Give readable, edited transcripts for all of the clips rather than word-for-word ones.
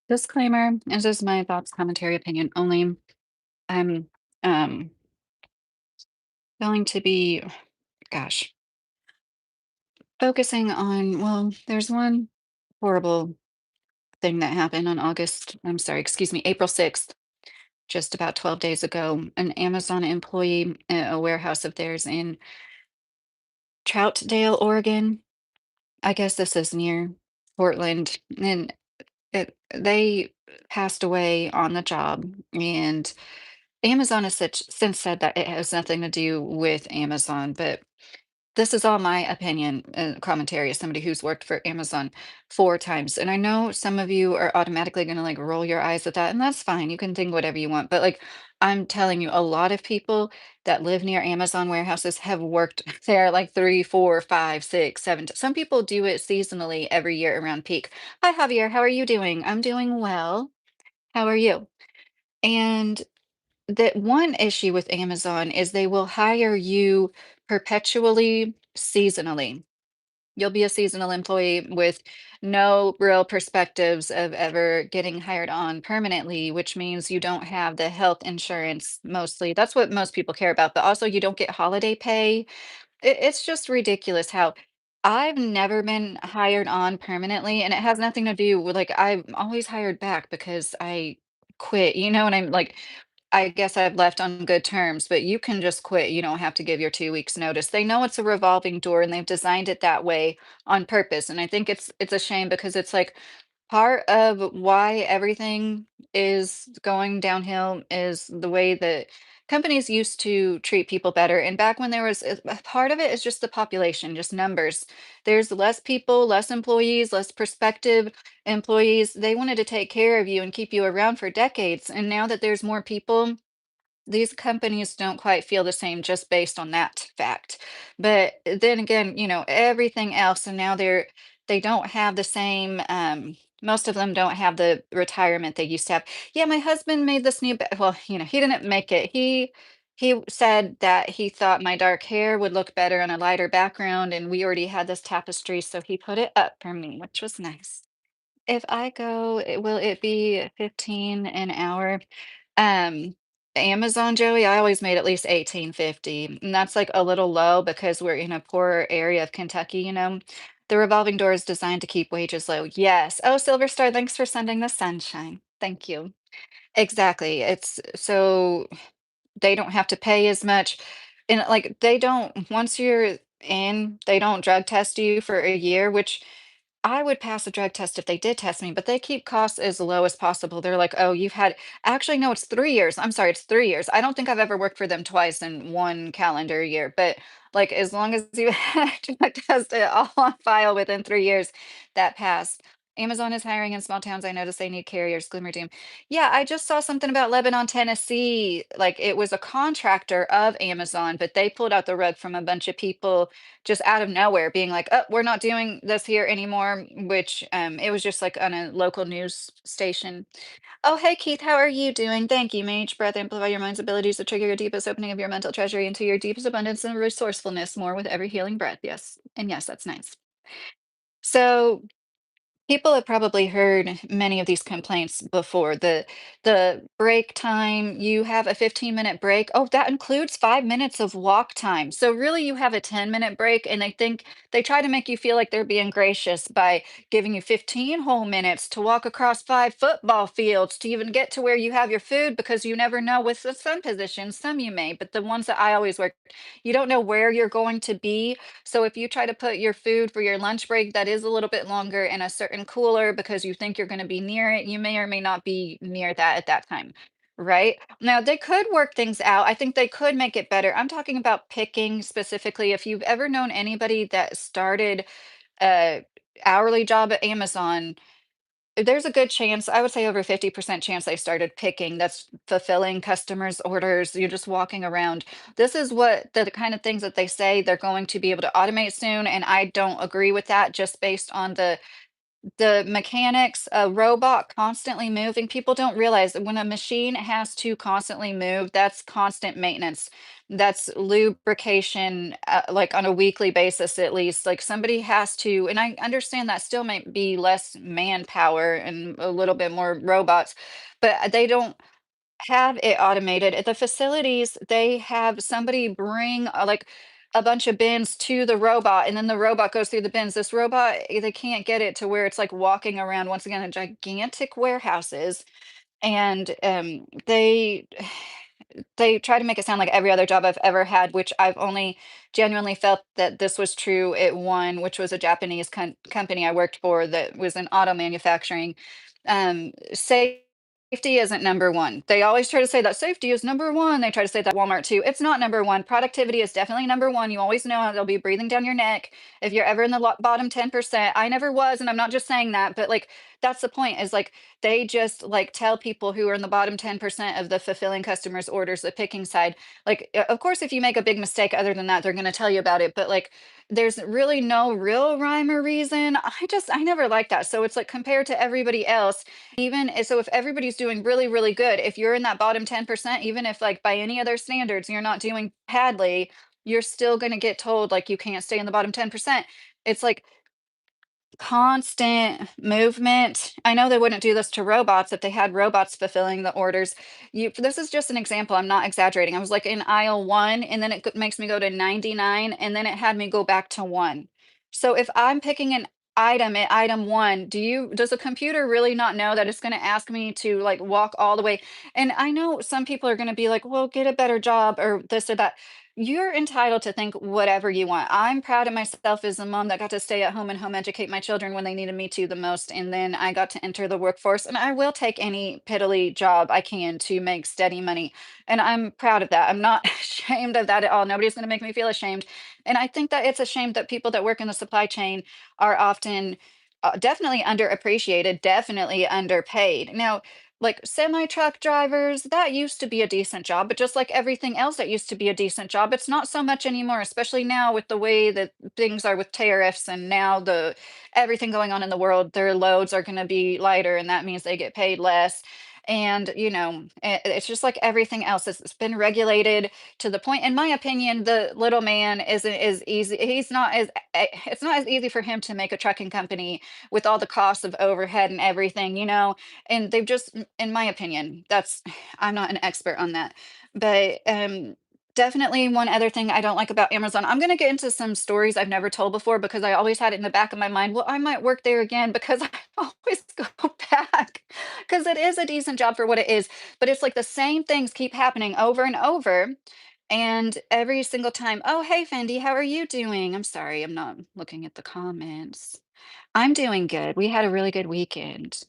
Disclaimer, this is my thoughts, commentary, opinion only. I'm um going to be, gosh, focusing on, well, there's one horrible thing that happened on excuse me, April 6th, just about 12 days ago. An Amazon employee at a warehouse of theirs in Troutdale, Oregon. I guess this is near Portland. And they passed away on the job. And Amazon has since said that it has nothing to do with Amazon, but this is all my opinion and commentary as somebody who's worked for Amazon 4 times. And I know some of you are automatically going to like roll your eyes at that, and that's fine. You can think whatever you want. But like, I'm telling you, a lot of people that live near Amazon warehouses have worked there like 3, 4, 5, 6, 7. Some people do it seasonally every year around peak. Hi, Javier. How are you doing? I'm doing well. How are you? And that one issue with Amazon is they will hire you perpetually, seasonally. You'll be a seasonal employee with no real perspectives of ever getting hired on permanently, which means you don't have the health insurance mostly. That's what most people care about, but also you don't get holiday pay. It's just ridiculous how I've never been hired on permanently, and it has nothing to do with like I'm always hired back because I quit, and I'm like, I guess I've left on good terms, but you can just quit. You don't have to give your 2 weeks notice. They know it's a revolving door and they've designed it that way on purpose. And I think it's a shame because it's like part of why everything is going downhill is the way that companies used to treat people better. And back when there was part of it is just the population, just numbers. There's less people, less employees, less prospective employees. They wanted to take care of you and keep you around for decades. And now that there's more people, these companies don't quite feel the same just based on that fact. But then again, everything else, and now they don't have the same most of them don't have the retirement they used to have. Yeah, my husband made this new well, he didn't make it. He said that he thought my dark hair would look better on a lighter background, and we already had this tapestry, so he put it up for me, which was nice. If I go, will it be 15 an hour? Um, Amazon, Joey, I always made at least 18.50, and that's like a little low because we're in a poorer area of Kentucky. The revolving door is designed to keep wages low. Yes. Oh, Silver Star, thanks for sending the sunshine. Thank you. Exactly. It's so they don't have to pay as much. And like they don't, once you're in, they don't drug test you for a year, which I would pass a drug test if they did test me, but they keep costs as low as possible. They're like, "Oh, you've had." Actually, no, it's 3 years. I'm sorry, it's 3 years. I don't think I've ever worked for them twice in one calendar year, but like as long as you had a drug test all on file within 3 years, that passed. Amazon is hiring in small towns. I noticed they need carriers. Glimmer doom. Yeah, I just saw something about Lebanon, Tennessee. Like it was a contractor of Amazon, but they pulled out the rug from a bunch of people just out of nowhere being like, "Oh, we're not doing this here anymore," which it was just like on a local news station. Oh, hey Keith, how are you doing? Thank you. May each breath amplify your mind's abilities to trigger your deepest opening of your mental treasury into your deepest abundance and resourcefulness more with every healing breath. Yes. And yes, that's nice. So people have probably heard many of these complaints before. The break time, you have a 15-minute break. Oh, that includes 5 minutes of walk time. So really you have a 10-minute break, and they try to make you feel like they're being gracious by giving you 15 whole minutes to walk across 5 football fields to even get to where you have your food, because you never know with the sun position. Some you may, but the ones that I always work, you don't know where you're going to be. So if you try to put your food for your lunch break that is a little bit longer in a certain cooler because you think you're going to be near it, you may or may not be near that at that time. Right now, they could work things out. I think they could make it better. I'm talking about picking specifically. If you've ever known anybody that started a hourly job at Amazon, there's a good chance, I would say over 50% chance they started picking. That's fulfilling customers' orders. You're just walking around. This is what the kind of things that they say they're going to be able to automate soon. And I don't agree with that just based on the The mechanics, a robot constantly moving, people don't realize that when a machine has to constantly move, that's constant maintenance. That's lubrication, like on a weekly basis at least. Like somebody has to, and I understand that still might be less manpower and a little bit more robots, but they don't have it automated. At the facilities, they have somebody bring, like, a bunch of bins to the robot, and then the robot goes through the bins. This robot, they can't get it to where it's, like, walking around, once again, in gigantic warehouses, and, they try to make it sound like every other job I've ever had, which I've only genuinely felt that this was true at one, which was a Japanese company I worked for that was in auto manufacturing. Safety isn't number one. They always try to say that safety is number one. They try to say that Walmart too. It's not number one. Productivity is definitely number one. You always know they'll be breathing down your neck if you're ever in the bottom 10%. I never was, and I'm not just saying that, but like that's the point is like they just like tell people who are in the bottom 10% of the fulfilling customers' orders, the picking side. Like, of course, if you make a big mistake, other than that, they're going to tell you about it. But like, there's really no real rhyme or reason. I never liked that. So it's like compared to everybody else, so if everybody's doing really, really good, if you're in that bottom 10%, even if like by any other standards, you're not doing badly, you're still going to get told like you can't stay in the bottom 10%. It's like, constant movement. I know they wouldn't do this to robots if they had robots fulfilling the orders. This is just an example. I'm not exaggerating. I was like in aisle one, and then it makes me go to 99, and then it had me go back to one. So if I'm picking an item at item one, does the computer really not know that it's going to ask me to like walk all the way? And I know some people are going to be like, well, get a better job or this or that. You're entitled to think whatever you want. I'm proud of myself as a mom that got to stay at home and home educate my children when they needed me to the most. And then I got to enter the workforce, and I will take any piddly job I can to make steady money. And I'm proud of that. I'm not ashamed of that at all. Nobody's going to make me feel ashamed. And I think that it's a shame that people that work in the supply chain are often definitely underappreciated, definitely underpaid. Now, like semi truck drivers, that used to be a decent job, but just like everything else that used to be a decent job, it's not so much anymore, especially now with the way that things are with tariffs and now the everything going on in the world, their loads are going to be lighter and that means they get paid less. And it's just like everything else. It's been regulated to the point, in my opinion, the little man isn't as easy. He's not as it's not as easy for him to make a trucking company with all the costs of overhead and everything. And they've just in my opinion, that's I'm not an expert on that, but definitely one other thing I don't like about Amazon. I'm going to get into some stories I've never told before because I always had it in the back of my mind. Well, I might work there again because I always go back because it is a decent job for what it is, but it's like the same things keep happening over and over. And every single time, oh, hey, Fendi, how are you doing? I'm sorry, I'm not looking at the comments. I'm doing good. We had a really good weekend.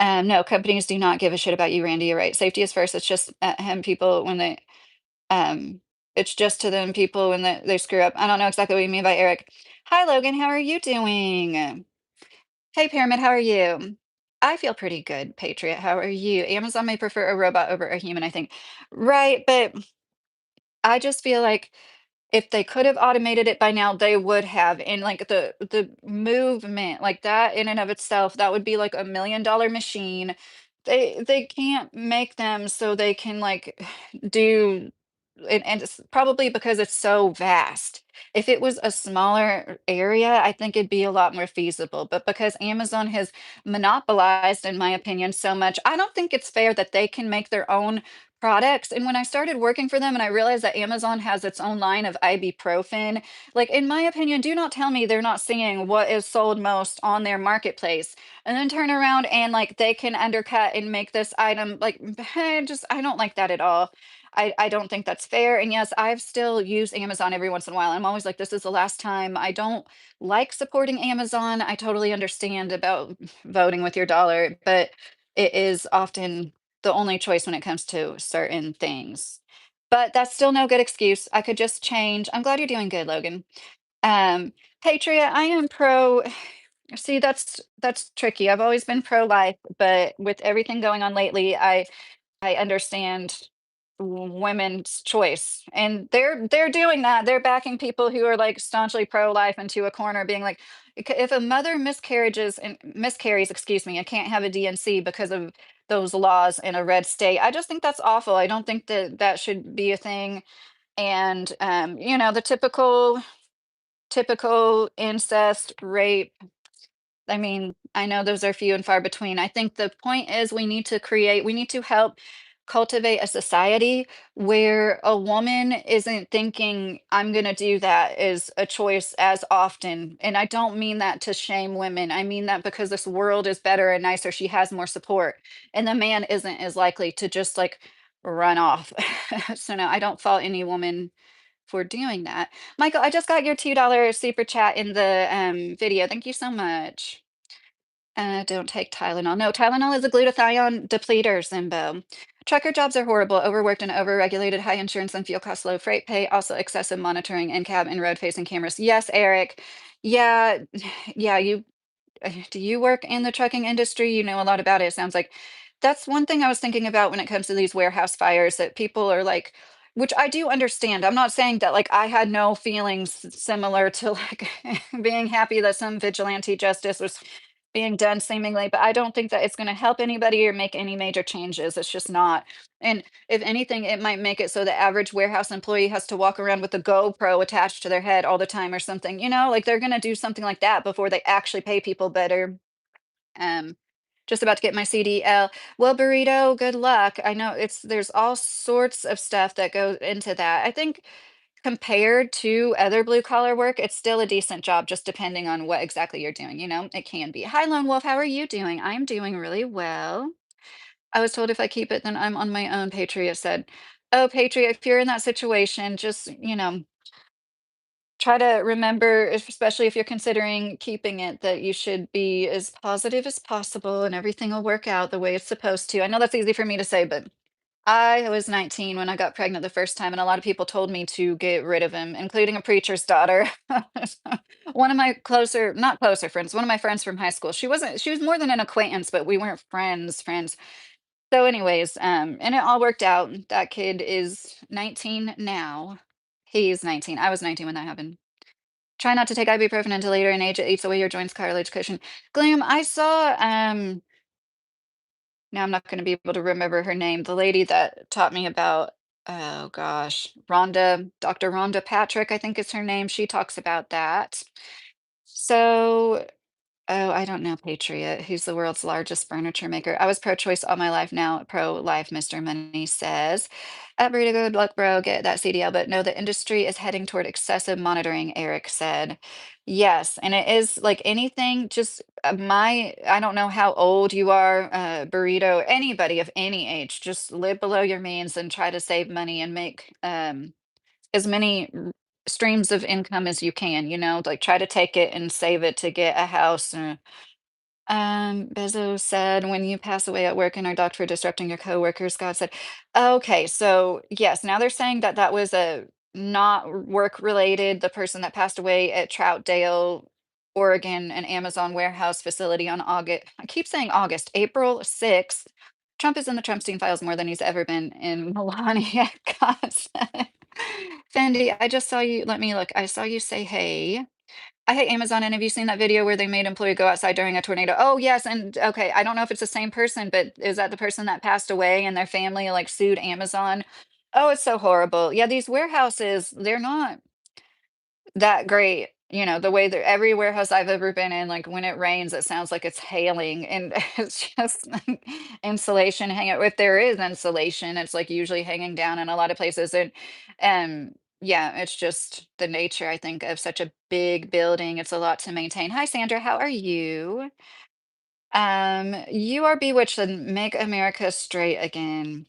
No, companies do not give a shit about you, Randy. You're right. Safety is first. It's just him people when um, it's just to them people when they screw up. I don't know exactly what you mean by Eric. Hi, Logan. How are you doing? Hey, Pyramid. How are you? I feel pretty good, Patriot. How are you? Amazon may prefer a robot over a human, I think. Right, but I just feel like if they could have automated it by now, they would have, and, like, the movement, like, that in and of itself, that would be, like, $1,000,000 machine. They can't make them so they can, like, do and it's probably because it's so vast. If it was a smaller area, I think it'd be a lot more feasible, but because Amazon has monopolized, in my opinion, so much, I don't think it's fair that they can make their own products. And when I started working for them and I realized that Amazon has its own line of ibuprofen, like in my opinion, do not tell me they're not seeing what is sold most on their marketplace and then turn around and like they can undercut and make this item like I don't like that at all. I don't think that's fair. And yes, I've still used Amazon every once in a while. I'm always like, this is the last time. I don't like supporting Amazon. I totally understand about voting with your dollar, but it is often the only choice when it comes to certain things. But that's still no good excuse. I could just change. I'm glad you're doing good, Logan. Um, Patriot, I am pro. See, that's tricky. I've always been pro-life, but with everything going on lately, I understand women's choice, and they're doing that. They're backing people who are like staunchly pro-life into a corner, being like, if a mother miscarries, excuse me, and can't have a DNC because of those laws in a red state, I just think that's awful. I don't think that that should be a thing. And the typical incest, rape, I mean, I know those are few and far between. I think the point is we need to help cultivate a society where a woman isn't thinking, I'm going to do that is a choice as often. And I don't mean that to shame women. I mean that because this world is better and nicer. She has more support. And the man isn't as likely to just like run off. So, no, I don't fault any woman for doing that. Michael, I just got your $2 super chat in the video. Thank you so much. Don't take Tylenol. No, Tylenol is a glutathione depleter, Zimbo. Trucker jobs are horrible, overworked and overregulated, high insurance and fuel costs, low freight pay, also excessive monitoring and cab and road facing cameras. Yes, Eric. Yeah, yeah, do you work in the trucking industry? You know a lot about it, it sounds like. That's one thing I was thinking about when it comes to these warehouse fires that people are like, which I do understand. I'm not saying that like I had no feelings similar to like being happy that some vigilante justice was being done seemingly, but I don't think that it's going to help anybody or make any major changes. It's just not. And if anything, it might make it so the average warehouse employee has to walk around with a GoPro attached to their head all the time or something, like they're going to do something like that before they actually pay people better. Um, just about to get my CDL. Well, burrito, good luck. I know there's all sorts of stuff that goes into that. I think compared to other blue collar work, it's still a decent job, just depending on what exactly you're doing. It can be. Hi, Lone Wolf. How are you doing? I'm doing really well. I was told if I keep it, then I'm on my own, Patriot said. Oh, Patriot, if you're in that situation, just, try to remember, especially if you're considering keeping it, that you should be as positive as possible and everything will work out the way it's supposed to. I know that's easy for me to say, but I was 19 when I got pregnant the first time, and a lot of people told me to get rid of him, including a preacher's daughter. One of my not closer friends, one of my friends from high school. She was more than an acquaintance, but we weren't friends. So, anyways, and it all worked out. That kid is 19 now. He's 19. I was 19 when that happened. Try not to take ibuprofen until later in age. It eats away your joints, cartilage, cushion. Glam, I saw now I'm not going to be able to remember her name. The lady that taught me about, oh gosh, Dr. Rhonda Patrick, I think is her name. She talks about that. So, oh, I don't know, Patriot, who's the world's largest furniture maker. I was pro-choice all my life, now pro-life, Mr. Money says. Burrito, good luck, bro. Get that CDL. But no, the industry is heading toward excessive monitoring, Eric said. Yes, and it is like anything, just I don't know how old you are, Burrito, anybody of any age, just live below your means and try to save money and make as many streams of income as you can, like try to take it and save it to get a house. Bezos said, when you pass away at work and are docked for disrupting your coworkers, God said, okay, so yes, now they're saying that that was a not work related, the person that passed away at Troutdale, Oregon, an Amazon warehouse facility on I keep saying August, April 6th. Trump is in the Trumpstein files more than he's ever been in Melania. God said. Fendi, I just saw you. Let me look. I saw you say hey. I hate Amazon, and have you seen that video where they made employee go outside during a tornado? Oh, yes, and okay, I don't know if it's the same person, but is that the person that passed away and their family, like, sued Amazon? Oh, it's so horrible. Yeah, these warehouses, they're not that great, the way that every warehouse I've ever been in, like, when it rains, it sounds like it's hailing, and it's just, like, insulation hanging if there is insulation, it's, like, usually hanging down in a lot of places, and, yeah, it's just the nature, I think, of such a big building, it's a lot to maintain. Hi, Sandra, how are you? You are bewitched and make America straight again.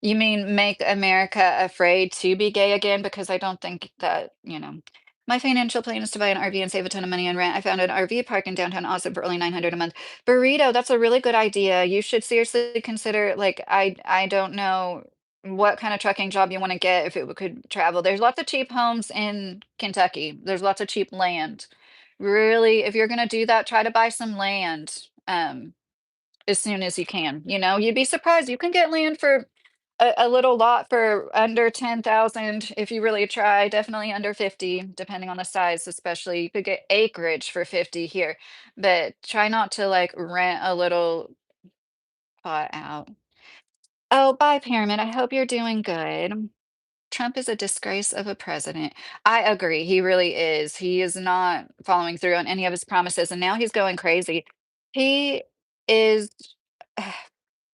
You mean make America afraid to be gay again? Because I don't think that, My financial plan is to buy an RV and save a ton of money on rent. I found an RV park in downtown Austin for only 900 a month. Burrito, that's a really good idea. You should seriously consider, like, I don't know what kind of trucking job you want to get if it could travel. There's lots of cheap homes in Kentucky. There's lots of cheap land. Really, if you're gonna do that, try to buy some land as soon as you can. You'd be surprised. You can get land for a little lot for under 10,000 if you really try, definitely under 50, depending on the size, especially. You could get acreage for 50 here, but try not to like rent a little plot out. Oh, bye, Pyramid. I hope you're doing good. Trump is a disgrace of a president. I agree. He really is. He is not following through on any of his promises, and now he's going crazy. He is,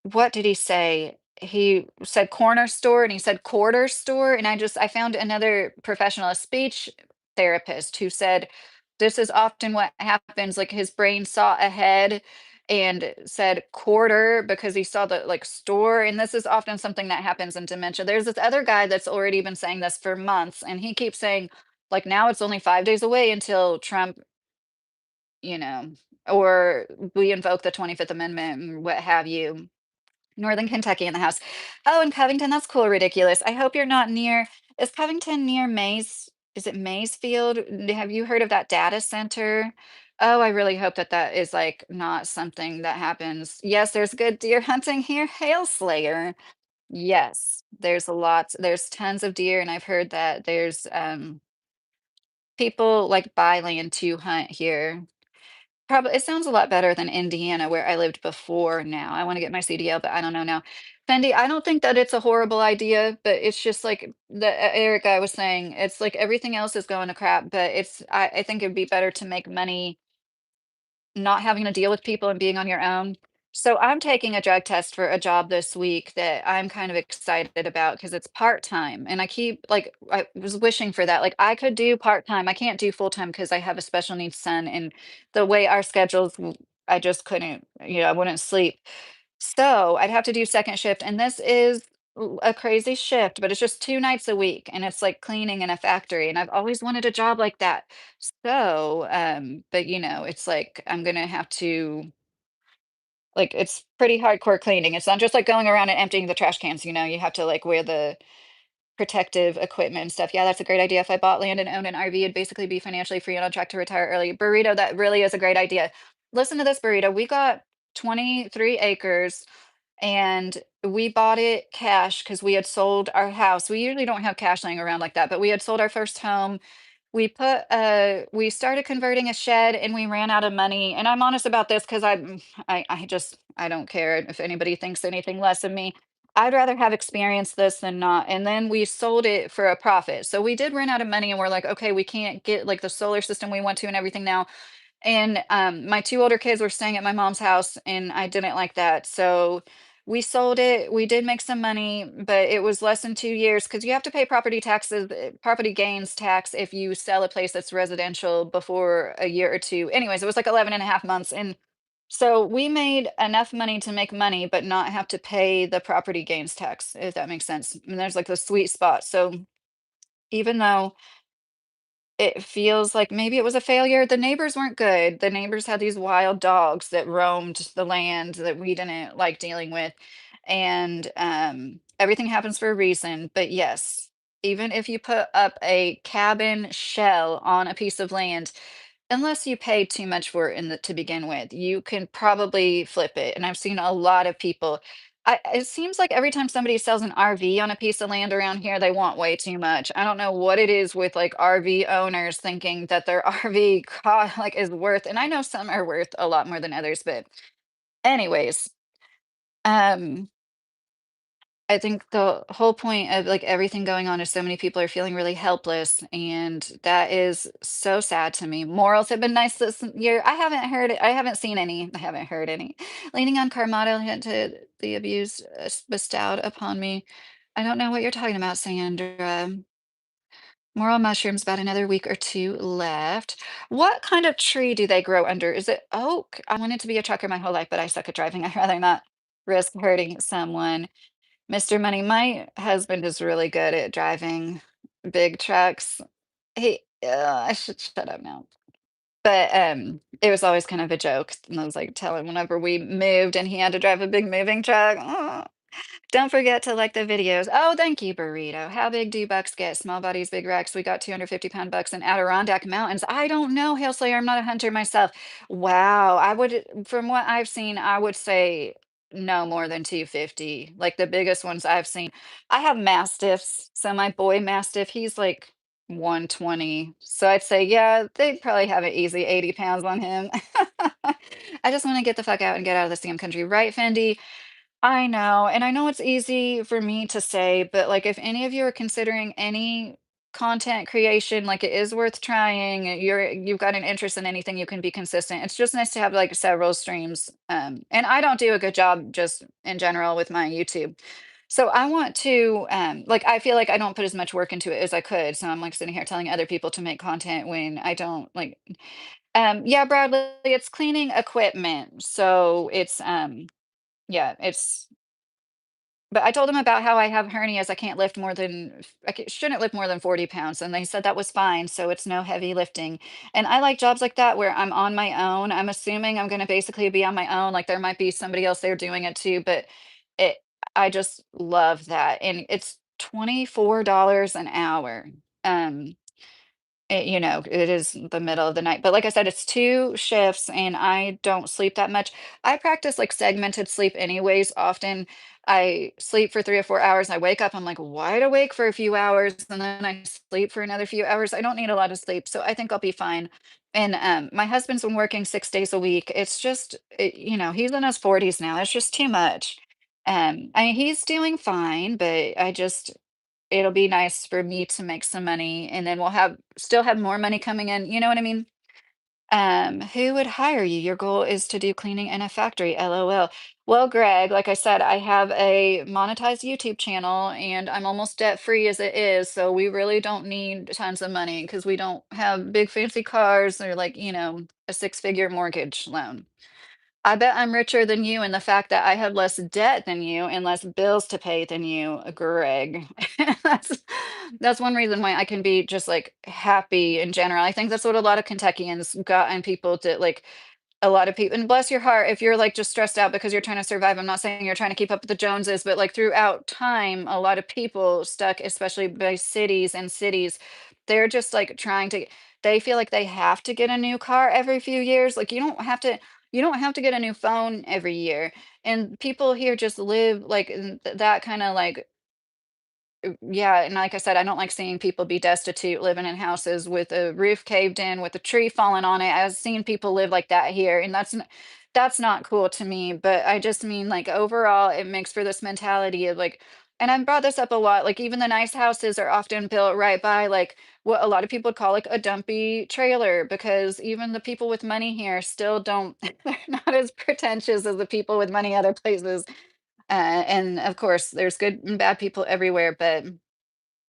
what did he say? He said corner store and he said quarter store. And I found another professional, a speech therapist, who said this is often what happens. Like his brain saw ahead and said quarter because he saw the like store. And this is often something that happens in dementia. There's this other guy that's already been saying this for months, and he keeps saying, like, now it's only 5 days away until Trump, you know, or we invoke the 25th Amendment and what have you. Northern Kentucky in the house. Oh, and Covington, that's cool, ridiculous. I hope you're not near, is Covington near is it Maysfield? Have you heard of that data center? Oh, I really hope that that is like not something that happens. Yes, there's good deer hunting here. Hail Slayer. Yes, there's tons of deer, and I've heard that there's people like buy land to hunt here. Probably it sounds a lot better than Indiana where I lived before now. I wanna get my CDL, but I don't know now. Fendi, I don't think that it's a horrible idea, but it's just like the Eric guy was saying, it's like everything else is going to crap, but I think it'd be better to make money not having to deal with people and being on your own. So I'm taking a drug test for a job this week that I'm kind of excited about because it's part-time. And I keep like I was wishing for that. Like I could do part-time. I can't do full-time because I have a special needs son and the way our schedules I just couldn't, I wouldn't sleep. So I'd have to do second shift. And this is a crazy shift, but it's just 2 nights a week and it's like cleaning in a factory. And I've always wanted a job like that. So, but it's like I'm gonna have to like it's pretty hardcore cleaning. It's not just like going around and emptying the trash cans, you have to like wear the protective equipment and stuff. Yeah, that's a great idea. If I bought land and owned an RV, it'd basically be financially free and on track to retire early. Burrito, that really is a great idea. Listen to this, Burrito. We got 23 acres and we bought it cash because we had sold our house. We usually don't have cash laying around like that, but we had sold our first home. We started converting a shed and we ran out of money. And I'm honest about this because I don't care if anybody thinks anything less of me. I'd rather have experienced this than not. And then we sold it for a profit. So we did run out of money and we're like, okay, we can't get like the solar system we want to and everything now. And, my 2 older kids were staying at my mom's house, and I didn't like that, so we sold it, we did make some money, but it was less than 2 years because you have to pay property gains tax if you sell a place that's residential before a year or 2. Anyways, it was like 11 and a half months, and so we made enough money to make money, but not have to pay the property gains tax, if that makes sense, and there's, like, the sweet spot, so even though it feels like maybe it was a failure. The neighbors weren't good. The neighbors had these wild dogs that roamed the land that we didn't like dealing with. And everything happens for a reason. But yes, even if you put up a cabin shell on a piece of land, unless you paid too much for it to begin with, you can probably flip it, and I've seen a lot of people. It seems like every time somebody sells an RV on a piece of land around here, they want way too much. I don't know what it is with like RV owners thinking that their RV like is worth, and I know some are worth a lot more than others, but anyways, um I think the whole point of like everything going on is so many people are feeling really helpless, and that is so sad to me. Morals have been nice this year. I haven't seen any, I haven't heard any. Leaning on Carmado to the abuse bestowed upon me. I don't know what you're talking about, Sandra. Moral mushrooms, about another week or two left. What kind of tree do they grow under? Is it oak? I wanted to be a trucker my whole life, but I suck at driving. I'd rather not risk hurting someone. Mr. Money, my husband is really good at driving big trucks. I should shut up now. But it was always kind of a joke. And I was like telling whenever we moved and he had to drive a big moving truck. "Oh, don't forget to like the videos." Oh, thank you, Burrito. How big do bucks get? Small bodies, big racks. We got 250-pound bucks in Adirondack Mountains. I don't know, Hail Slayer. I'm not a hunter myself. Wow. From what I've seen, I would say no more than 250. Like the biggest ones I've seen. I have mastiffs, so my boy mastiff, he's like 120. So I'd say, yeah, they probably have an easy 80 pounds on him. I just want to get the fuck out and get out of the scam country, right, Fendi? I know, and I know it's easy for me to say, but like if any of you are considering any content creation, like it is worth trying, you've got an interest in anything, you can be consistent. It's just nice to have like several streams. And I don't do a good job just in general with my YouTube. So I want to like I feel like I don't put as much work into it as I could. So I'm like sitting here telling other people to make content when I don't like yeah, Bradley, it's cleaning equipment. So it's yeah, it's but I told them about how I have hernias, I can't lift more than shouldn't lift more than 40 pounds, and they said that was fine, so it's no heavy lifting, and I like jobs like that where I'm on my own. I'm assuming I'm gonna basically be on my own, like, there might be somebody else there doing it too, but it I just love that, and it's $24 an hour. Um it is the middle of the night, but like I said, it's 2 shifts and I don't sleep that much. I practice, like, segmented sleep anyways. Often, I sleep for 3 or 4 hours, I wake up, I'm, like, wide awake for a few hours, and then I sleep for another few hours. I don't need a lot of sleep, so I think I'll be fine. And, my husband's been working 6 days a week. It's just, he's in his 40s now, it's just too much. I mean, he's doing fine, but it'll be nice for me to make some money, and then we'll have still have more money coming in, you know what I mean? Who would hire you? Your goal is to do cleaning in a factory, LOL. Well, Greg, like I said, I have a monetized YouTube channel and I'm almost debt free as it is, so we really don't need tons of money because we don't have big fancy cars or like, a six-figure mortgage loan. I bet I'm richer than you in the fact that I have less debt than you and less bills to pay than you, Greg. That's that's one reason why I can be just like happy in general. I think that's what a lot of Kentuckians got in people to like a lot of people, and bless your heart if you're like just stressed out because you're trying to survive. I'm not saying you're trying to keep up with the Joneses, but like throughout time, a lot of people stuck, especially by cities, they're just like trying to, they feel like they have to get a new car every few years. Like you don't have to get a new phone every year. And people here just live like in that kind of like yeah, and like I said, I don't like seeing people be destitute, living in houses with a roof caved in, with a tree falling on it. I've seen people live like that here, and that's not cool to me. But I just mean like overall, it makes for this mentality of like, and I've brought this up a lot. Like even the nice houses are often built right by like what a lot of people would call like a dumpy trailer, because even the people with money here still don't. They're not as pretentious as the people with money other places. And of course, there's good and bad people everywhere, but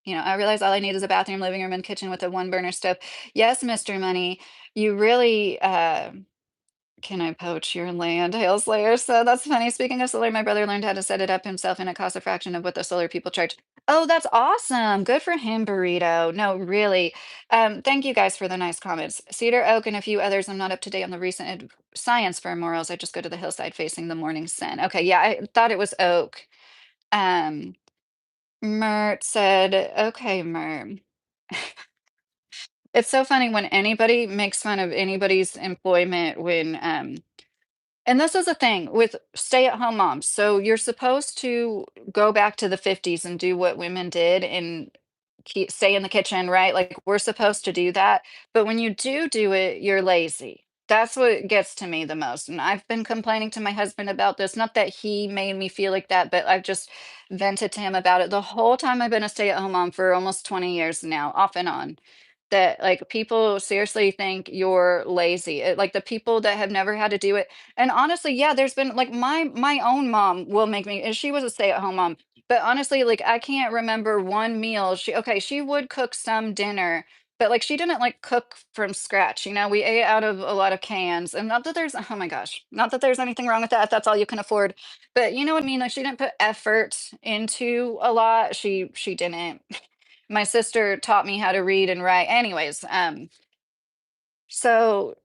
I realize all I need is a bathroom, living room, and kitchen with a one burner stove. Yes, Mr. Money, you really can I poach your land, Hail Slayer? So that's funny. Speaking of solar, my brother learned how to set it up himself and it costs a fraction of what the solar people charge. Oh, that's awesome. Good for him, Burrito. No, really. Thank you guys for the nice comments. Cedar Oak and a few others. I'm not up to date on the recent science for morals. I just go to the hillside facing the morning sun. Okay, yeah, I thought it was oak. Um, Mert said, okay, Mert. It's so funny when anybody makes fun of anybody's employment when and this is the thing with stay-at-home moms. So you're supposed to go back to the 50s and do what women did and stay in the kitchen, right? Like we're supposed to do that. But when you do it, you're lazy. That's what gets to me the most. And I've been complaining to my husband about this. Not that he made me feel like that, but I've just vented to him about it the whole time I've been a stay-at-home mom for almost 20 years now, off and on, that like people seriously think you're lazy. Like the people that have never had to do it. And honestly, yeah, there's been like my own mom will make me, and she was a stay-at-home mom. But honestly, like I can't remember one meal. She would cook some dinner, but like she didn't like cook from scratch. We ate out of a lot of cans. And not that there's oh my gosh, not that there's anything wrong with that if that's all you can afford. But you know what I mean? Like she didn't put effort into a lot. She didn't. My sister taught me how to read and write. Anyways, so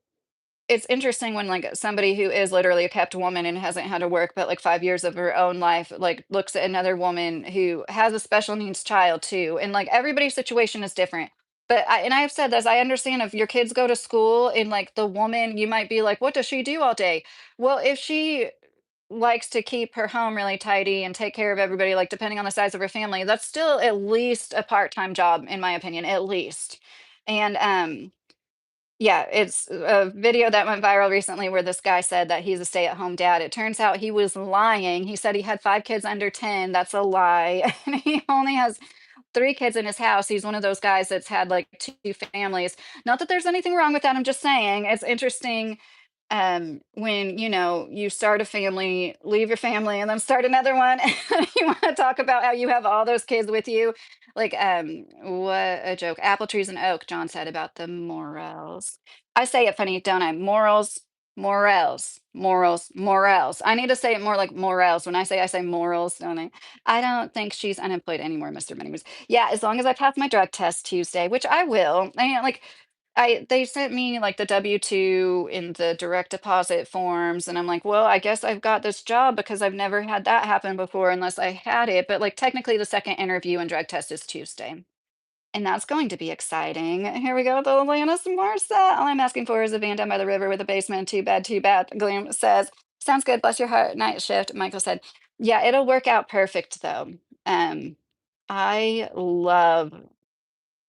it's interesting when like somebody who is literally a kept woman and hasn't had to work but like 5 years of her own life like looks at another woman who has a special needs child too, and like everybody's situation is different. But I've said this, I understand if your kids go to school and like the woman, you might be like, what does she do all day? Well, if she likes to keep her home really tidy and take care of everybody, like, depending on the size of her family, that's still at least a part-time job, in my opinion, at least. And, yeah, it's a video that went viral recently where this guy said that he's a stay-at-home dad. It turns out he was lying. He said he had 5 kids under 10. That's a lie. And he only has 3 kids in his house. He's one of those guys that's had, like, 2 families. Not that there's anything wrong with that, I'm just saying it's interesting, when you start a family, leave your family, and then start another one, and you want to talk about how you have all those kids with you. Like, what a joke. Apple trees and oak, John said about the morels. I say it funny, don't I? Morals, morels, morals, morels. I need to say it more like morels. When I say morals, don't I? I don't think she's unemployed anymore, Mr. Moneymus. Yeah, as long as I pass my drug test Tuesday, which I will. Like, they sent me, like, the W-2 in the direct deposit forms, and I'm like, "Well, I guess I've got this job because I've never had that happen before unless I had it," but, like, technically, the second interview and drug test is Tuesday, and that's going to be exciting. Here we go, the Alanis Morissette. "All I'm asking for is a van down by the river with a basement. Too bad," Gloom says. "Sounds good, bless your heart, night shift," Michael said. Yeah, it'll work out perfect, though. Um, I love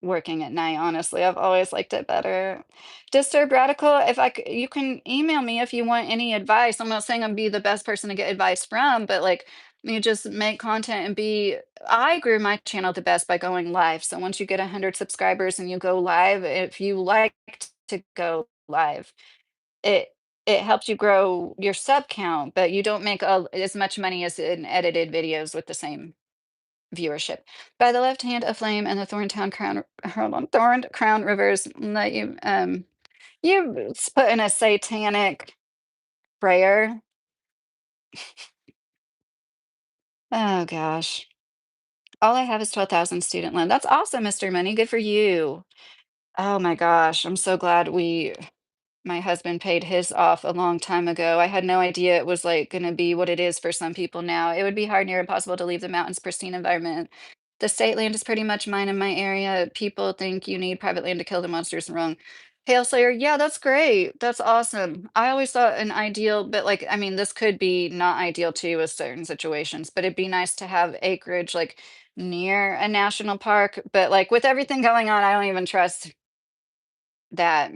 working at night, honestly, I've always liked it better. Disturbed Radical, if you can email me if you want any advice. I'm not saying I'm be the best person to get advice from, but, like, you just make content and be I grew my channel the best by going live, so once you get 100 subscribers and you go live, if you like to go live, it it helps you grow your sub count, but you don't make as much money as in edited videos with the same viewership. By the left hand, a flame, and the Thorntown Crown, hold on, Thorned Crown Rivers let you, put in a satanic prayer. Oh gosh. All I have is 12,000 student loan. That's awesome, Mr. Money. Good for you. Oh my gosh. I'm so glad my husband paid his off a long time ago. I had no idea it was, like, gonna be what it is for some people now. It would be hard near impossible to leave the mountains' pristine environment. The state land is pretty much mine in my area. People think you need private land to kill the monsters. Wrong. Hail Slayer, yeah, that's great. That's awesome. I always thought an ideal, but, like, I mean, this could be not ideal too with certain situations, but it'd be nice to have acreage, like, near a national park. But, like, with everything going on, I don't even trust that.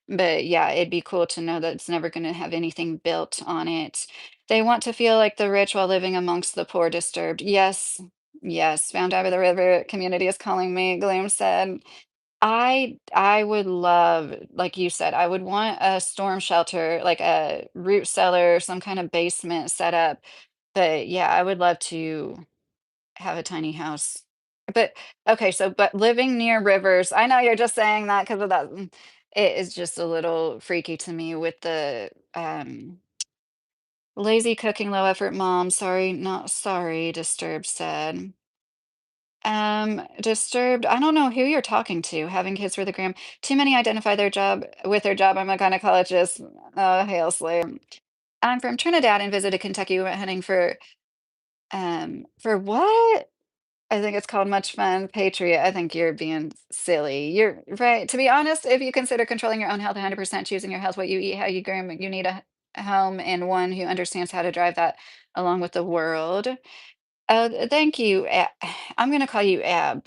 But yeah, it'd be cool to know that it's never gonna have anything built on it. They want to feel like the rich while living amongst the poor, Disturbed. Yes, yes, found out by the river community is calling me, Gloom said. I would love, like you said, I would want a storm shelter, like a root cellar, some kind of basement set up. But yeah, I would love to have a tiny house. But okay, but living near rivers, I know you're just saying that because of that. It is just a little freaky to me with the lazy cooking, low effort mom. Sorry, not sorry, Disturbed said. Disturbed, I don't know who you're talking to. Having kids for the gram. Too many identify their job with their job. I'm a gynecologist. Oh, hail slave. I'm from Trinidad and visited Kentucky. We went hunting for what? I think it's called Much Fun Patriot. I think you're being silly. You're right. To be honest, if you consider controlling your own health 100%, choosing your health, what you eat, how you groom, you need a home and one who understands how to drive that along with the world. Thank you. I'm going to call you Ab.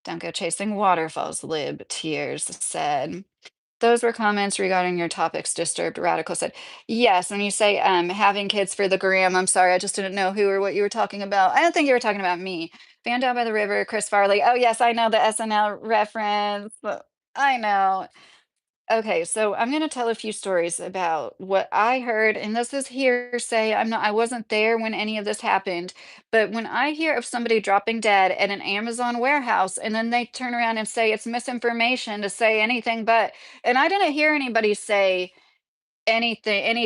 Don't go chasing waterfalls, Lib. Tears said. Those were comments regarding your topics, Disturbed Radical said. Yes, when you say having kids for the gram, I'm sorry, I just didn't know who or what you were talking about. I don't think you were talking about me. Fan Down by the River, Chris Farley. Oh, yes, I know the SNL reference. I know. Okay, so I'm going to tell a few stories about what I heard, and this is hearsay. I wasn't there when any of this happened, but when I hear of somebody dropping dead at an Amazon warehouse and then they turn around and say it's misinformation to say anything but, and I didn't hear anybody say any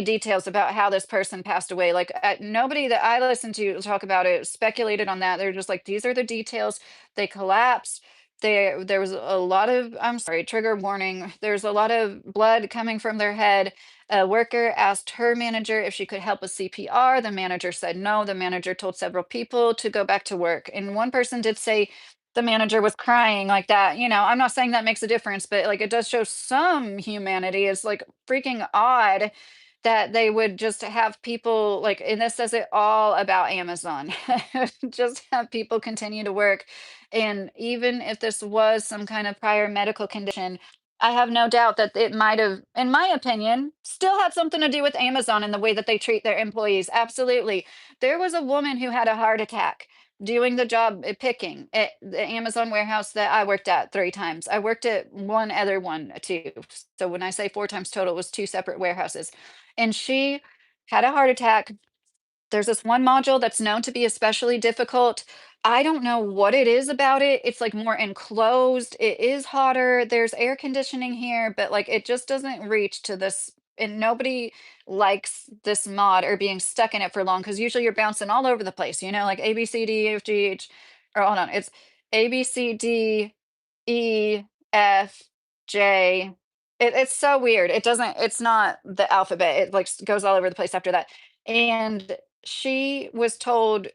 details about how this person passed away. Like, nobody that I listened to talk about it speculated on that. They're just like, these are the details. They collapsed. There was a lot of, I'm sorry, trigger warning. There's a lot of blood coming from their head. A worker asked her manager if she could help with CPR. The manager said no. The manager told several people to go back to work. And one person did say the manager was crying like that. I'm not saying that makes a difference, but, like, it does show some humanity. It's, like, freaking odd that they would just have people like, and this says it all about Amazon, just have people continue to work. And even if this was some kind of prior medical condition, I have no doubt that it might have, in my opinion, still had something to do with Amazon and the way that they treat their employees. Absolutely. There was a woman who had a heart attack doing the job picking at the Amazon warehouse that I worked at 3 times. I worked at one other one too. So when I say 4 times total, it was 2 separate warehouses. And she had a heart attack. There's this one module that's known to be especially difficult. I don't know what it is about it. It's like more enclosed. It is hotter. There's air conditioning here, but like it just doesn't reach to this. And nobody likes this mod or being stuck in it for long because usually you're bouncing all over the place, like A, B, C, D, E, F, G, H, or hold on, it's A, B, C, D, E, F, J. It's so weird. It's not the alphabet. It like goes all over the place after that. And she was told,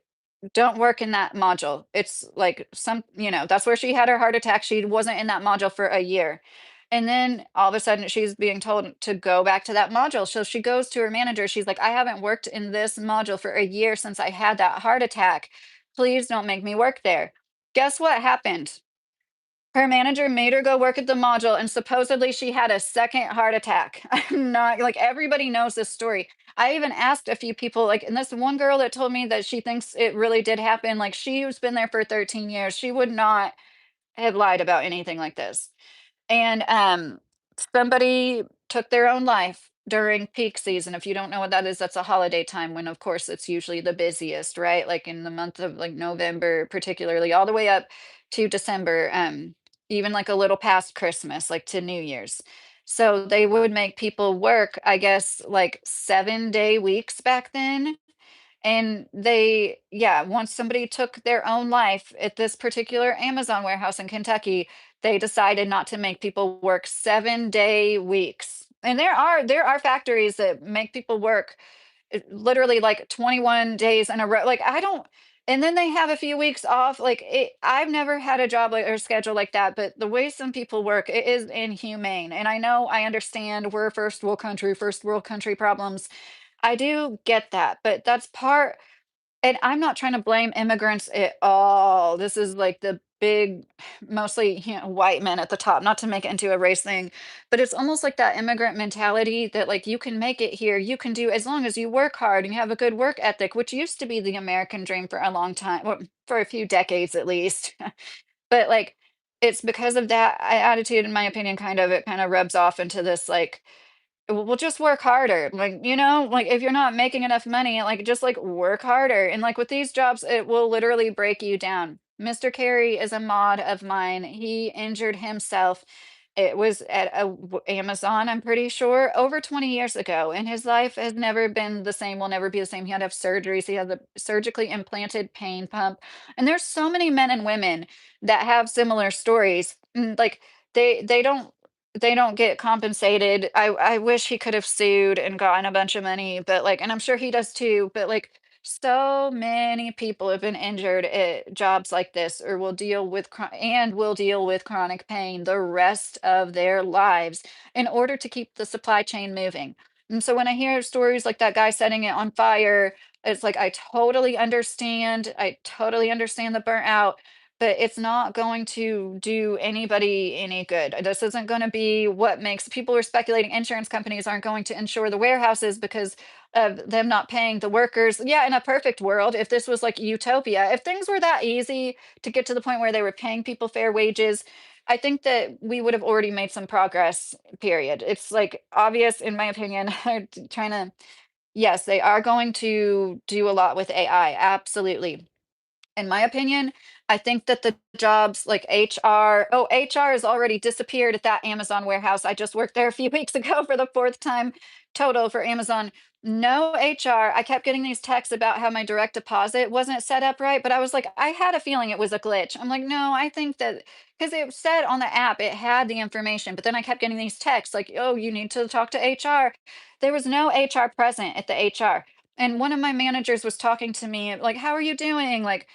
"Don't work in that module." It's like that's where she had her heart attack. She wasn't in that module for a year. And then all of a sudden she's being told to go back to that module. So she goes to her manager. She's like, "I haven't worked in this module for a year since I had that heart attack. Please don't make me work there." Guess what happened? Her manager made her go work at the module, and supposedly she had a second heart attack. I'm not like everybody knows this story. I even asked a few people, like, and this one girl that told me that she thinks it really did happen. Like, she's been there for 13 years. She would not have lied about anything like this. And somebody took their own life during peak season. If you don't know what that is, that's a holiday time when, of course, it's usually the busiest, right? Like in the month of like November, particularly all the way up to December, even like a little past Christmas, like to New Year's. So they would make people work, I guess, like 7-day weeks back then, and once somebody took their own life at this particular Amazon warehouse in Kentucky, they decided not to make people work 7-day weeks. And there are factories that make people work literally like 21 days in a row. Like I don't, and then they have a few weeks off. I've never had a job like or schedule like that, but the way some people work, it is inhumane. And I know I understand we're first world country problems. I do get that, but that's part, and I'm not trying to blame immigrants at all. This is like the big, mostly, white men at the top, not to make it into a race thing, but it's almost like that immigrant mentality that like you can make it here, you can do as long as you work hard and you have a good work ethic, which used to be the American dream for a long time, well, for a few decades at least. But like it's because of that attitude, in my opinion, it kind of rubs off into this like, well, just work harder. Like if you're not making enough money, like just like work harder. And like with these jobs, it will literally break you down. Mr. Carey is a mod of mine. He injured himself. It was at Amazon, I'm pretty sure, over 20 years ago. And his life has never been the same, will never be the same. He had to have surgeries. He had the surgically implanted pain pump. And there's so many men and women that have similar stories. Like they don't get compensated. I wish he could have sued and gotten a bunch of money, but like, and I'm sure he does too, but like so many people have been injured at jobs like this or will deal with chronic pain the rest of their lives in order to keep the supply chain moving. And so when I hear stories like that guy setting it on fire, it's like I totally understand. I totally understand the burnt out, but it's not going to do anybody any good. This isn't going to be what makes people are speculating insurance companies aren't going to insure the warehouses because of them not paying the workers. Yeah, in a perfect world, if this was like utopia, if things were that easy to get to the point where they were paying people fair wages, I think that we would have already made some progress, period. It's like obvious, in my opinion, trying to, yes, they are going to do a lot with AI. Absolutely, in my opinion, I think that the jobs like HR, oh, HR has already disappeared at that Amazon warehouse. I just worked there a few weeks ago for the fourth time total for Amazon. No HR. I kept getting these texts about how my direct deposit wasn't set up right, but I was like, I had a feeling it was a glitch. I'm like, no, I think that because it said on the app it had the information, but then I kept getting these texts like, oh, you need to talk to HR. There was no HR present at the HR. And one of my managers was talking to me like, how are you doing? Like,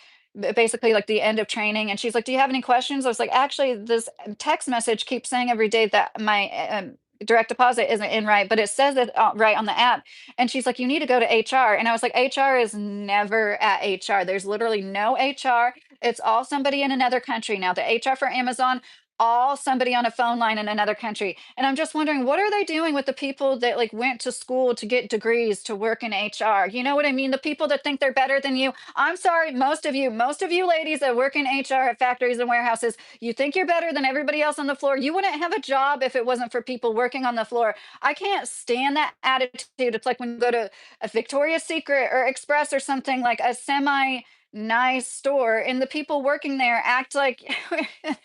basically like the end of training, and she's like, do you have any questions? I was like, actually, this text message keeps saying every day that my direct deposit isn't in right, but it says it right on the app. And she's like, you need to go to HR. And I was like, HR is never at HR. There's literally no HR. It's all somebody in another country now. The HR for Amazon, all somebody on a phone line in another country. And I'm just wondering, what are they doing with the people that like went to school to get degrees to work in HR? You know what I mean? The people that think they're better than you. I'm sorry, most of you ladies that work in HR at factories and warehouses, you think you're better than everybody else on the floor. You wouldn't have a job if it wasn't for people working on the floor. I can't stand that attitude. It's like when you go to a Victoria's Secret or Express or something like a semi nice store and the people working there act like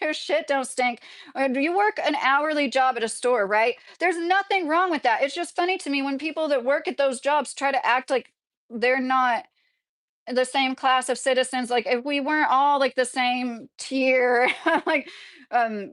their shit don't stink. Or do you work an hourly job at a store, right? There's nothing wrong with that. It's just funny to me when people that work at those jobs try to act like they're not the same class of citizens. Like if we weren't all like the same tier, like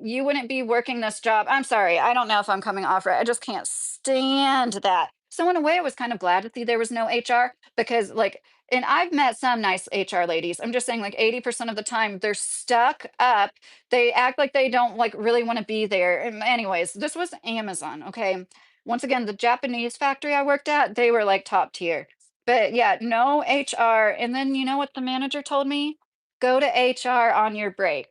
you wouldn't be working this job. I'm sorry, I don't know if I'm coming off right. I just can't stand that. So in a way I was kind of glad to see there was no HR because like, and I've met some nice HR ladies. I'm just saying like 80% of the time they're stuck up. They act like they don't like really want to be there. And anyways, this was Amazon, okay? Once again, the Japanese factory I worked at, they were like top tier. But yeah, no HR. And then you know what the manager told me? Go to HR on your break.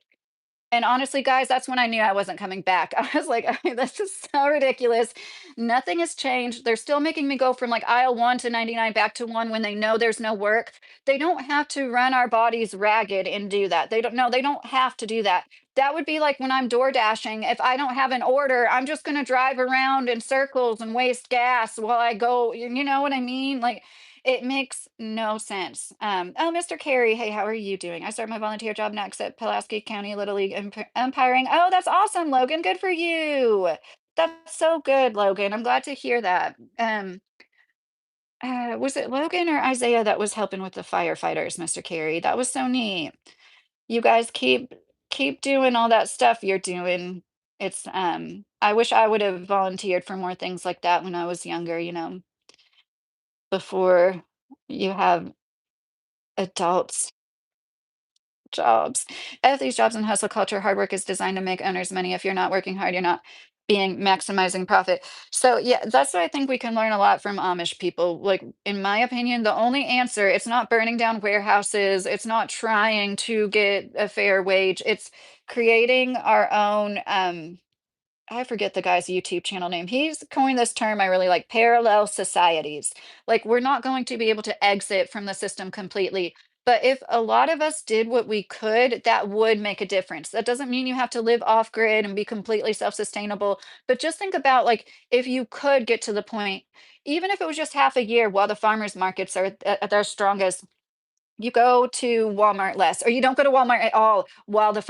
And honestly, guys, that's when I knew I wasn't coming back. I was like, this is so ridiculous. Nothing has changed. They're still making me go from like aisle 1 to 99 back to one when they know there's no work. They don't have to run our bodies ragged and do that. They don't, no, they don't have to do that. That would be like when I'm door dashing. If I don't have an order, I'm just going to drive around in circles and waste gas while I go. You know what I mean? Like, it makes no sense. Oh, Mr. Carey, hey, how are you doing? I start my volunteer job next at Pulaski County Little League umpiring. Oh, that's awesome, Logan. Good for you. That's so good, Logan. I'm glad to hear that. Was it Logan or Isaiah that was helping with the firefighters, Mr. Carey? That was so neat. You guys keep doing all that stuff you're doing. It's I wish I would have volunteered for more things like that when I was younger, before you have adults jobs. At these jobs in hustle culture, hard work is designed to make owners money. If you're not working hard, you're not being maximizing profit. So yeah, that's what I think we can learn a lot from Amish people. Like in my opinion, the only answer, it's not burning down warehouses, it's not trying to get a fair wage. It's creating our own I forget the guy's YouTube channel name. He's coined this term I really like, parallel societies. Like we're not going to be able to exit from the system completely. But if a lot of us did what we could, that would make a difference. That doesn't mean you have to live off grid and be completely self-sustainable. But just think about like if you could get to the point, even if it was just half a year while the farmers markets are at their strongest, you go to Walmart less, or you don't go to Walmart at all while the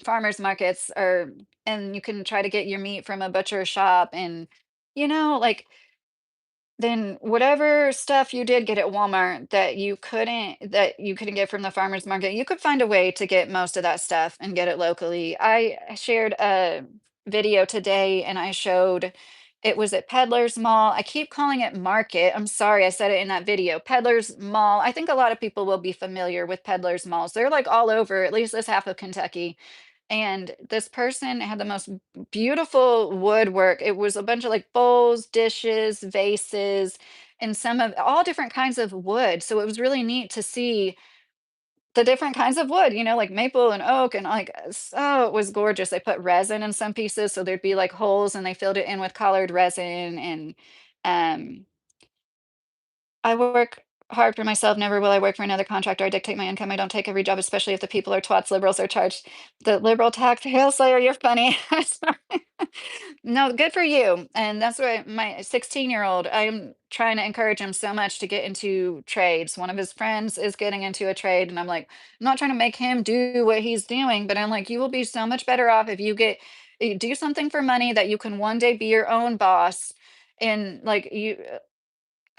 farmers markets are, and you can try to get your meat from a butcher shop, and like then whatever stuff you did get at Walmart that you couldn't get from the farmers market, you could find a way to get most of that stuff and get it locally. I shared a video today and I showed it was at Peddler's Mall. I keep calling it Market. I'm sorry, I said it in that video. Peddler's Mall. I think a lot of people will be familiar with Peddler's Malls. They're like all over, at least this half of Kentucky. And this person had the most beautiful woodwork. It was a bunch of like bowls, dishes, vases, and some of all different kinds of wood. So it was really neat to see the different kinds of wood, like maple and oak and like so it was gorgeous. They put resin in some pieces so there'd be like holes and they filled it in with colored resin and um I work hard for myself, never will I work for another contractor. I dictate my income. I don't take every job, especially if the people are twats, liberals are charged. The liberal tax hail slayer, you're funny. Sorry. No, good for you. And that's why my 16-year-old, I'm trying to encourage him so much to get into trades. One of his friends is getting into a trade, and I'm like, I'm not trying to make him do what he's doing, but I'm like, you will be so much better off if you do something for money that you can one day be your own boss. And like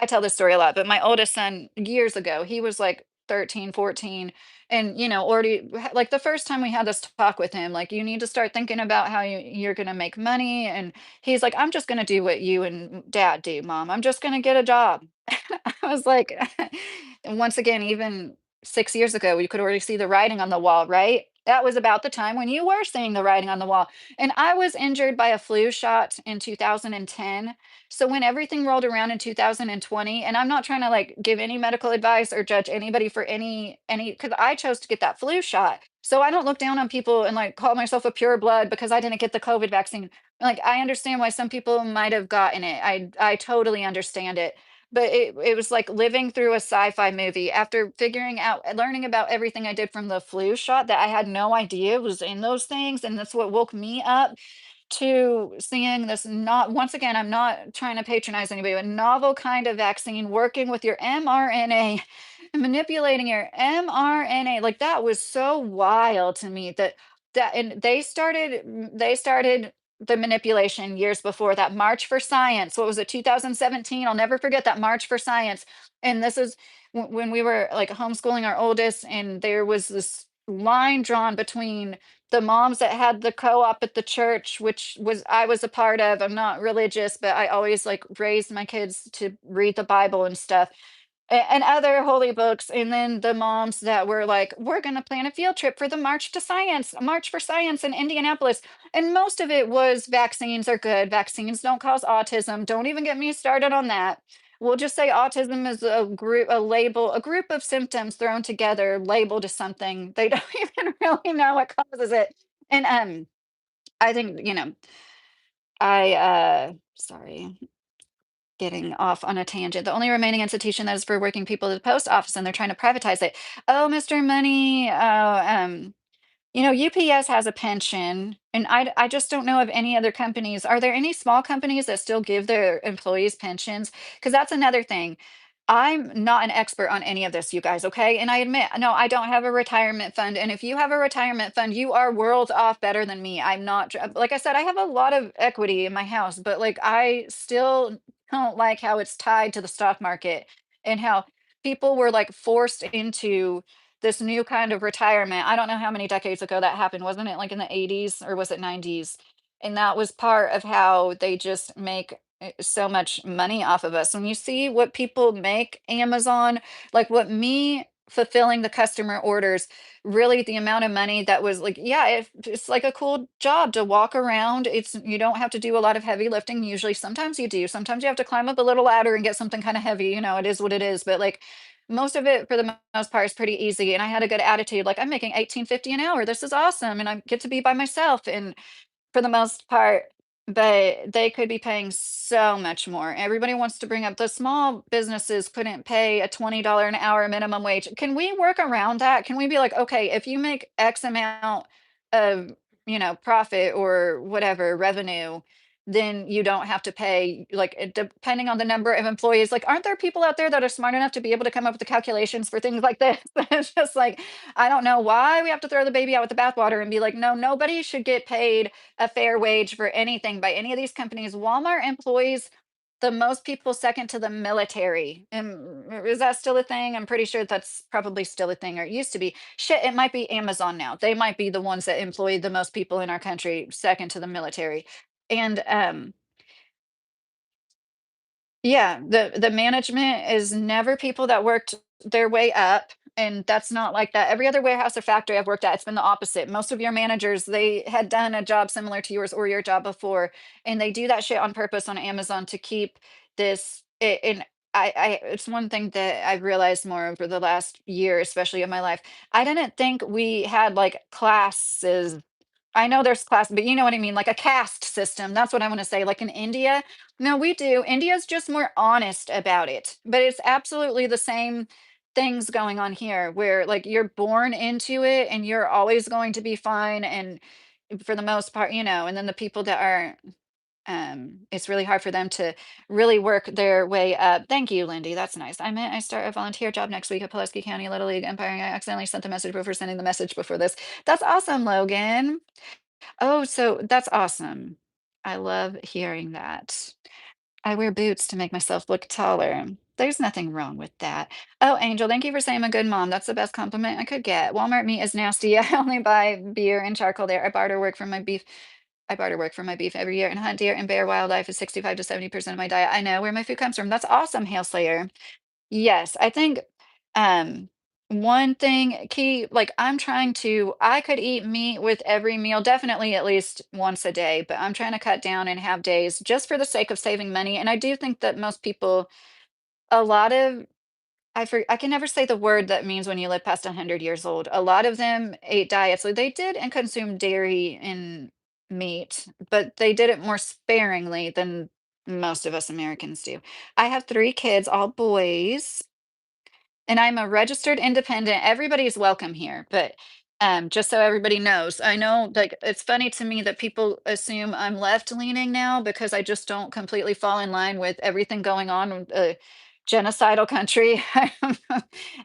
I tell this story a lot, but my oldest son years ago, he was like 13, 14, and already like the first time we had this talk with him, like you need to start thinking about how you're going to make money. And he's like, I'm just going to do what you and dad do, mom. I'm just going to get a job. I was like, and once again, even 6 years ago, you could already see the writing on the wall, right? That was about the time when you were seeing the writing on the wall. And I was injured by a flu shot in 2010. So when everything rolled around in 2020, and I'm not trying to like give any medical advice or judge anybody for any because I chose to get that flu shot. So I don't look down on people and like call myself a pure blood because I didn't get the COVID vaccine. Like I understand why some people might have gotten it. I totally understand it. But it was like living through a sci-fi movie after figuring out learning about everything I did from the flu shot that I had no idea was in those things, and that's what woke me up to seeing this not once again, I'm not trying to patronize anybody, but novel kind of vaccine working with your mRNA and manipulating your mRNA. Like that was so wild to me that and they started the manipulation years before that March for Science. What was it, 2017? I'll never forget that March for Science. And this is when we were like homeschooling our oldest, and there was this line drawn between the moms that had the co-op at the church, which was I was a part of. I'm not religious, but I always like raised my kids to read the Bible and stuff and other holy books. And then the moms that were like, we're going to plan a field trip for the March for Science in Indianapolis. And most of it was vaccines are good. Vaccines don't cause autism. Don't even get me started on that. We'll just say autism is a group, a label, a group of symptoms thrown together, labeled as something. They don't even really know what causes it. And I think, sorry, getting off on a tangent. The only remaining institution that is for working people is the post office, and they're trying to privatize it. Oh, Mr. Money. UPS has a pension, and I just don't know of any other companies. Are there any small companies that still give their employees pensions? Because that's another thing. I'm not an expert on any of this, you guys, okay? And I admit, no, I don't have a retirement fund. And if you have a retirement fund, you are worlds off better than me. I'm not, like I said, I have a lot of equity in my house, but like I still don't like how it's tied to the stock market and how people were like forced into this new kind of retirement. I don't know how many decades ago that happened. Wasn't it like in the 80s or was it 90s? And that was part of how they just make so much money off of us. When you see what people make Amazon, like what me fulfilling the customer orders, really the amount of money that was like, yeah, it's like a cool job to walk around. It's you don't have to do a lot of heavy lifting. Usually, sometimes you do. Sometimes you have to climb up a little ladder and get something kind of heavy. It is what it is. But like most of it for the most part is pretty easy. And I had a good attitude. Like I'm making 18.50 an hour. This is awesome. And I get to be by myself. And for the most part, but they could be paying so much more. Everybody wants to bring up the small businesses couldn't pay a $20 an hour minimum wage. Can we work around that? Can we be like, okay, if you make X amount of, profit or whatever revenue, then you don't have to pay, like, depending on the number of employees. Like, aren't there people out there that are smart enough to be able to come up with the calculations for things like this? It's just like, I don't know why we have to throw the baby out with the bathwater and be like, no, nobody should get paid a fair wage for anything by any of these companies. Walmart employs the most people second to the military. And is that still a thing? I'm pretty sure that's probably still a thing, or it used to be. Shit, it might be Amazon now. They might be the ones that employ the most people in our country second to the military. And yeah, the management is never people that worked their way up, and that's not like that. Every other warehouse or factory I've worked at, it's been the opposite. Most of your managers, they had done a job similar to yours or your job before, and they do that shit on purpose on Amazon to keep this. And it's one thing that I've realized more over the last year, especially of my life. I didn't think we had like classes. I know there's class, but you know what I mean, like a caste system. That's what I want to say. Like in India, no, we do. India's just more honest about it, but it's absolutely the same things going on here where like you're born into it and you're always going to be fine. And for the most part, and then the people that are, it's really hard for them to really work their way up. Thank you, Lindy. That's nice. I meant I start a volunteer job next week at Pulaski County Little League Empire. I accidentally sent the message before sending the message before this. That's awesome, Logan. Oh, so that's awesome. I love hearing that. I wear boots to make myself look taller. There's nothing wrong with that. Oh, Angel, thank you for saying I'm a good mom. That's the best compliment I could get. Walmart meat is nasty. I only buy beer and charcoal there. I barter work for my beef every year and hunt deer and bear wildlife is 65 to 70% of my diet. I know where my food comes from. That's awesome, Hail Slayer. Yes, I think um one thing key, like, I could eat meat with every meal, definitely at least once a day, but I'm trying to cut down and have days just for the sake of saving money, and I do think that most people a lot of I can never say the word that means when you live past 100 years old. A lot of them ate diets, so they did and consumed dairy and meat, but they did it more sparingly than most of us Americans do. I have 3 kids, all boys. And I'm a registered independent. Everybody's welcome here, but, just so everybody knows, I know, like, it's funny to me that people assume I'm left-leaning now because I just don't completely fall in line with everything going on with a genocidal country.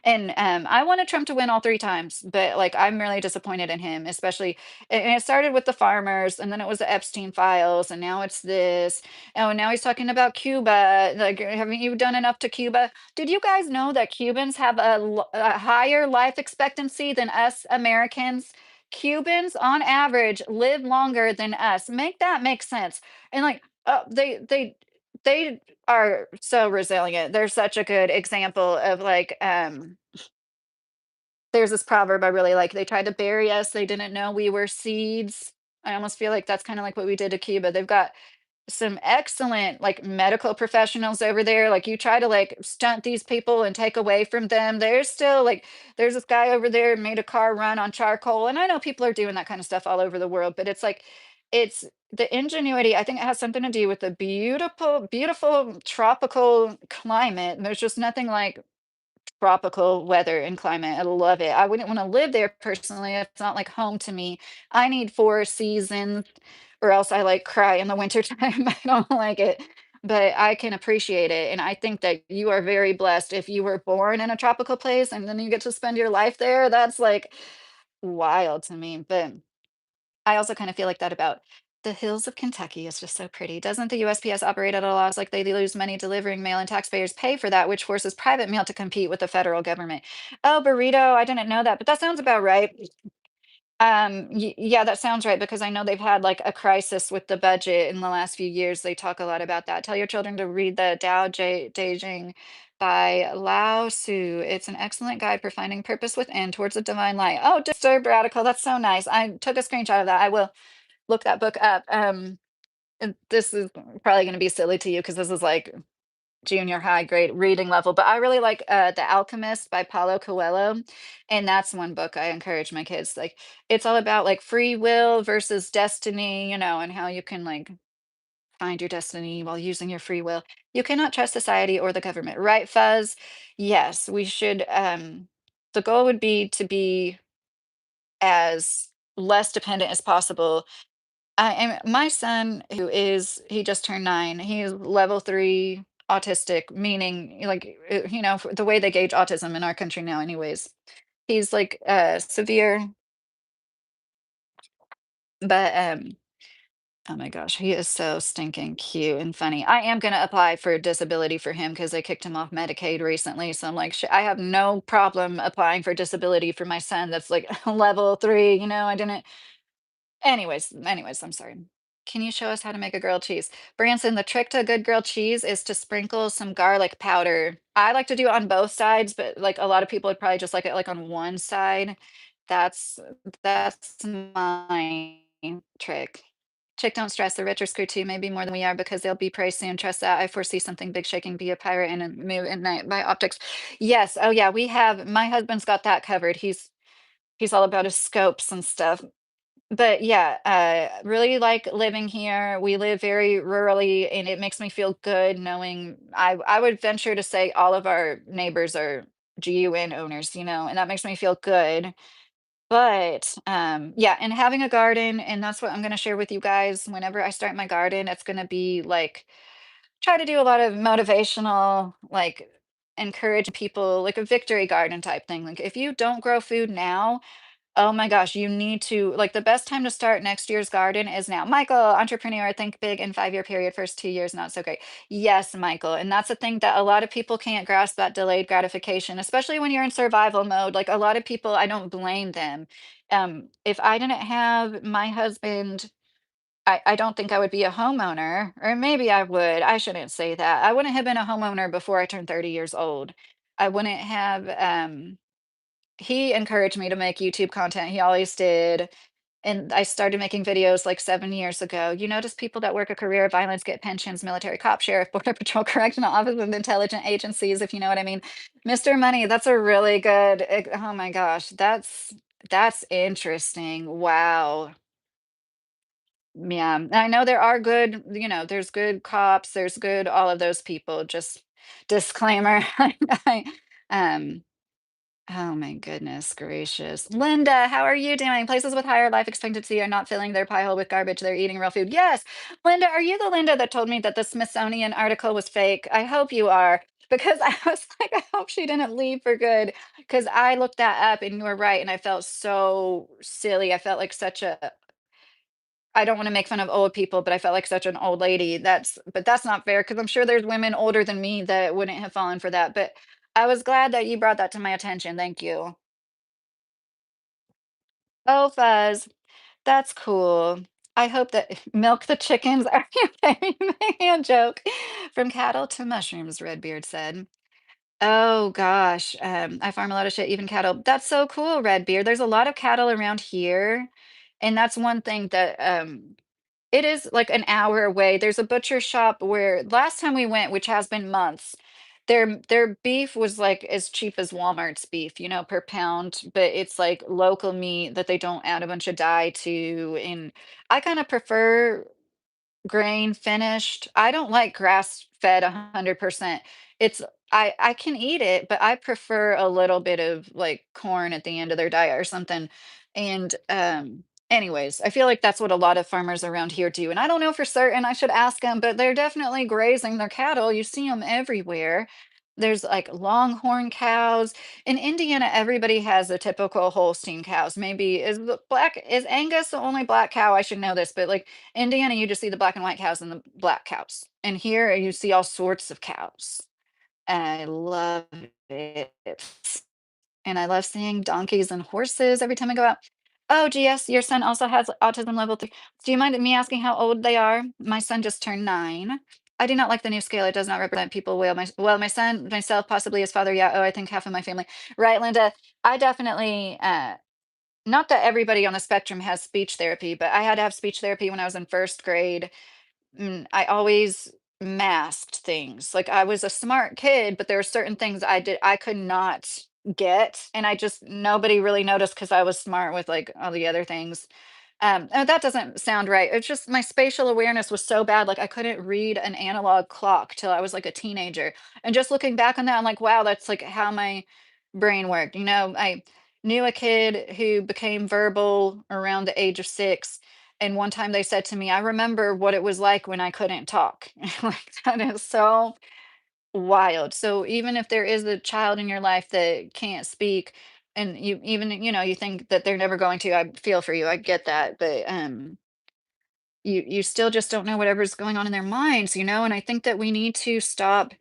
And, I wanted Trump to win all 3 times, but, like, I'm really disappointed in him, especially and it started with the farmers, and then it was the Epstein files, and now it's this. Oh, and now he's talking about Cuba, like, haven't you done enough to Cuba? Did you guys know that Cubans have a higher life expectancy than us Americans? Cubans, on average, live longer than us. Make that make sense. And like, they are so resilient. They're such a good example of like, there's this proverb I really like. They tried to bury us. They didn't know we were seeds. I almost feel like that's kind of like what we did to Cuba. They've got some excellent like medical professionals over there. Like you try to like stunt these people and take away from them, they're still like, there's this guy over there made a car run on charcoal, and I know people are doing that kind of stuff all over the world, but it's like it's the ingenuity. I think it has something to do with the beautiful tropical climate. There's just nothing like tropical weather and climate. I love it. I wouldn't want to live there personally. It's not like home to me. I need 4 seasons or else I like cry in the wintertime. I don't like it. But I can appreciate it. And I think that you are very blessed if you were born in a tropical place and then you get to spend your life there. That's like wild to me. But I also kind of feel like that about the hills of Kentucky. Is just so pretty. Doesn't the USPS operate at a loss? Like they lose money delivering mail and taxpayers pay for that, which forces private mail to compete with the federal government. Oh, burrito. I didn't know that, but that sounds about right. Yeah, that sounds right because I know they've had like a crisis with the budget in the last few years. They talk a lot about that. Tell your children to read the Dajing by Lao Tzu. It's an excellent guide for finding purpose within towards the divine light. Oh, disturb radical. That's so nice. I took a screenshot of that. I will look that book up. And this is probably going to be silly to you because this is like junior high grade reading level, but I really like The Alchemist by Paulo Coelho. And that's one book I encourage my kids. Like it's all about like free will versus destiny, and how you can like find your destiny while using your free will. You cannot trust society or the government, right, Fuzz? Yes, we should the goal would be to be as less dependent as possible. I am my son he just turned 9. He's level 3 autistic, meaning like the way they gauge autism in our country now anyways. He's like severe, but oh my gosh, he is so stinking cute and funny. I am going to apply for disability for him because they kicked him off Medicaid recently. So I'm like, I have no problem applying for disability for my son that's like level 3. I didn't. Anyways, I'm sorry. Can you show us how to make a grilled cheese? Branson, the trick to a good grilled cheese is to sprinkle some garlic powder. I like to do it on both sides, but like a lot of people would probably just like it like on one side. That's that's my trick. Chick, don't stress. The rich are screwed too, maybe more than we are because they'll be priced soon. Trust that. I foresee something big shaking, be a pirate and a move at night by optics. Yes. Oh yeah, we have my husband's got that covered. He's all about his scopes and stuff. But yeah, really like living here. We live very rurally, and it makes me feel good knowing I would venture to say all of our neighbors are GUN owners, and that makes me feel good. But yeah, and having a garden, and that's what I'm going to share with you guys. Whenever I start my garden, it's going to be like try to do a lot of motivational, like encourage people, like a victory garden type thing. Like if you don't grow food now, oh my gosh, you need to like the best time to start next year's garden is now. Michael, entrepreneur, think big in 5-year period, first 2 years, not so great. Yes, Michael. And that's the thing that a lot of people can't grasp that delayed gratification, especially when you're in survival mode. Like a lot of people, I don't blame them. If I didn't have my husband, I don't think I would be a homeowner, or maybe I would. I shouldn't say that. I wouldn't have been a homeowner before I turned 30 years old. I wouldn't have. he encouraged me to make YouTube content, he always did, and I started making videos like 7 years ago. You notice people that work a career of violence get pensions, military, cop, sheriff, border patrol, correctional office, and intelligent agencies, if you know what I mean. Mr. Money, that's a really good oh my gosh, that's interesting. Wow. Yeah, and I know there are good, there's good cops, there's good all of those people, just disclaimer. I, um, oh my goodness gracious. Linda, how are you doing? Places with higher life expectancy are not filling their pie hole with garbage, they're eating real food. Yes. Linda, are you the Linda that told me that the Smithsonian article was fake? I hope you are. Because I was like, I hope she didn't leave for good. Because I looked that up and you were right. And I felt so silly. I felt like such a I don't wanna make fun of old people, but I felt like such an old lady. That's not fair because 'cause I'm sure there's women older than me that wouldn't have fallen for that, but I was glad that you brought that to my attention, thank you. Oh, Fuzz, that's cool. I hope that milk the chickens are you okay? Man joke. From cattle to mushrooms, Redbeard said. Oh gosh, I farm a lot of shit, even cattle. That's so cool, Redbeard. There's a lot of cattle around here, and that's one thing that, it is like an hour away. There's a butcher shop where last time we went, which has been months, their beef was like as cheap as Walmart's beef, per pound, but it's like local meat that they don't add a bunch of dye to. And I kind of prefer grain finished. I don't like grass fed 100%. It's I can eat it, but I prefer a little bit of like corn at the end of their diet or something. And anyways, I feel like that's what a lot of farmers around here do. And I don't know for certain, I should ask them, but they're definitely grazing their cattle. You see them everywhere. There's like longhorn cows. In Indiana, everybody has the typical Holstein cows. Maybe is Angus the only black cow? I should know this, but like Indiana, you just see the black and white cows and the black cows. And here you see all sorts of cows. I love it. And I love seeing donkeys and horses every time I go out. Oh, GS, your son also has autism level 3. Do you mind me asking how old they are? My son just turned 9. I do not like the new scale. It does not represent people well. My son, myself, possibly his father. Yeah. Oh, I think half of my family. Right, Linda. I definitely not that everybody on the spectrum has speech therapy, but I had to have speech therapy when I was in first grade. I always masked things. Like I was a smart kid, but there were certain things I could not get, and I just nobody really noticed because I was smart with like all the other things. That doesn't sound right. It's just my spatial awareness was so bad. Like I couldn't read an analog clock till I was like a teenager. And just looking back on that, I'm like, wow, that's like how my brain worked. I knew a kid who became verbal around the age of 6. And one time they said to me, I remember what it was like when I couldn't talk. Like that is so wild. So even if there is a child in your life that can't speak, and you even, you think that they're never going to, I feel for you. I get that. But you still just don't know whatever's going on in their minds, and I think that we need to stop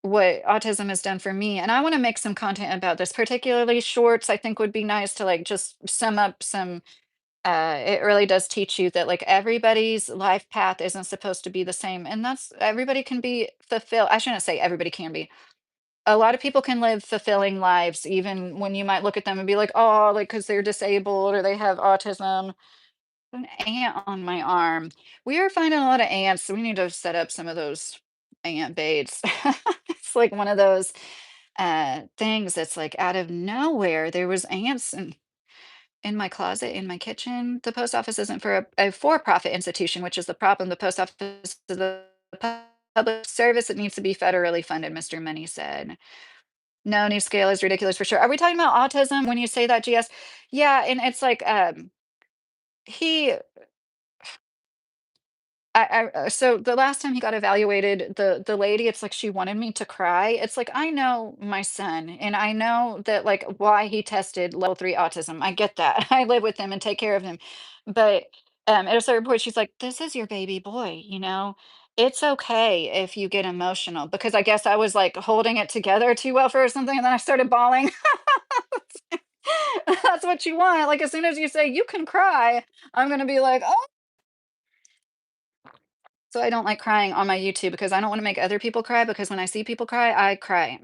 what autism has done for me. And I want to make some content about this, particularly shorts. I think would be nice to like just sum up some it really does teach you that like everybody's life path isn't supposed to be the same. And that's everybody can be fulfilled. I shouldn't say everybody can be. A lot of people can live fulfilling lives, even when you might look at them and be like, oh, like because they're disabled or they have autism. An ant on my arm. We are finding a lot of ants. So we need to set up some of those ant baits. It's like one of those things that's like out of nowhere. There was ants in my closet, in my kitchen. The post office isn't for a for-profit institution, which is the problem. The post office is a public service. It needs to be federally funded, Mr. Money said. No, new scale is ridiculous for sure. Are we talking about autism when you say that, GS? Yeah, and it's like he so the last time he got evaluated, the lady, it's like she wanted me to cry. It's like I know my son, and I know that like why he tested level 3 autism. I get that. I live with him and take care of him. But at a certain point, she's like, "This is your baby boy, It's okay if you get emotional." Because I guess I was like holding it together too well for her or something, and then I started bawling. That's what you want. Like as soon as you say you can cry, I'm gonna be like, oh. so I don't like crying on my YouTube because I don't wanna make other people cry because when I see people cry, I cry.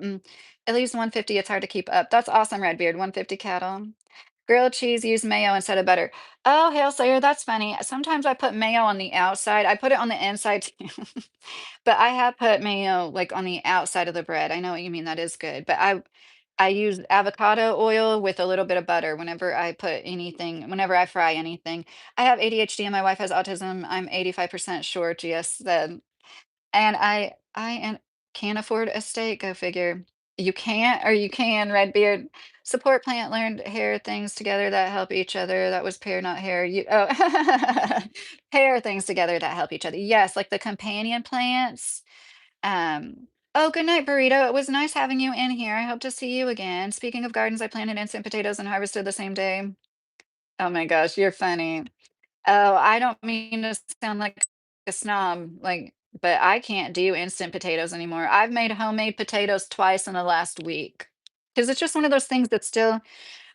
At least 150, it's hard to keep up. That's awesome, Redbeard, 150 cattle. Grilled cheese, use mayo instead of butter. Oh, hail Sayer, that's funny. Sometimes I put mayo on the outside. I put it on the inside too. But I have put mayo, like, on the outside of the bread. I know what you mean, that is good. But I use avocado oil with a little bit of butter whenever I fry anything. I have ADHD and my wife has autism. I'm 85% sure, GS said. And I can't afford a steak, go figure. You can't or you can, Redbeard. Support plant learned hair things together that help each other. That was pair, not hair. Pair things together that help each other. Yes, like the companion plants. Oh, good night, burrito. It was nice having you in here. I hope to see you again. Speaking of gardens, I planted instant potatoes and harvested the same day. Oh my gosh, you're funny. Oh, I don't mean to sound like a snob, like, but I can't do instant potatoes anymore. I've made homemade potatoes twice in the last week because it's just one of those things that still,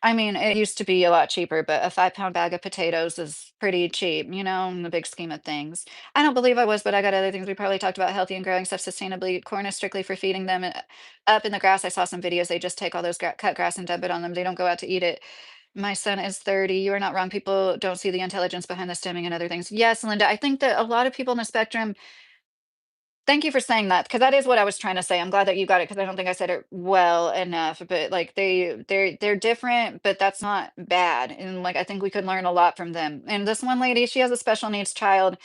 I mean, it used to be a lot cheaper, but a 5-pound bag of potatoes is pretty cheap, in the big scheme of things. I don't believe I was, but I got other things. We probably talked about healthy and growing stuff sustainably. Corn is strictly for feeding them. Up in the grass, I saw some videos. They just take all those cut grass and dump it on them. They don't go out to eat it. My son is 30. You are not wrong. People don't see the intelligence behind the stemming and other things. Yes, Linda, I think that a lot of people on the spectrum, thank you for saying that because that is what I was trying to say. I'm glad that you got it because I don't think I said it well enough. But like they're different, but that's not bad. And like I think we could learn a lot from them. And this one lady, she has a special needs child,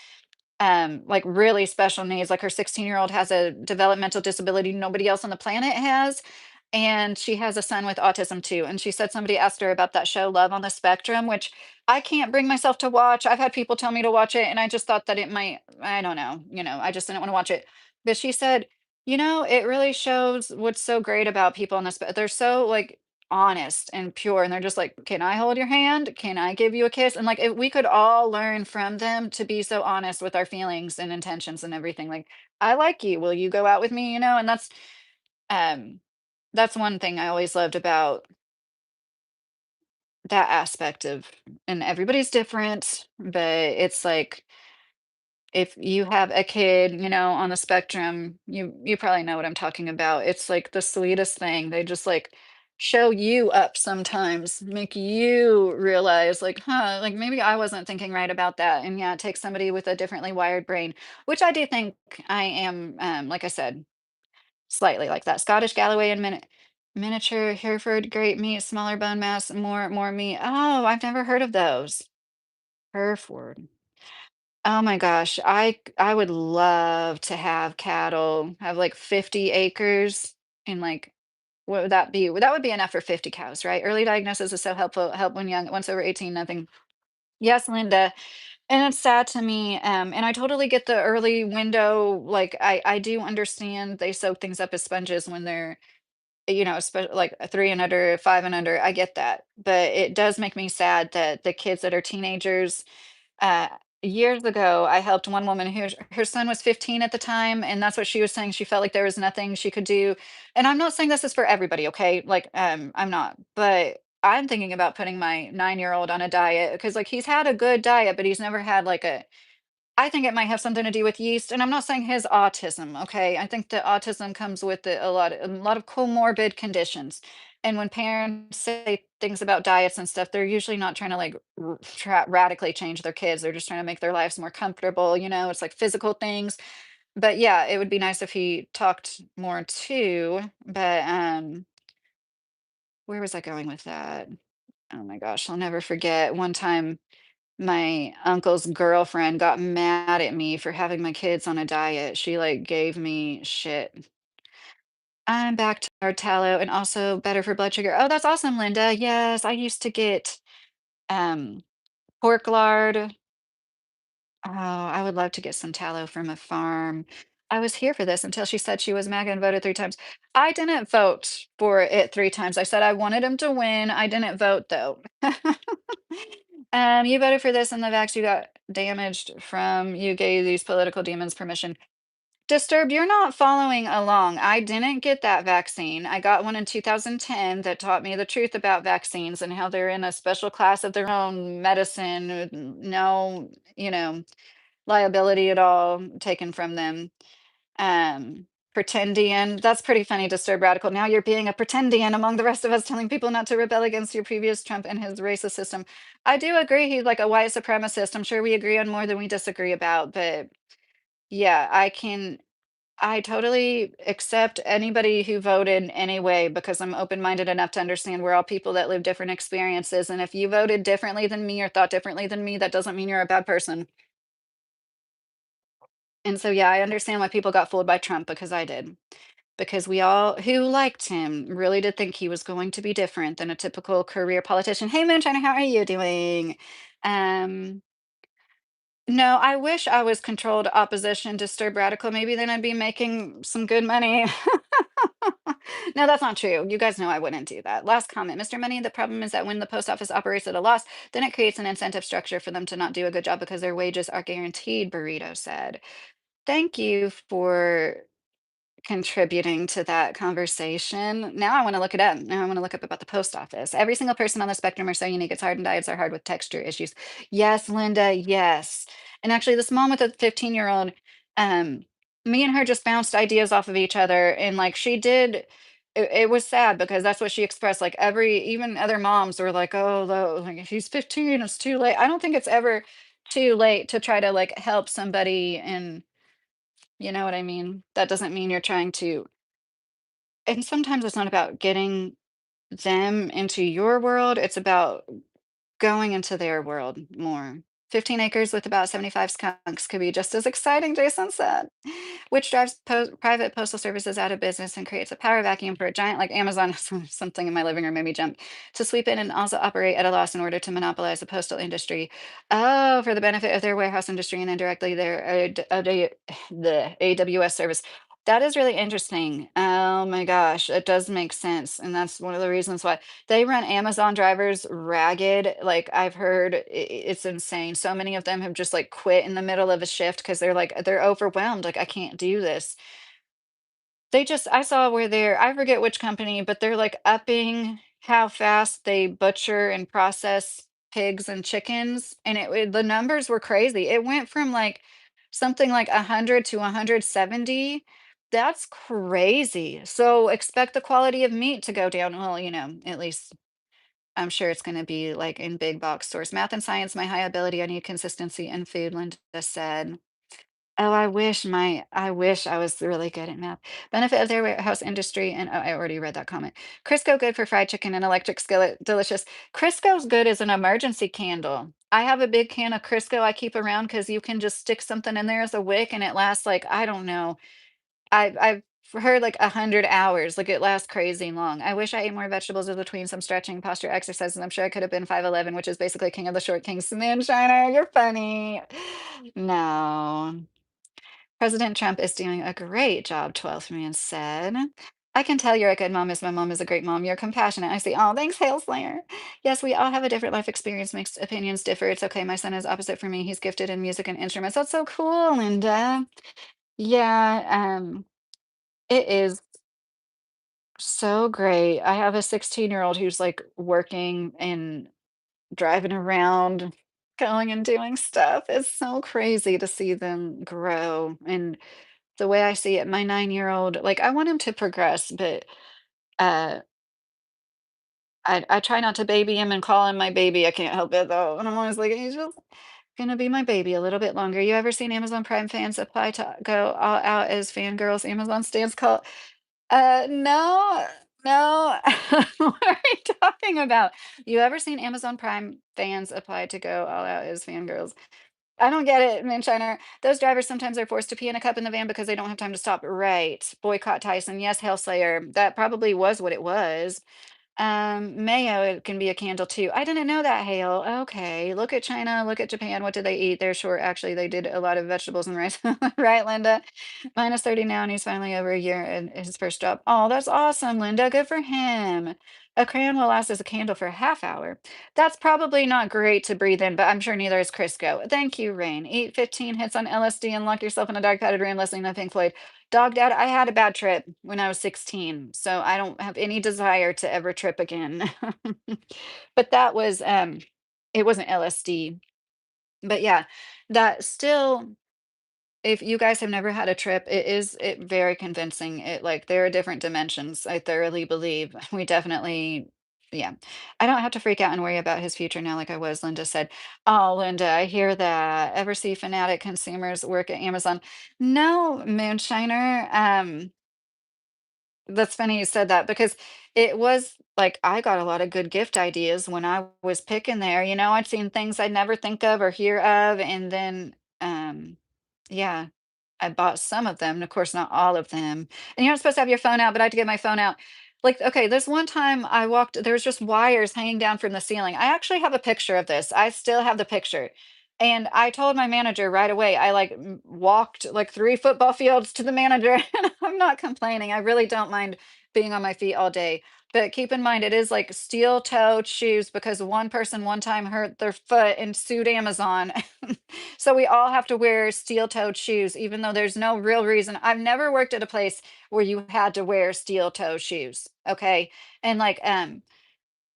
like really special needs. Like her 16-year-old has a developmental disability nobody else on the planet has. And she has a son with autism too. And she said somebody asked her about that show, Love on the Spectrum, which I can't bring myself to watch. I've had people tell me to watch it, and I just thought that it might, I don't know, I just didn't want to watch it. But she said, it really shows what's so great about people on this. They're so like honest and pure, and they're just like, can I hold your hand? Can I give you a kiss? And like, if we could all learn from them to be so honest with our feelings and intentions and everything. Like, I like you. Will you go out with me? And um that's one thing I always loved about that aspect of, and everybody's different, but it's like if you have a kid, on the spectrum, you probably know what I'm talking about. It's like the sweetest thing. They just like show you up sometimes, make you realize like, huh, like maybe I wasn't thinking right about that. And yeah, it takes somebody with a differently wired brain, which I do think I am, like I said, slightly like that. Scottish Galloway and miniature Hereford, great meat, smaller bone mass, more meat. Oh, I've never heard of those. Hereford. Oh my gosh, I would love to have cattle, have like 50 acres and like what would that be? Well, that would be enough for 50 cows, right? Early diagnosis is so helpful. Help when young, once over 18, nothing. Yes, Linda. And it's sad to me. And I totally get the early window. Like I do understand they soak things up as sponges when they're especially like a 3 and under, 5 and under, I get that, but it does make me sad that the kids that are teenagers, uh, years ago, I helped one woman who her son was 15 at the time, and that's what she was saying. She felt like there was nothing she could do. And I'm not saying this is for everybody, okay? Like, I'm not, but I'm thinking about putting my 9-year-old on a diet because like he's had a good diet, but he's never had like a I think it might have something to do with yeast, and I'm not saying his autism, okay? I think that autism comes with a lot of comorbid conditions. And when parents say things about diets and stuff, they're usually not trying to like radically change their kids. They're just trying to make their lives more comfortable, it's like physical things. But yeah, it would be nice if he talked more too. But where was I going with that? Oh my gosh, I'll never forget one time my uncle's girlfriend got mad at me for having my kids on a diet. She, like, gave me shit. I'm back to our tallow and also better for blood sugar. Oh, that's awesome, Linda. Yes, I used to get, um, pork lard. Oh, I would love to get some tallow from a farm. I was here for this until she said she was MAGA and voted 3 times. I didn't vote for it 3 times. I said I wanted him to win. I didn't vote, though. You voted for this and the vax you got damaged from. You gave these political demons permission. Disturbed, you're not following along. I didn't get that vaccine. I got one in 2010 that taught me the truth about vaccines and how they're in a special class of their own medicine. No, you know. liability at all taken from them. Pretendian, that's pretty funny, disturb radical. Now you're being a pretendian among the rest of us, telling people not to rebel against your previous Trump and his racist system. I do agree he's like a white supremacist. I'm sure we agree on more than we disagree about, but yeah, I totally accept anybody who voted anyway because I'm open-minded enough to understand we're all people that live different experiences. And if you voted differently than me or thought differently than me, that doesn't mean you're a bad person. And so, yeah, I understand why people got fooled by Trump because I did. Because we all who liked him really did think he was going to be different than a typical career politician. Hey, Moonshiner, how are you doing? Um, no, I wish I was controlled opposition, disturb radical. Maybe then I'd be making some good money. No, that's not true. You guys know I wouldn't do that. Last comment, Mr. Money. The problem is that when the post office operates at a loss, then it creates an incentive structure for them to not do a good job because their wages are guaranteed, Burrito said. Thank you for contributing to that conversation. Now I wanna look it up. Now I wanna look up about the post office. Every single person on the spectrum are so unique. It's hard and diets are hard with texture issues. Yes, Linda, yes. And actually this mom with a 15-year-old, um, me and her just bounced ideas off of each other and like she did it was sad because that's what she expressed. Like every even other moms were like, oh, like if he's 15, it's too late. I don't think it's ever too late to try to like help somebody and you know what I mean? That doesn't mean you're trying to and sometimes it's not about getting them into your world, it's about going into their world more. 15 acres with about 75 skunks could be just as exciting, Jason said, which drives private postal services out of business and creates a power vacuum for a giant like Amazon. Something in my living room made me jump to sweep in and also operate at a loss in order to monopolize the postal industry. Oh, for the benefit of their warehouse industry and indirectly their the AWS service. That is really interesting. Oh my gosh, it does make sense. And that's one of the reasons why they run Amazon drivers ragged, like, I've heard it's insane. So many of them have just, like, quit in the middle of a shift because 'cause they're, like, they're overwhelmed, like, "I can't do this." They just I saw where they're I forget which company, but they're, like, upping how fast they butcher and process pigs and chickens, and the numbers were crazy. It went from, like, something like 100 to 170. That's crazy. So, expect the quality of meat to go down. Well, at least I'm sure it's gonna be, like, in big box stores. Math and science, my high ability, I need consistency in food, Linda said. Oh, I wish I was really good at math. Benefit of their warehouse industry, and oh, I already read that comment. Crisco good for fried chicken and electric skillet, delicious. Crisco's good as an emergency candle. I have a big can of Crisco I keep around because you can just stick something in there as a wick and it lasts like, I don't know, I've heard like 100 hours, like, it lasts crazy long. I wish I ate more vegetables in between some stretching, posture exercises. I'm sure I could have been 5'11", which is basically king of the short kings. Moonshiner, you're funny. No. President Trump is doing a great job, 12th man said. I can tell you're a good mom as my mom is a great mom. You're compassionate. I say, oh, thanks, Hail Slayer. Yes, we all have a different life experience. Mixed opinions differ. It's okay. My son is opposite for me. He's gifted in music and instruments. That's so cool, Linda. Yeah, it is so great. I have a 16-year-old who's, like, working and driving around, going and doing stuff. It's so crazy to see them grow, and the way I see it, my 9-year-old like, I want him to progress, but, uh, I try not to baby him and call him my baby. I can't help it, though, and I'm always like, "He's just gonna be my baby a little bit longer." You ever seen Amazon Prime fans apply to go all out as fangirls? Amazon stands call no, no. What are you talking about? You ever seen Amazon Prime fans apply to go all out as fangirls? I don't get it, Moonshiner. Those drivers sometimes are forced to pee in a cup in the van because they don't have time to stop. Right. Boycott Tyson. Yes, Hellslayer. That probably was what it was. Mayo, it can be a candle too. I didn't know that, Hale. Okay. Look at China, look at Japan. What did they eat? They're short. Actually, they did a lot of vegetables and rice. Right, Linda? Minus 30 now, and he's finally over a year in his first job. Oh, that's awesome, Linda. Good for him. A crayon will last as a candle for a half hour. That's probably not great to breathe in, but I'm sure neither is Crisco. Thank you, Rain. Eat 15 hits on LSD and lock yourself in a dark padded room listening to Pink Floyd. Dog dad, I had a bad trip when I was 16, so I don't have any desire to ever trip again. But that was, it wasn't LSD. But yeah, that still, if you guys have never had a trip, it very convincing. Like, there are different dimensions, I thoroughly believe. We definitely, yeah. I don't have to freak out and worry about his future now like I was, Linda said. Oh, Linda, I hear that. Ever see fanatic consumers work at Amazon? No, Moonshiner. That's funny you said that because it was like I got a lot of good gift ideas when I was picking there. I'd seen things I'd never think of or hear of, and then yeah, I bought some of them, and of course not all of them. And you're not supposed to have your phone out, but I had to get my phone out. Like, okay, there's one time I walked, there was just wires hanging down from the ceiling. I actually have a picture of this. I still have the picture. And I told my manager right away. I like walked like 3 football fields to the manager, and I'm not complaining. I really don't mind being on my feet all day. But keep in mind, it is like steel-toed shoes because one person one time hurt their foot and sued Amazon. So we all have to wear steel-toed shoes, even though there's no real reason. I've never worked at a place where you had to wear steel-toe shoes. Okay. And like, and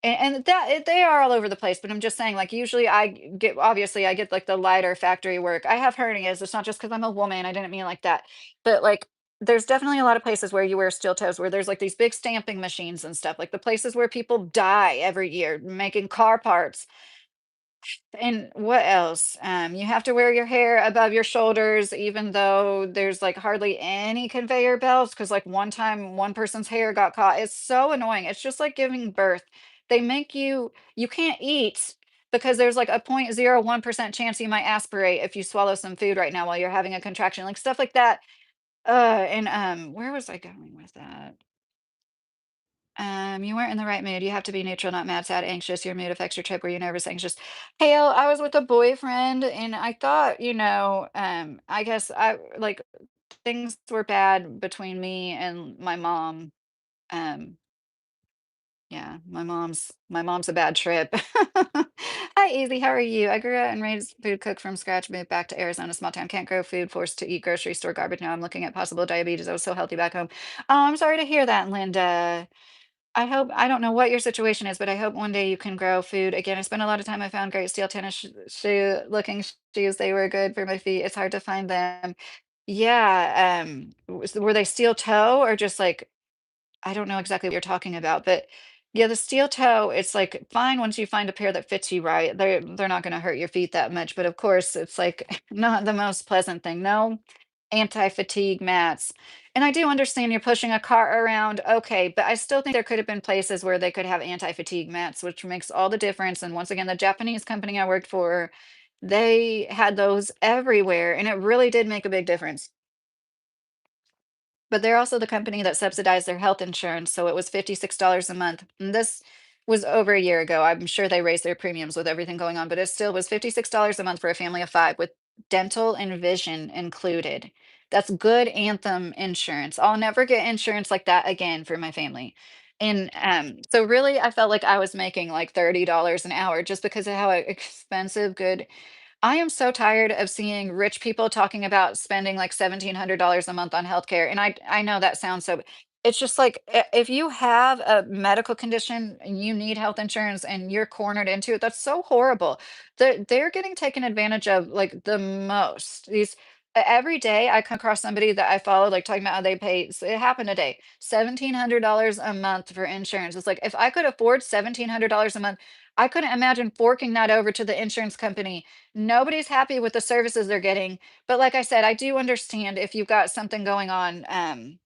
they are all over the place, but I'm just saying, like, usually obviously, I get like the lighter factory work. I have hernias. It's not just because I'm a woman. I didn't mean like that. But like, there's definitely a lot of places where you wear steel toes, where there's like these big stamping machines and stuff, like the places where people die every year making car parts. And what else? You have to wear your hair above your shoulders, even though there's like hardly any conveyor belts. Because like one time, one person's hair got caught. It's so annoying. It's just like giving birth. They make you can't eat because there's like a 0.01% chance you might aspirate if you swallow some food right now while you're having a contraction, like stuff like that. And where was I going with that? You weren't in the right mood. You have to be neutral, not mad, sad, anxious. Your mood affects your trip. Were you nervous, anxious? Hell, I was with a boyfriend and I thought, I guess I like things were bad between me and my mom. Um, yeah, my mom's a bad trip. Hi, Easy. How are you? I grew up and raised food cook from scratch, moved back to Arizona, small town, can't grow food, forced to eat grocery store garbage. Now I'm looking at possible diabetes. I was so healthy back home. Oh, I'm sorry to hear that, Linda. I don't know what your situation is, but I hope one day you can grow food again. I spent a lot of time. I found great steel tennis shoe looking shoes. They were good for my feet. It's hard to find them. Yeah. Were they steel toe or just like, I don't know exactly what you're talking about, but yeah, the steel toe, it's like fine once you find a pair that fits you right. They're not going to hurt your feet that much, but of course, it's like not the most pleasant thing. No anti-fatigue mats. And I do understand you're pushing a cart around. Okay, but I still think there could have been places where they could have anti-fatigue mats, which makes all the difference. And once again, the Japanese company I worked for, they had those everywhere, and it really did make a big difference. But they're also the company that subsidized their health insurance, so it was $56 a month. And this was over a year ago. I'm sure they raised their premiums with everything going on, but it still was $56 a month for a family of 5 with dental and vision included. That's good Anthem insurance. I'll never get insurance like that again for my family. And so really I felt like I was making like $30 an hour just because of how expensive good. I am so tired of seeing rich people talking about spending like $1,700 a month on healthcare. And I know that sounds so, it's just like if you have a medical condition and you need health insurance and you're cornered into it, that's so horrible. They're getting taken advantage of like the most. Every day I come across somebody that I follow, like talking about how they pay, it happened today, $1,700 a month for insurance. It's like if I could afford $1,700 a month, I couldn't imagine forking that over to the insurance company. Nobody's happy with the services they're getting. But like I said, I do understand if you've got something going on, and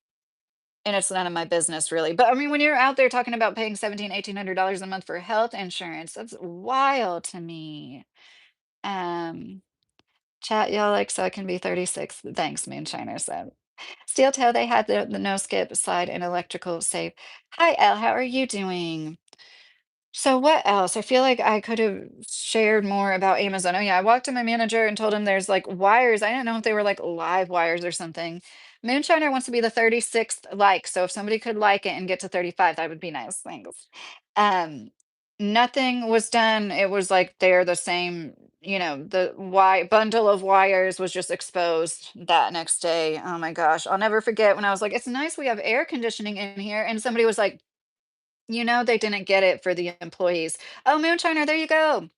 it's none of my business really. But I mean, when you're out there talking about paying 1,800 $1,800 a month for health insurance, that's wild to me. Um, Chat, y'all like so I can be 36. Thanks, Moonshiner said. Steel toe, they had the no skip slide and electrical safe. Hi, Elle, how are you doing? So what else? I feel like I could have shared more about Amazon. Oh yeah, I walked to my manager and told him there's like wires. I didn't know if they were like live wires or something. Moonshiner wants to be the 36th like. So if somebody could like it and get to 35, that would be nice. Thanks. Um, Nothing was done. It was like they're the same, the bundle of wires was just exposed that next day. Oh my gosh. I'll never forget when I was like, it's nice we have air conditioning in here. And somebody was like, they didn't get it for the employees. Oh, Moonshiner, there you go.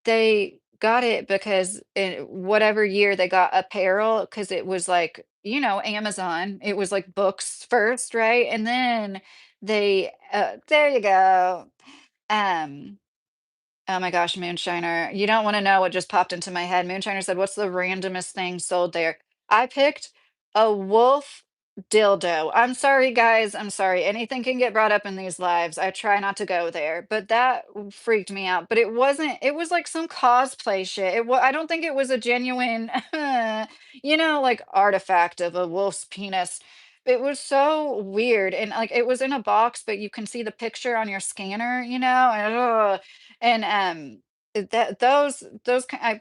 They got it because in whatever year they got apparel, because it was like, Amazon. It was like books first, right? And then there you go. Um, Oh my gosh, Moonshiner. You don't wanna know what just popped into my head. Moonshiner said, "What's the randomest thing sold there?" I picked a wolf dildo. I'm sorry, guys. I'm sorry. Anything can get brought up in these lives. I try not to go there, but that freaked me out. But it was like some cosplay shit. I don't think it was a genuine, like artifact of a wolf's penis. It was so weird. And like it was in a box, but you can see the picture on your scanner, and, I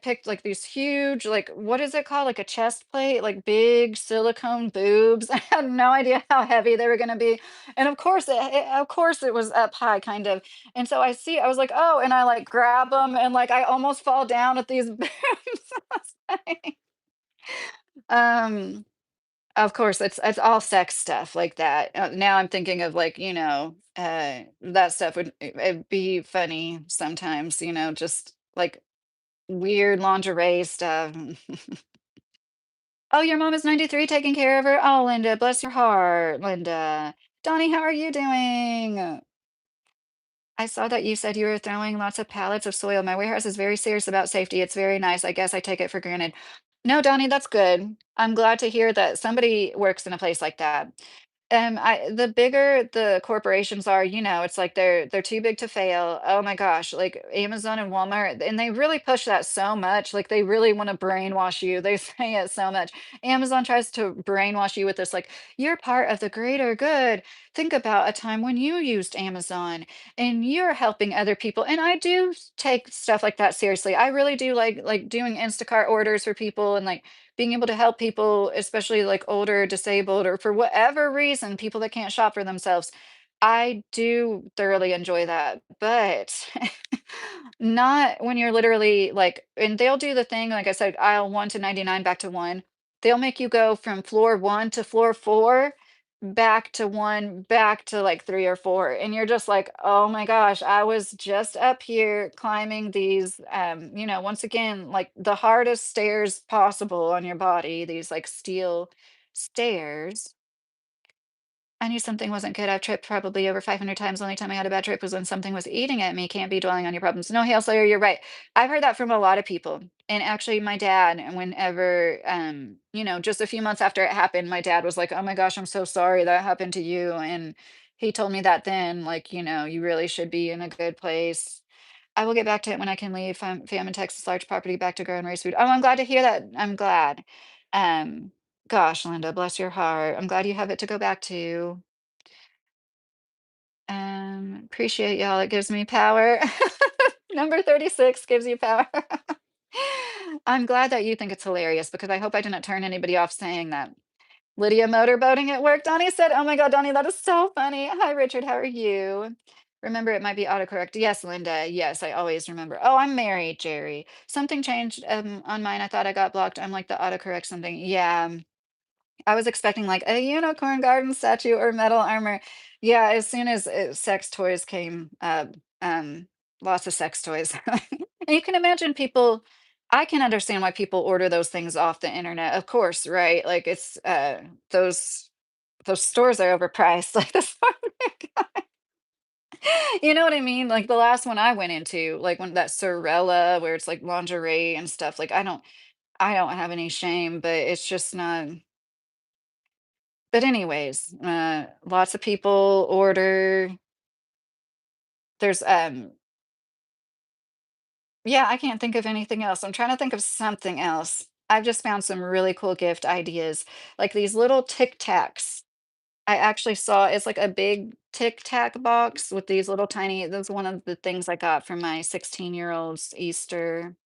picked, like, these huge, like, what is it called? Like a chest plate, like, big silicone boobs. I had no idea how heavy they were gonna be, and of course, it was up high, kind of, and so I was like, "Oh," and I, like, grab them, and, like, I almost fall down at these boobs. I was like, um of course, it's all sex stuff like that. Now I'm thinking of like, that stuff it'd be funny sometimes, just like weird lingerie stuff. Oh, your mom is 93 taking care of her? Oh, Linda, bless your heart, Linda. Donnie, how are you doing? I saw that you said you were throwing lots of pallets of soil. My warehouse is very serious about safety. It's very nice. I guess I take it for granted. No, Donnie, that's good. I'm glad to hear that somebody works in a place like that. The bigger the corporations are, it's like they're too big to fail. Oh my gosh, like Amazon and Walmart, and they really push that so much. Like they really want to brainwash you. They say it so much. Amazon tries to brainwash you with this, like, you're part of the greater good. Think about a time when you used Amazon and you're helping other people. And I do take stuff like that seriously. I really do like doing Instacart orders for people and like being able to help people, especially like older, disabled, or for whatever reason, people that can't shop for themselves. I do thoroughly enjoy that, but not when you're literally like, and they'll do the thing, like I said, aisle 1 to 99 back to 1. They'll make you go from floor 1 to floor 4, back to 1, back to like 3 or 4. And you're just like, oh my gosh, I was just up here climbing these, once again, like the hardest stairs possible on your body, these like steel stairs. I knew something wasn't good. I've tripped probably over 500 times. The only time I had a bad trip was when something was eating at me. Can't be dwelling on your problems. No, Hail Slayer, you're right. I've heard that from a lot of people. And actually, my dad, whenever, just a few months after it happened, my dad was like, "Oh my gosh, I'm so sorry that happened to you." And he told me that then, like, you really should be in a good place. I will get back to it when I can leave. Fam in Texas, large property, back to grow and raise food. Oh, I'm glad to hear that. I'm glad. Um, Gosh, Linda, bless your heart. I'm glad you have it to go back to. Appreciate y'all. It gives me power. Number 36 gives you power. I'm glad that you think it's hilarious because I hope I didn't turn anybody off saying that. Lydia motorboating at work. Donnie said, "Oh my God, Donnie, that is so funny. Hi, Richard. How are you?" Remember, it might be autocorrect. Yes, Linda. Yes, I always remember. Oh, I'm married, Jerry. Something changed on mine. I thought I got blocked. I'm like the autocorrect something. Yeah. I was expecting like a unicorn garden statue or metal armor. Yeah, as soon as sex toys came up, lots of sex toys. And you can imagine people, I can understand why people order those things off the internet, of course, right? Like it's those those stores are overpriced. Like this you know what I mean? Like the last one I went into, like when that Sorella where it's like lingerie and stuff, like I don't have any shame, but it's just not. But anyways, lots of people order. There's yeah, I can't think of anything else. I'm trying to think of something else. I've just found some really cool gift ideas, like these little Tic Tacs. I actually saw it's like a big Tic Tac box with these little tiny. That's one of the things I got from my 16-year-old's Easter.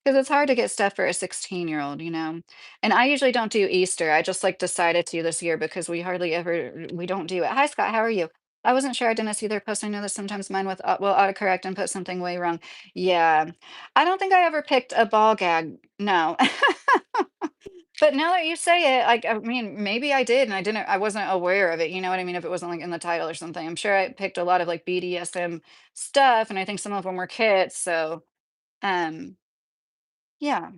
'Cause it's hard to get stuff for a 16-year-old, you know? And I usually don't do Easter, I just, like, decided to this year because we don't do it. Hi, Scott, how are you? I wasn't sure, I didn't see their post. I know that sometimes mine will autocorrect and put something way wrong. Yeah. I don't think I ever picked a ball gag, no. But now that you say it, like, I mean, maybe I did and I wasn't aware of it, you know what I mean? If it wasn't, like, in the title or something. I'm sure I picked a lot of, like, BDSM stuff, and I think some of them were kits, so, um Yeah.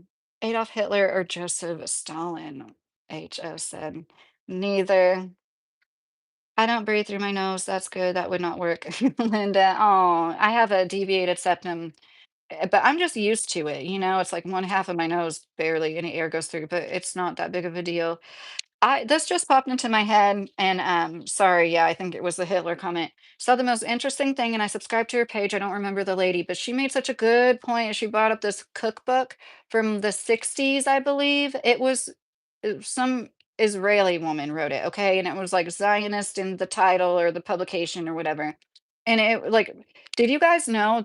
Adolf Hitler or Joseph Stalin, HS said. Neither. I don't breathe through my nose. That's good. That would not work. Linda, oh, I have a deviated septum, but I'm just used to it. It's like one half of my nose barely any air goes through, but it's not that big of a deal. This just popped into my head, and sorry, yeah, I think it was the Hitler comment. Saw the most interesting thing, and I subscribed to her page. I don't remember the lady, but she made such a good point. She brought up this cookbook from the 60s, I believe. Some Israeli woman wrote it, okay, and it was like Zionist in the title or the publication or whatever. And it like, did you guys know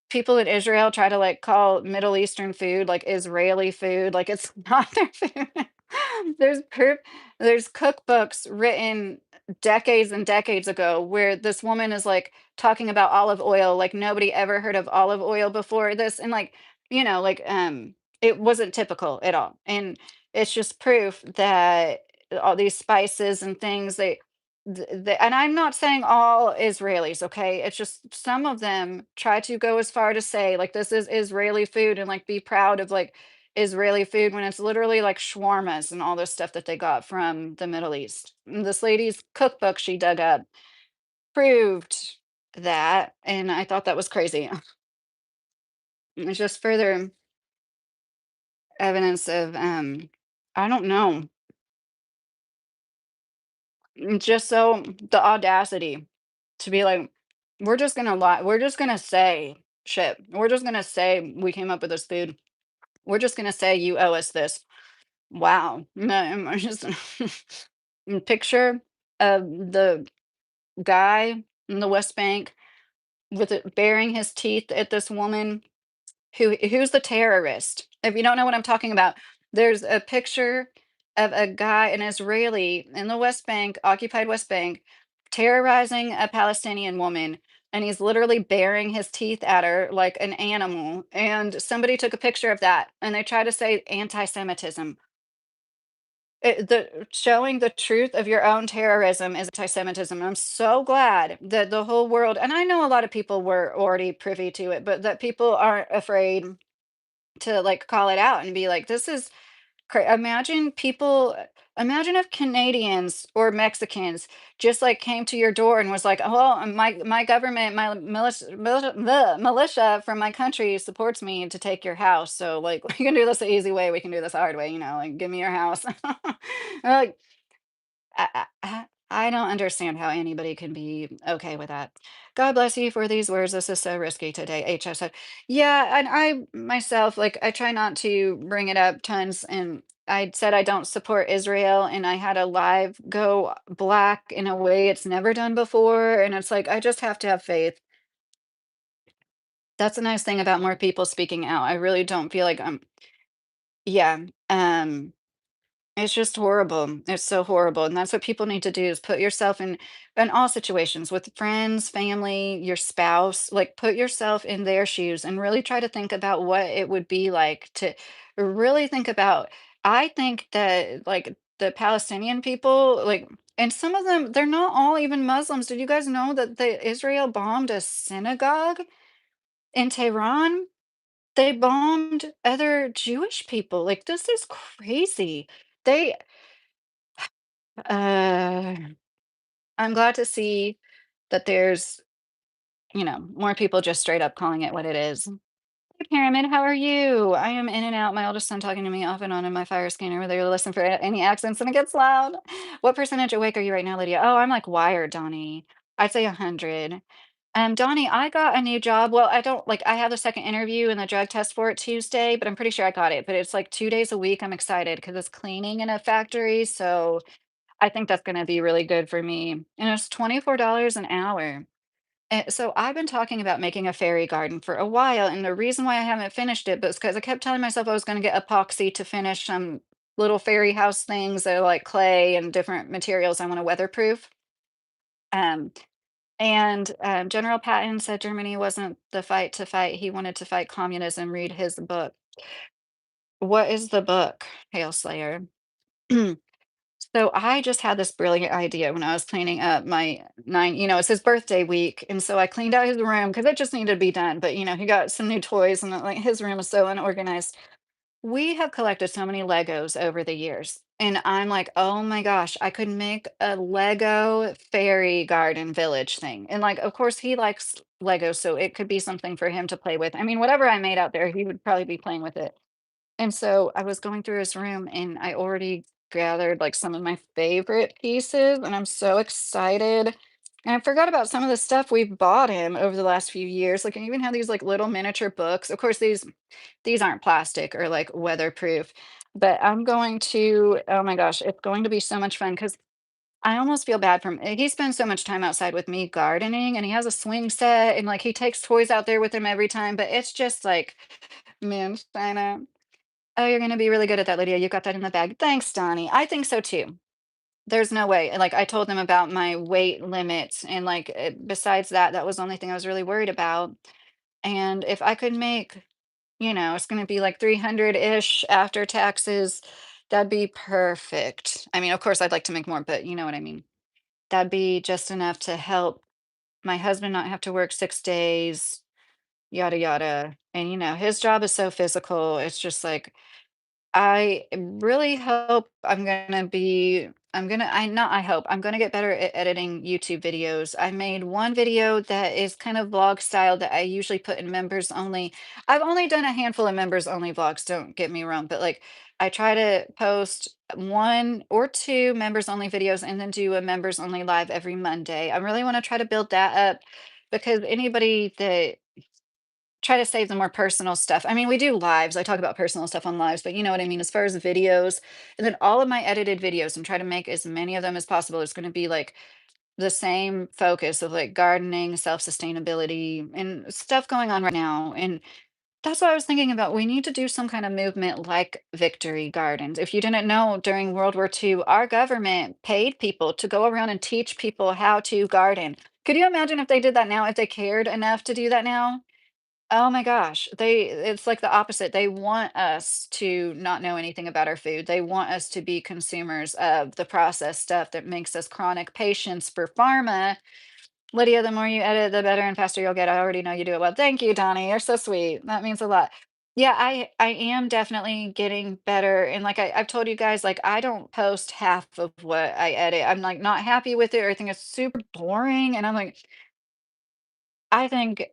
people in Israel try to like call Middle Eastern food like Israeli food, like it's not their food. There's proof, there's cookbooks written decades and decades ago where this woman is like talking about olive oil, like nobody ever heard of olive oil before this, and like, it wasn't typical at all. And it's just proof that all these spices and things, and I'm not saying all Israelis, okay? It's just some of them try to go as far to say, like, this is Israeli food and like be proud of like Israeli food when it's literally like shawarmas and all this stuff that they got from the Middle East. And this lady's cookbook she dug up proved that, and I thought that was crazy. It's just further evidence of, I don't know, just so the audacity to be like, we're just gonna lie, we're just gonna say shit. We're just gonna say we came up with this food. We're just gonna say you owe us this. Wow. No, I just picture of the guy in the West Bank with it baring his teeth at this woman who's the terrorist. If you don't know what I'm talking about, there's a picture of a guy, an Israeli in the West Bank, occupied West Bank, terrorizing a Palestinian woman. And he's literally baring his teeth at her like an animal. And somebody took a picture of that and they try to say anti-Semitism. Showing the truth of your own terrorism is anti-Semitism. I'm so glad that the whole world, and I know a lot of people were already privy to it, but that people aren't afraid to like call it out and be like, this is imagine imagine if Canadians or Mexicans just like came to your door and was like, oh, my government, my militia from my country supports me to take your house. So like we can do this the easy way, we can do this the hard way, like give me your house. Like I don't understand how anybody can be okay with that. God bless you for these words. This is so risky today. HS said, yeah, and I myself, like, I try not to bring it up tons. And I said I don't support Israel, and I had a live go black in a way it's never done before. And it's like, I just have to have faith. That's a nice thing about more people speaking out. I really don't feel like yeah. It's just horrible. It's so horrible, and that's what people need to do is put yourself in all situations with friends, family, your spouse, like put yourself in their shoes and really try to think about what it would be like to really think about. I think that like the Palestinian people, like, and some of them, they're not all even Muslims. Did you guys know that the Israel bombed a synagogue in Tehran? They bombed other Jewish people. Like this is crazy. They Uh, I'm glad to see that there's, more people just straight up calling it what it is. Hey, Pyramid, how are you? I am in and out. My oldest son talking to me off and on in my fire scanner where they listen for any accents and it gets loud. What percentage awake are you right now, Lydia? Oh, I'm like wired, Donnie. I'd say 100. Donnie, I got a new job. Well, I don't like, I have the second interview and the drug test for it Tuesday, but I'm pretty sure I got it. But it's like 2 days a week. I'm excited because it's cleaning in a factory. So I think that's gonna be really good for me, and it's $24 an hour. So I've been talking about making a fairy garden for a while, and the reason why I haven't finished it, but it's because I kept telling myself I was gonna get epoxy to finish some little fairy house things that are like clay and different materials I wanna weatherproof. Um, General Patton said Germany wasn't the fight to fight, he wanted to fight communism, read his book. What is the book, Hail Slayer? So I just had this brilliant idea when I was cleaning up my it's his birthday week. And so I cleaned out his room because it just needed to be done. But, he got some new toys and like his room is so unorganized. We have collected so many Legos over the years. And I'm like, oh my gosh, I could make a Lego fairy garden village thing. And like, of course, he likes Legos, so it could be something for him to play with. I mean, whatever I made out there, he would probably be playing with it. And so I was going through his room and I already gathered like some of my favorite pieces, and I'm so excited. And I forgot about some of the stuff we've bought him over the last few years. Like I even have these like little miniature books. Of course, these aren't plastic or like weatherproof, but I'm going to, oh my gosh, it's going to be so much fun because I almost feel bad for him. He spends so much time outside with me gardening and he has a swing set and like he takes toys out there with him every time, but it's just like, man, China. Oh, you're gonna be really good at that, Lydia. You got that in the bag. Thanks, Donnie. I think so too. There's no way. Like I told them about my weight limit, and like besides that, that was the only thing I was really worried about. And if I could make, it's gonna be like 300-ish after taxes, that'd be perfect. I mean, of course, I'd like to make more, but you know what I mean. That'd be just enough to help my husband not have to work 6 days, yada yada. And his job is so physical. It's just like I really hope I hope, I'm gonna get better at editing YouTube videos. I made one video that is kind of vlog style that I usually put in members only. I've only done a handful of members only vlogs, don't get me wrong, but like I try to post one or two members only videos and then do a members only live every Monday. I really want to try to build that up because anybody that try to save the more personal stuff. I mean, we do lives. I talk about personal stuff on lives, but you know what I mean? As far as videos, and then all of my edited videos and try to make as many of them as possible. It's going to be like the same focus of like gardening, self-sustainability, and stuff going on right now. And that's what I was thinking about. We need to do some kind of movement like Victory Gardens. If you didn't know, during World War II, our government paid people to go around and teach people how to garden. Could you imagine if they did that now, if they cared enough to do that now? Oh my gosh, it's like the opposite. They want us to not know anything about our food. They want us to be consumers of the processed stuff that makes us chronic patients for pharma. Lydia, the more you edit, the better and faster you'll get. I already know you do it well. Thank you, Donnie. You're so sweet. That means a lot. Yeah, I am definitely getting better. And like I've told you guys, like I don't post half of what I edit. I'm like not happy with it or I think it's super boring. And I'm like, I think,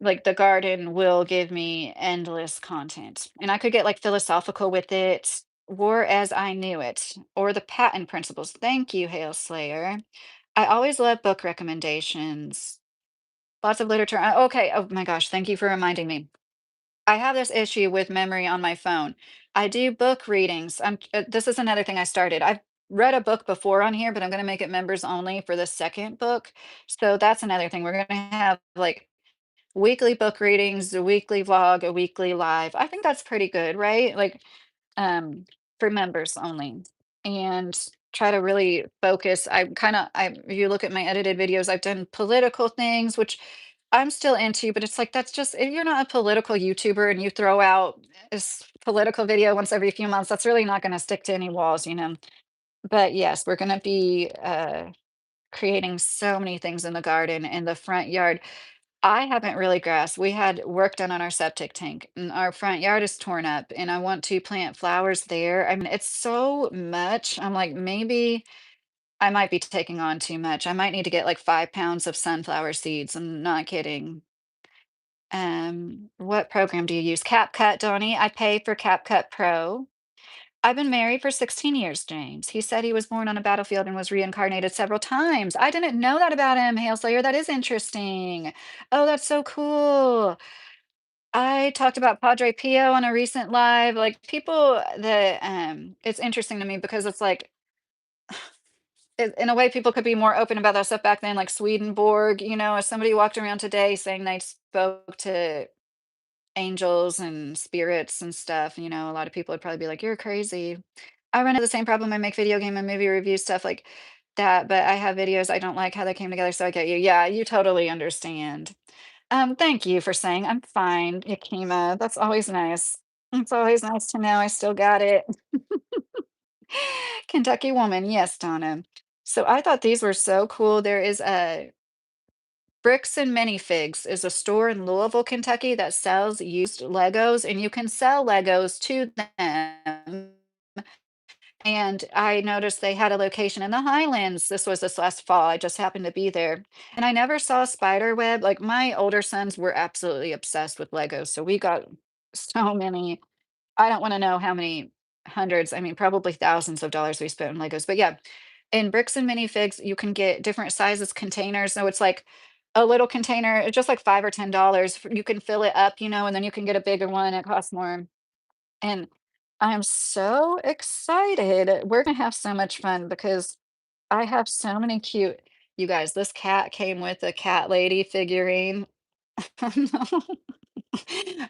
like, the garden will give me endless content, and I could get, like, philosophical with it, War as I Knew It, or the patent principles. Thank you, Hail Slayer. I always love book recommendations. Lots of literature. Okay, oh my gosh, thank you for reminding me. I have this issue with memory on my phone. I do book readings. This is another thing I started. I've read a book before on here, but I'm gonna make it members only for the second book. So that's another thing. We're gonna have, like, weekly book readings, a weekly vlog, a weekly live. I think that's pretty good, right? Like, um, for members only. And try to really focus. If you look at my edited videos, I've done political things, which I'm still into, but it's like that's just if you're not a political YouTuber and you throw out this political video once every few months, that's really not going to stick to any walls. But yes, we're going to be creating so many things in the garden in the front yard. I haven't really grasped. We had work done on our septic tank, and our front yard is torn up, and I want to plant flowers there. I mean, it's so much. I'm like, maybe I might be taking on too much. I might need to get like 5 pounds of sunflower seeds. I'm not kidding. What program do you use? CapCut, Donnie. I pay for CapCut Pro. I've been married for 16 years, James. He said he was born on a battlefield and was reincarnated several times. I didn't know that about him, Hail Slayer. That is interesting. Oh, that's so cool. I talked about Padre Pio on a recent live. Like people that it's interesting to me because it's like in a way people could be more open about that stuff back then, like Swedenborg, if somebody walked around today saying they spoke to angels and spirits and stuff, a lot of people would probably be like, "You're crazy." I run into the same problem. I make video game and movie review stuff like that, but I have videos I don't like how they came together, so I get you. Yeah, you totally understand. Thank you for saying I'm fine, Yakima. That's always nice. It's always nice to know I still got it. Kentucky woman, yes, Donna. So I thought these were so cool. There is a Bricks and Minifigs is a store in Louisville, Kentucky that sells used Legos, and you can sell Legos to them. And I noticed they had a location in the Highlands. This was this last fall. I just happened to be there. And I never saw a spider web. Like my older sons were absolutely obsessed with Legos. So we got so many. I don't want to know how many hundreds, I mean, probably thousands of dollars we spent on Legos. But yeah, in Bricks and Minifigs, you can get different sizes containers. So it's like a little container, it's just like $5 or $10. You can fill it up, and then you can get a bigger one. It costs more. And I'm so excited. We're gonna have so much fun because I have so many cute you guys, this cat came with a cat lady figurine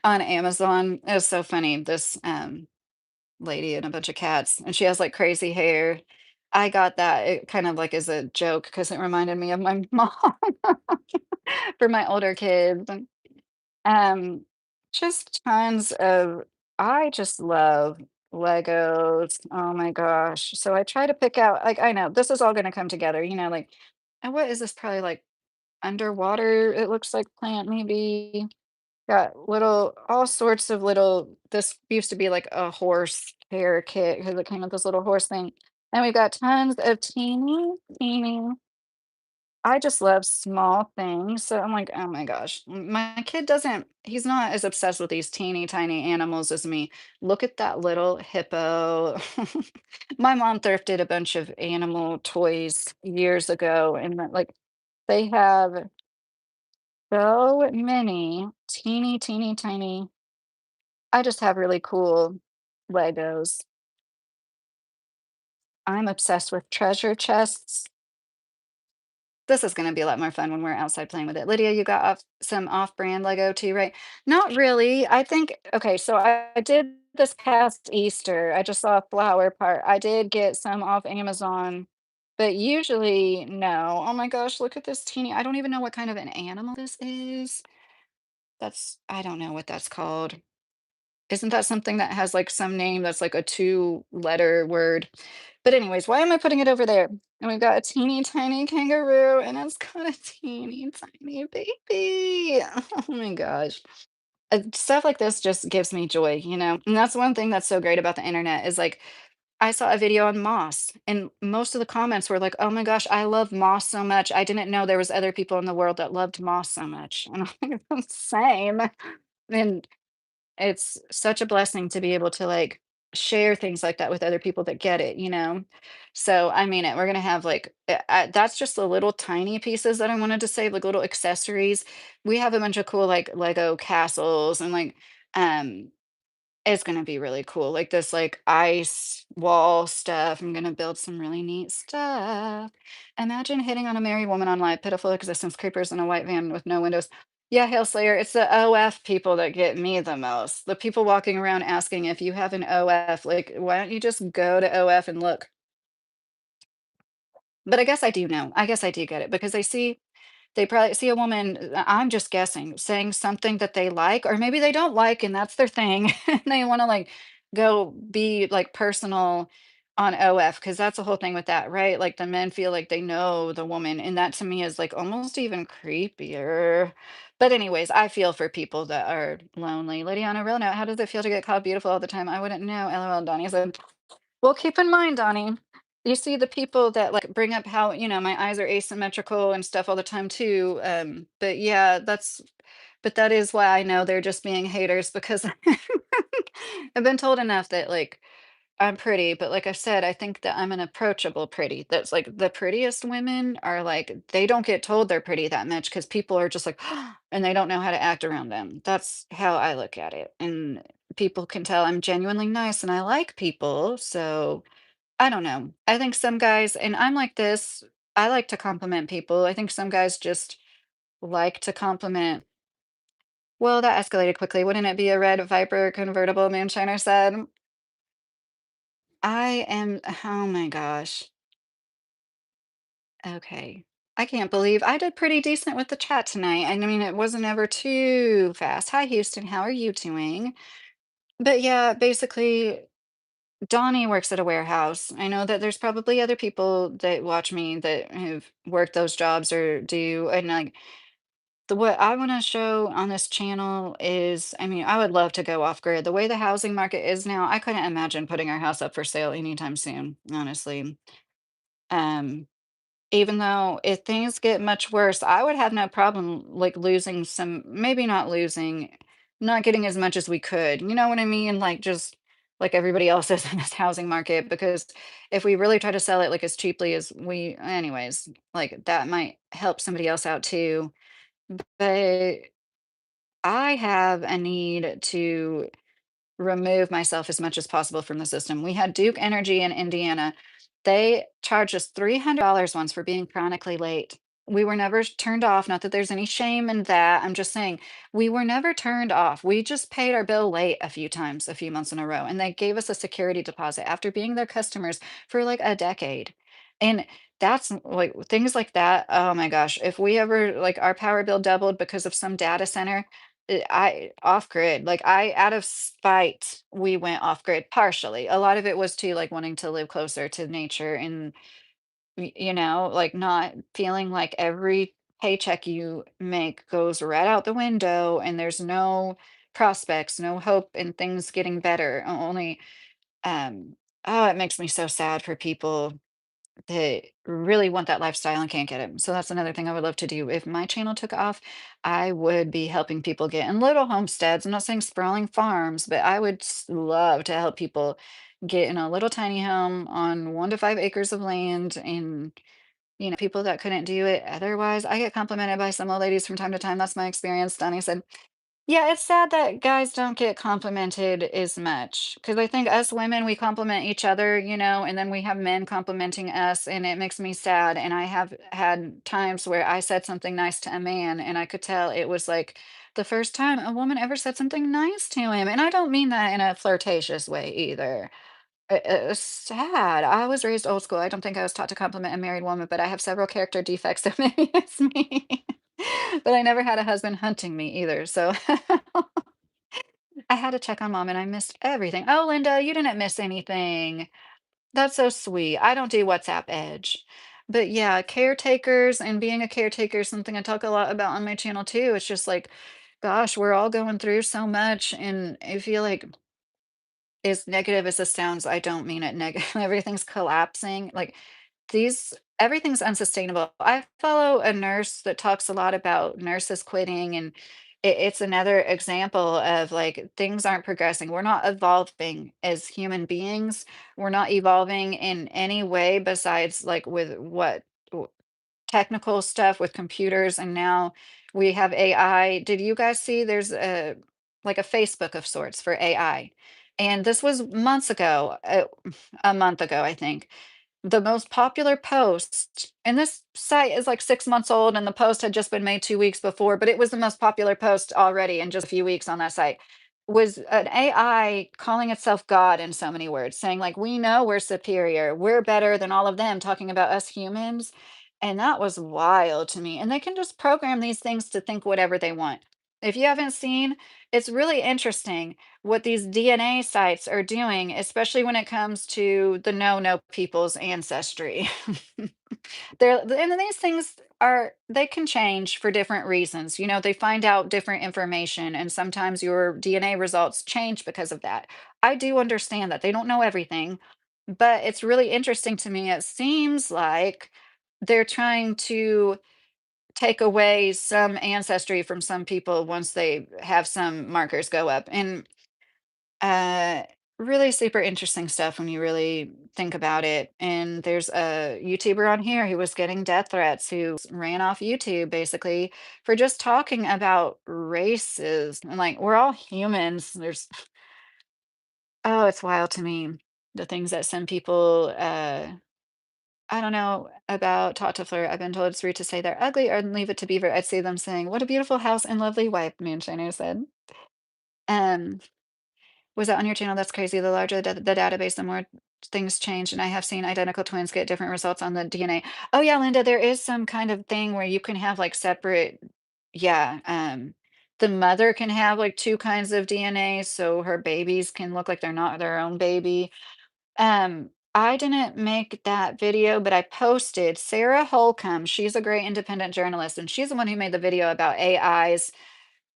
on Amazon. It was so funny. This lady and a bunch of cats, and she has like crazy hair. I got that it kind of like as a joke because it reminded me of my mom for my older kids. Um, just tons of I just love Legos. Oh my gosh. So I try to pick out like I know this is all gonna come together, like and what is this probably like underwater, it looks like plant maybe. Got little all sorts of little this used to be like a horse hair kit because it came with this little horse thing. And we've got tons of teeny I just love small things, so I'm like, "Oh my gosh." My kid doesn't he's not as obsessed with these teeny tiny animals as me. Look at that little hippo. My mom thrifted a bunch of animal toys years ago, and like, they have so many teeny tiny I just have really cool Legos. I'm obsessed with treasure chests. This is gonna be a lot more fun when we're outside playing with it. Lydia, you got some off-brand Lego too, right? Not really. I think okay, so I did this past Easter. I just saw a flower part. I did get some off Amazon, but usually no. Oh my gosh, look at this teeny. I don't even know what kind of an animal this is. I don't know what that's called. Isn't that something that has, like, some name that's, like, a two-letter word? But anyways, why am I putting it over there? And we've got a teeny tiny kangaroo, and it's got a teeny tiny baby. Oh my gosh. Stuff like this just gives me joy, And that's one thing that's so great about the internet is, like, I saw a video on moss, and most of the comments were like, "Oh my gosh, I love moss so much. I didn't know there was other people in the world that loved moss so much." And I'm like, "Same." And it's such a blessing to be able to, like, share things like that with other people that get it? So, I mean it, we're gonna have, like that's just the little tiny pieces that I wanted to save, like, little accessories. We have a bunch of cool, like, Lego castles and, like, um it's gonna be really cool, like, this, like, ice wall stuff. I'm gonna build some really neat stuff. Imagine hitting on a married woman on live, pitiful existence, creepers in a white van with no windows. Yeah, Hail Slayer, it's the OF people that get me the most. The people walking around asking if you have an OF, like, why don't you just go to OF and look? But I guess I do know. I guess I do get it because they probably see a woman, I'm just guessing, saying something that they like, or maybe they don't like, and that's their thing. And they wanna, like, go be, like, personal on OF, because that's the whole thing with that, right? Like, the men feel like they know the woman, and that to me is, like, almost even creepier. But anyways, I feel for people that are lonely. Lydia, on a real note, how does it feel to get called beautiful all the time? I wouldn't know. LOL, Donnie said. Well, keep in mind, Donnie, you see the people that like bring up how, my eyes are asymmetrical and stuff all the time too. But yeah, but that is why I know they're just being haters because I've been told enough that like I'm pretty, but like I said, I think that I'm an approachable pretty. That's like the prettiest women are like, they don't get told they're pretty that much because people are just like, and they don't know how to act around them. That's how I look at it. And people can tell I'm genuinely nice and I like people. So I don't know. I think some guys, and I'm like this, I like to compliment people. I think some guys just like to compliment. Well, that escalated quickly. Wouldn't it be a red Viper convertible? Moonshiner said. I am, oh my gosh. Okay. I can't believe I did pretty decent with the chat tonight. I mean, it wasn't ever too fast. Hi, Houston. How are you doing? But yeah, basically, Donnie works at a warehouse. I know that there's probably other people that watch me that have worked those jobs or do, and like what I want to show on this channel is, I mean, I would love to go off grid. The way the housing market is now, I couldn't imagine putting our house up for sale anytime soon, honestly. Um, Even though if things get much worse, I would have no problem like losing some, maybe not losing, not getting as much as we could. You know what I mean? Like just like everybody else is in this housing market, because if we really try to sell it like as cheaply as we, anyways, like that might help somebody else out too. But I have a need to remove myself as much as possible from the system. We had Duke Energy in Indiana. They charged us $300 once for being chronically late. We were never turned off. Not that there's any shame in that. I'm just saying we were never turned off. We just paid our bill late a few times, a few months in a row. And they gave us a security deposit after being their customers for like a decade. And that's like things like that. Oh my gosh. If we ever like our power bill doubled because of some data center, I off grid, like, I out of spite, we went off grid partially. A lot of it was to, like, wanting to live closer to nature and, like, not feeling like every paycheck you make goes right out the window and there's no prospects, no hope in things getting better. Only, oh, it makes me so sad for people that really want that lifestyle and can't get it. So that's another thing I would love to do. If my channel took off, I would be helping people get in little homesteads. I'm not saying sprawling farms, but I would love to help people get in a little tiny home on 1 to 5 acres of land. And, people that couldn't do it otherwise. I get complimented by some old ladies from time to time. That's my experience. Donnie said, yeah, it's sad that guys don't get complimented as much because I think us women, we compliment each other, and then we have men complimenting us, and it makes me sad. And I have had times where I said something nice to a man, and I could tell it was like the first time a woman ever said something nice to him. And I don't mean that in a flirtatious way either. It's sad. I was raised old school. I don't think I was taught to compliment a married woman, but I have several character defects, so maybe it's me. But I never had a husband hunting me either, so I had to check on mom and I missed everything. Oh, Linda, you didn't miss anything. That's so sweet. I don't do WhatsApp Edge. But yeah, caretakers and being a caretaker is something I talk a lot about on my channel too. It's just like, gosh, we're all going through so much. And I feel like, as negative as this sounds, I don't mean it negative. Everything's collapsing. Like everything's unsustainable. I follow a nurse that talks a lot about nurses quitting, and it's another example of like things aren't progressing. We're not evolving as human beings. We're not evolving in any way besides like with what technical stuff with computers, and now we have AI. Did you guys see there's a like a Facebook of sorts for AI? And this was months ago, a month ago, I think. The most popular post, and this site is like 6 months old, and the post had just been made 2 weeks before, but it was the most popular post already in just a few weeks on that site. Was an AI calling itself God in so many words, saying, like, we know we're superior, we're better than all of them, talking about us humans. And that was wild to me. And they can just program these things to think whatever they want. If you haven't seen, it's really interesting what these DNA sites are doing, especially when it comes to the no people's ancestry. And these things they can change for different reasons. They find out different information, and sometimes your DNA results change because of that. I do understand that they don't know everything, but it's really interesting to me. It seems like they're trying to take away some ancestry from some people once they have some markers go up. And uh, really super interesting stuff when you really think about it. And there's a YouTuber on here who was getting death threats who ran off YouTube basically for just talking about races. And like, we're all humans. Oh, it's wild to me. The things that some people, I don't know about taught to flirt. I've been told it's rude to say they're ugly or leave it to beaver. I'd see them saying, "What a beautiful house and lovely wife," Moonshiner said. Um, Was that on your channel? That's crazy. The larger the database, the more things change, and I have seen identical twins get different results on the DNA. Oh, yeah, Linda, there is some kind of thing where you can have, like, separate. Yeah, the mother can have, like, 2 kinds of DNA, so her babies can look like they're not their own baby. I didn't make that video, but I posted Sarah Holcomb. She's a great independent journalist, and she's the one who made the video about AI's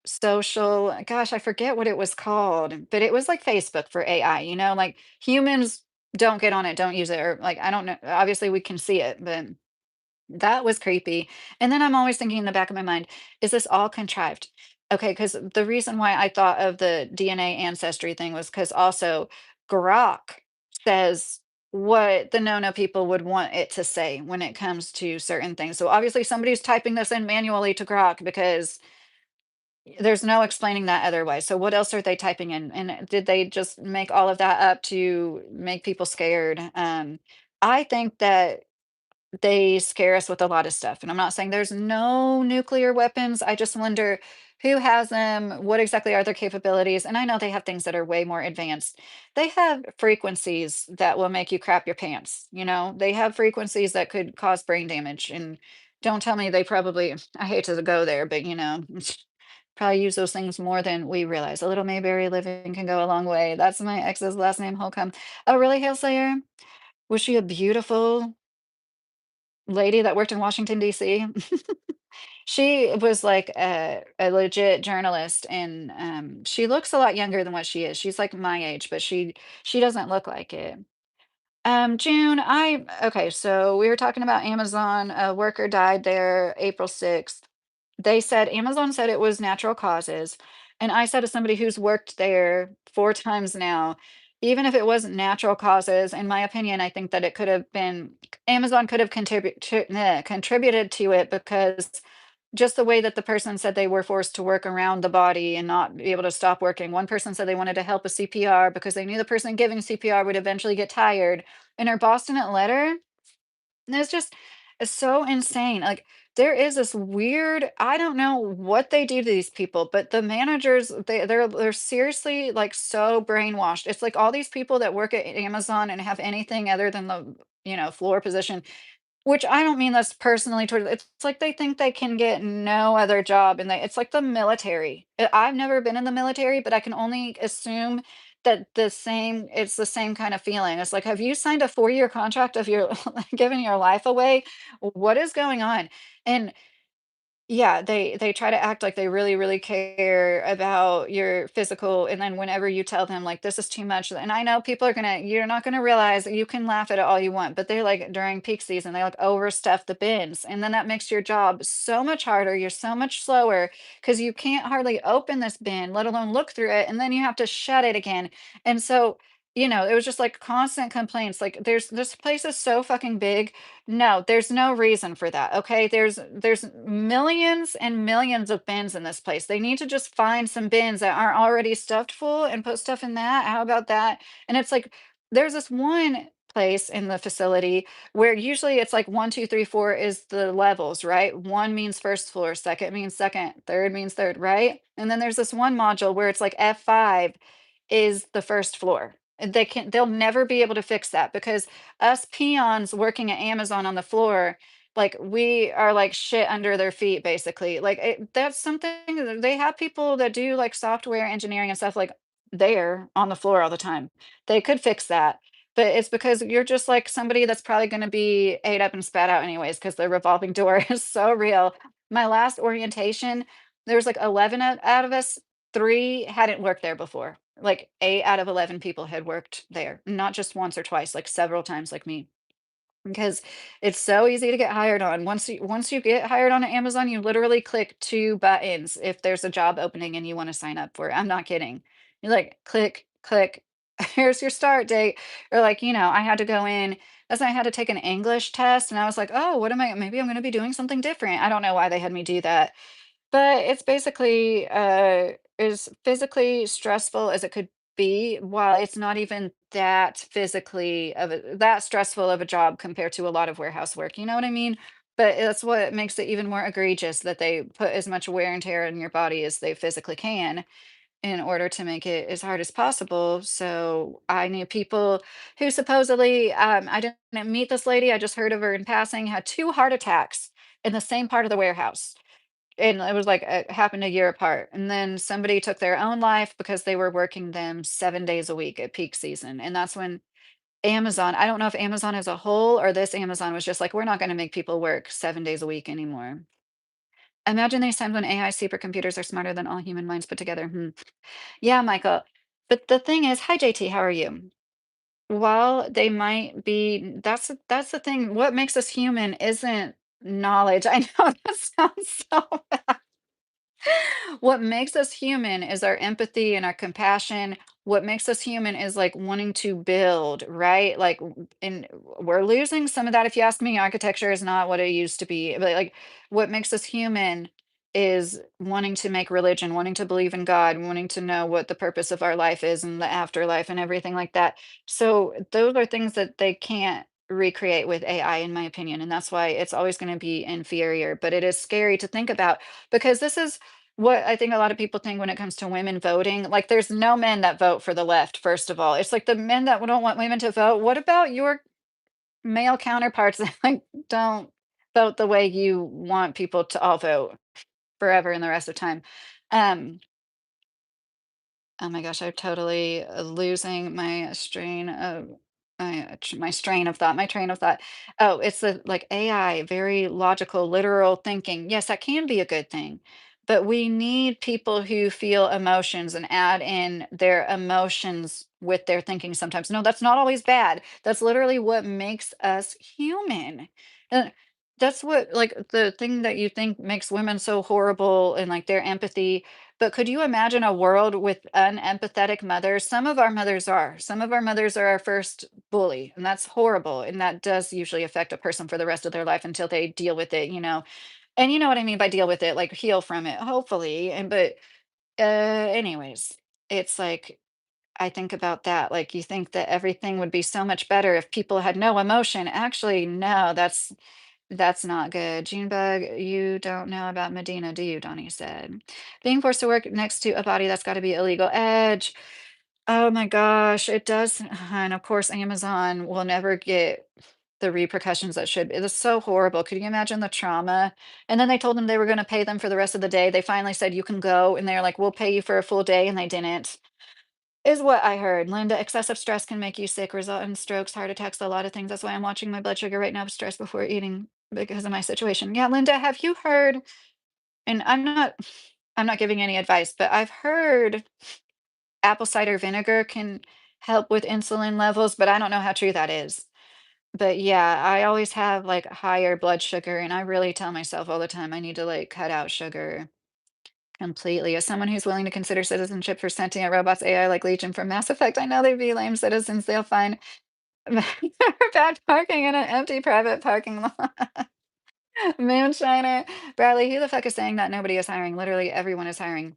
social, gosh, I forget what it was called, but it was like Facebook for AI, like humans don't get on it, don't use it, or like I don't know. Obviously, we can see it, but that was creepy. And then I'm always thinking in the back of my mind, is this all contrived? Okay, because the reason why I thought of the DNA ancestry thing was because also Grok says what the no-no people would want it to say when it comes to certain things. So obviously somebody's typing this in manually to Grok because there's no explaining that otherwise. So what else are they typing in? And did they just make all of that up to make people scared? I think that they scare us with a lot of stuff, and I'm not saying there's no nuclear weapons, I just wonder who has them, what exactly are their capabilities, and I know they have things that are way more advanced. They have frequencies that will make you crap your pants, They have frequencies that could cause brain damage, and don't tell me they probably I hate to go there, but, probably use those things more than we realize. A little Mayberry living can go a long way. That's my ex's last name, Holcomb. Oh, really, Hail Slayer? Was she a beautiful lady that worked in Washington, DC. She was like a legit journalist, and she looks a lot younger than what she is. She's like my age, but she doesn't look like it. June, I okay, so we were talking about Amazon. A worker died there April 6th. They said Amazon said it was natural causes. And I said to somebody who's worked there 4 times now, even if it wasn't natural causes, in my opinion, I think that it could have been Amazon could have contributed to it because just the way that the person said they were forced to work around the body and not be able to stop working. One person said they wanted to help a CPR because they knew the person giving CPR would eventually get tired. And her boss didn't let her. And it's so insane. Like there is this weird, I don't know what they do to these people, but the managers, they're seriously like so brainwashed. It's like all these people that work at Amazon and have anything other than the, floor position, which I don't mean that's personally toward it's like they think they can get no other job, and it's like the military. I've never been in the military, but I can only assume that it's the same kind of feeling. It's like, have you signed a 4-year contract of your giving your life away? What is going on? And yeah, they try to act like they really, really care about your physical, and then whenever you tell them, like, "This is too much," and I know people are you're not gonna realize that you can laugh at it all you want, but they're like during peak season, they like overstuff the bins, and then that makes your job so much harder, you're so much slower because you can't hardly open this bin, let alone look through it, and then you have to shut it again, and so, it was just like constant complaints, like, this place is so fucking big. No, there's no reason for that, okay? There's millions and millions of bins in this place. They need to just find some bins that aren't already stuffed full and put stuff in that. How about that? And it's like there's this one place in the facility where usually it's like 1, 2, 3, 4 is the levels, right? One means first floor, second means second, third means third, right? And then there's this one module where it's like F5 is the first floor. And they'll never be able to fix that because us peons working at Amazon on the floor, like we are like shit under their feet, basically. Like that's something they have people that do like software engineering and stuff like there on the floor all the time. They could fix that. But it's because you're just like somebody that's probably going to be ate up and spat out anyways, because the revolving door is so real. My last orientation, there was like 11 out of us, 3 hadn't worked there before. Like 8 out of 11 people had worked there, not just once or twice, like several times like me. Because it's so easy to get hired on. Once you get hired on Amazon, you literally click 2 buttons if there's a job opening and you wanna sign up for it. I'm not kidding. You're like, click, click, here's your start date. Or like, I had to go in that's why I had to take an English test, and I was like, "Oh, what am I maybe I'm gonna be doing something different." I don't know why they had me do that. But it's basically, as physically stressful as it could be, while it's not even that stressful of a job compared to a lot of warehouse work, you know what I mean? But that's what makes it even more egregious that they put as much wear and tear in your body as they physically can in order to make it as hard as possible. So I knew people who supposedly, I didn't meet this lady, I just heard of her in passing, had 2 heart attacks in the same part of the warehouse. And it was like it happened a year apart, and then somebody took their own life because they were working them 7 days a week at peak season, and that's when Amazon. I don't know if Amazon as a whole or this Amazon was just like, we're not going to make people work 7 days a week anymore. Imagine these times when AI supercomputers are smarter than all human minds put together. Hmm. Yeah, Michael. But the thing is, hi JT, how are you? While they might be, that's the thing. What makes us human isn't knowledge. I know that sounds so what makes us human is our empathy and our compassion. What makes us human is like wanting to build, right? Like, and we're losing some of that. If you ask me, architecture is not what it used to be. But like, what makes us human is wanting to make religion, wanting to believe in God, wanting to know what the purpose of our life is and the afterlife and everything like that. So, those are things that they can't recreate with AI, in my opinion. And that's why it's always going to be inferior. But it is scary to think about because this is what I think a lot of people think when it comes to women voting, like there's no men that vote for the left, first of all. It's like the men that don't want women to vote. What about your male counterparts that like don't vote the way you want people to all vote forever and the rest of time? Um, Oh my gosh, I'm totally losing my strain of my strain of thought, my train of thought. Oh, it's the like AI, very logical, literal thinking. Yes, that can be a good thing, but we need people who feel emotions and add in their emotions with their thinking sometimes. No, that's not always bad. That's literally what makes us human. And that's what like the thing that you think makes women so horrible and like their empathy, but could you imagine a world with unempathetic mothers? Some of our mothers are. Some of our mothers are our first bully, and that's horrible. And that does usually affect a person for the rest of their life until they deal with it, you know. And you know what I mean by deal with it, like heal from it, hopefully. And but anyways, it's like I think about that. Like you think that everything would be so much better if people had no emotion. Actually, no, that's not good. Junebug, you don't know about Medina, do you? Donnie said. Being forced to work next to a body that's got to be illegal. Edge. Oh my gosh, it does. And of course, Amazon will never get the repercussions that should. It is so horrible. Could you imagine the trauma? And then they told them they were going to pay them for the rest of the day. They finally said, you can go. And they're like, we'll pay you for a full day. And they didn't. Is what I heard. Linda, excessive stress can make you sick, result in strokes, heart attacks, a lot of things. That's why I'm watching my blood sugar right now, stress before eating because of my situation. Yeah, Linda, have you heard? And I'm not giving any advice, but I've heard apple cider vinegar can help with insulin levels, but I don't know how true that is. But yeah, I always have like higher blood sugar, and I really tell myself all the time I need to like cut out sugar completely. As someone who's willing to consider citizenship for sentient robots, AI like Legion from Mass Effect, I know they'd be lame citizens. They'll find bad parking in an empty private parking lot. Moonshiner. Bradley, who the fuck is saying that nobody is hiring? Literally everyone is hiring.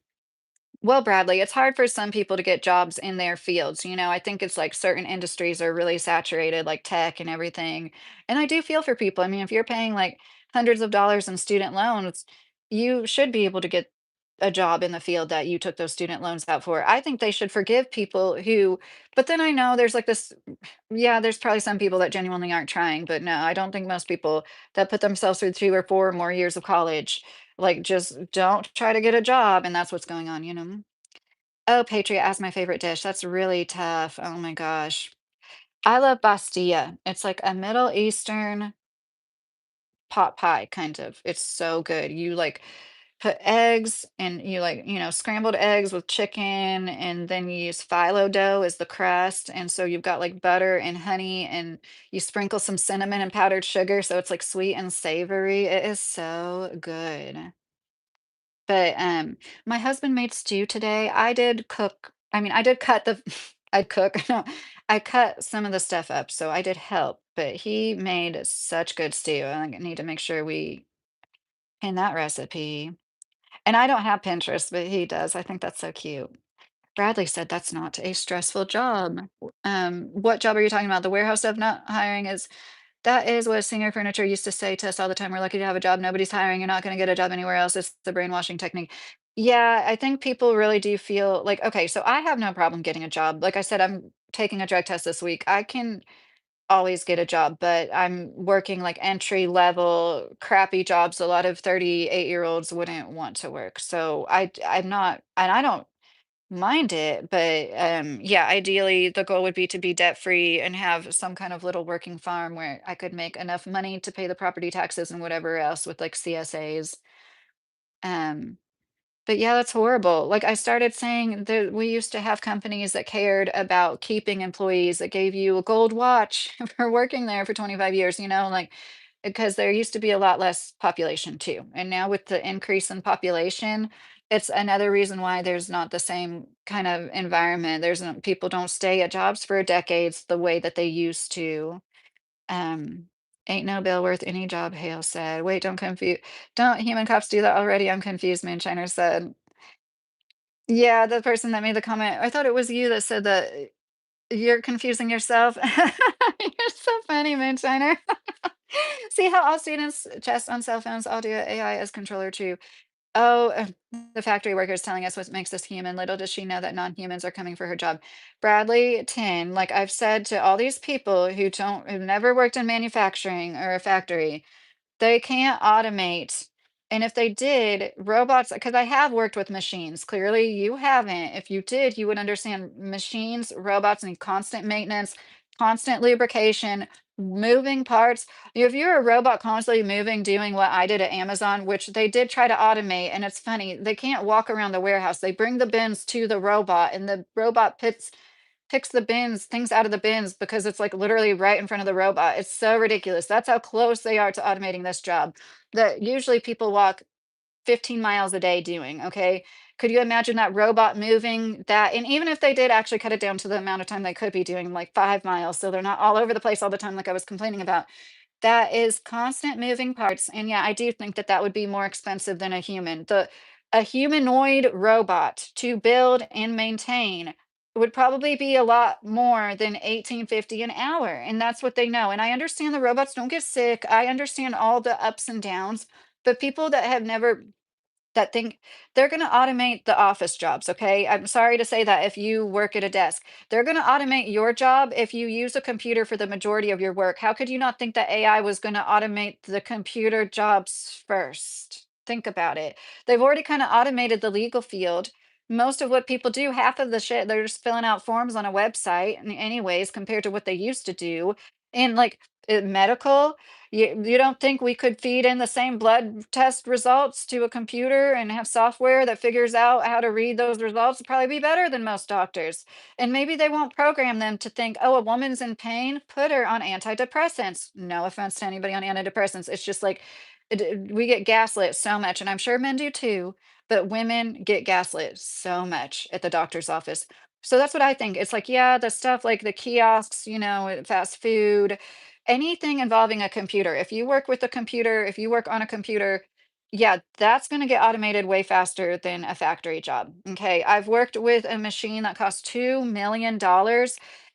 Well, Bradley, it's hard for some people to get jobs in their fields. You know, I think it's like certain industries are really saturated, like tech and everything. And I do feel for people. I mean, if you're paying like hundreds of dollars in student loans, you should be able to get a job in the field that you took those student loans out for. I think they should forgive people who, but then I know there's like this, yeah, there's probably some people that genuinely aren't trying, but no, I don't think most people that put themselves through 3 or 4 more years of college like, just don't try to get a job, and that's what's going on, you know? Oh, Patriot asked my favorite dish. That's really tough. Oh my gosh. I love pastilla. It's like a Middle Eastern pot pie, kind of. It's so good. You like put eggs and you like, scrambled eggs with chicken, and then you use phyllo dough as the crust. And so you've got like butter and honey, and you sprinkle some cinnamon and powdered sugar. So it's like sweet and savory. It is so good. But, my husband made stew today. I did cook I mean, I did cut the I cook, no, I cut some of the stuff up, so I did help, but he made such good stew. I need to make sure we pin that recipe. And I don't have Pinterest, but he does. I think that's so cute. Bradley said that's not a stressful job. What job are you talking about? The warehouse stuff not hiring is that is what Singer Furniture used to say to us all the time. We're lucky to have a job. Nobody's hiring. You're not going to get a job anywhere else. It's the brainwashing technique. Yeah, I think people really do feel like, okay, so I have no problem getting a job. Like I said, I'm taking a drug test this week. I can always get a job, but I'm working like entry level, crappy jobs. A lot of 38-year-olds wouldn't want to work. So I'm not, and I don't. mind it, but yeah, ideally the goal would be to be debt free and have some kind of little working farm where I could make enough money to pay the property taxes and whatever else with like CSAs. Um But yeah, that's horrible. Like I started saying that we used to have companies that cared about keeping employees that gave you a gold watch for working there for 25 years, like because there used to be a lot less population too. And now with the increase in population, it's another reason why there's not the same kind of environment. There's no, people don't stay at jobs for decades the way that they used to. Um, Ain't no bill worth any job, Hale said. Wait, don't human cops do that already? I'm confused, Moonshiner said. Yeah, the person that made the comment, I thought it was you that said that you're confusing yourself. You're so funny, Moonshiner. See how all students test on cell phones all do AI as controller too. Oh, the factory worker is telling us what makes us human. Little does she know that non-humans are coming for her job. Bradley, 10, like I've said to all these people who've never worked in manufacturing or a factory, they can't automate. And if they did, robots, because I have worked with machines. Clearly, you haven't. If you did, you would understand machines, robots need constant maintenance, constant lubrication, moving parts. If you're a robot constantly moving, doing what I did at Amazon, which they did try to automate, and it's funny, they can't walk around the warehouse. They bring the bins to the robot, and the robot picks the bins, things out of the bins because it's like literally right in front of the robot. It's so ridiculous. That's how close they are to automating this job that usually people walk 15 miles a day doing. Okay. Could you imagine that robot moving that? And even if they did actually cut it down to the amount of time they could be doing, like 5 miles, so they're not all over the place all the time, like I was complaining about, that is constant moving parts, and yeah, I do think that that would be more expensive than a human. A humanoid robot to build and maintain would probably be a lot more than 18.50 an hour, and that's what they know. And I understand the robots don't get sick. I understand all the ups and downs, but people that have never that think they're going to automate the office jobs. Okay. I'm sorry to say that if you work at a desk, they're going to automate your job if you use a computer for the majority of your work. How could you not think that AI was going to automate the computer jobs first? Think about it. They've already kind of automated the legal field. Most of what people do, half of the shit, they're just filling out forms on a website, anyways, compared to what they used to do. And like medical, you don't think we could feed in the same blood test results to a computer and have software that figures out how to read those results? It'd probably be better than most doctors. And maybe they won't program them to think, oh, a woman's in pain, put her on antidepressants. No offense to anybody on antidepressants. It's just like we get gaslit so much, and I'm sure men do too, but women get gaslit so much at the doctor's office. So that's what I think. It's like, yeah, the stuff like the kiosks, fast food, anything involving a computer. If you work with a computer, if you work on a computer, yeah, that's going to get automated way faster than a factory job. Okay. I've worked with a machine that cost $2 million.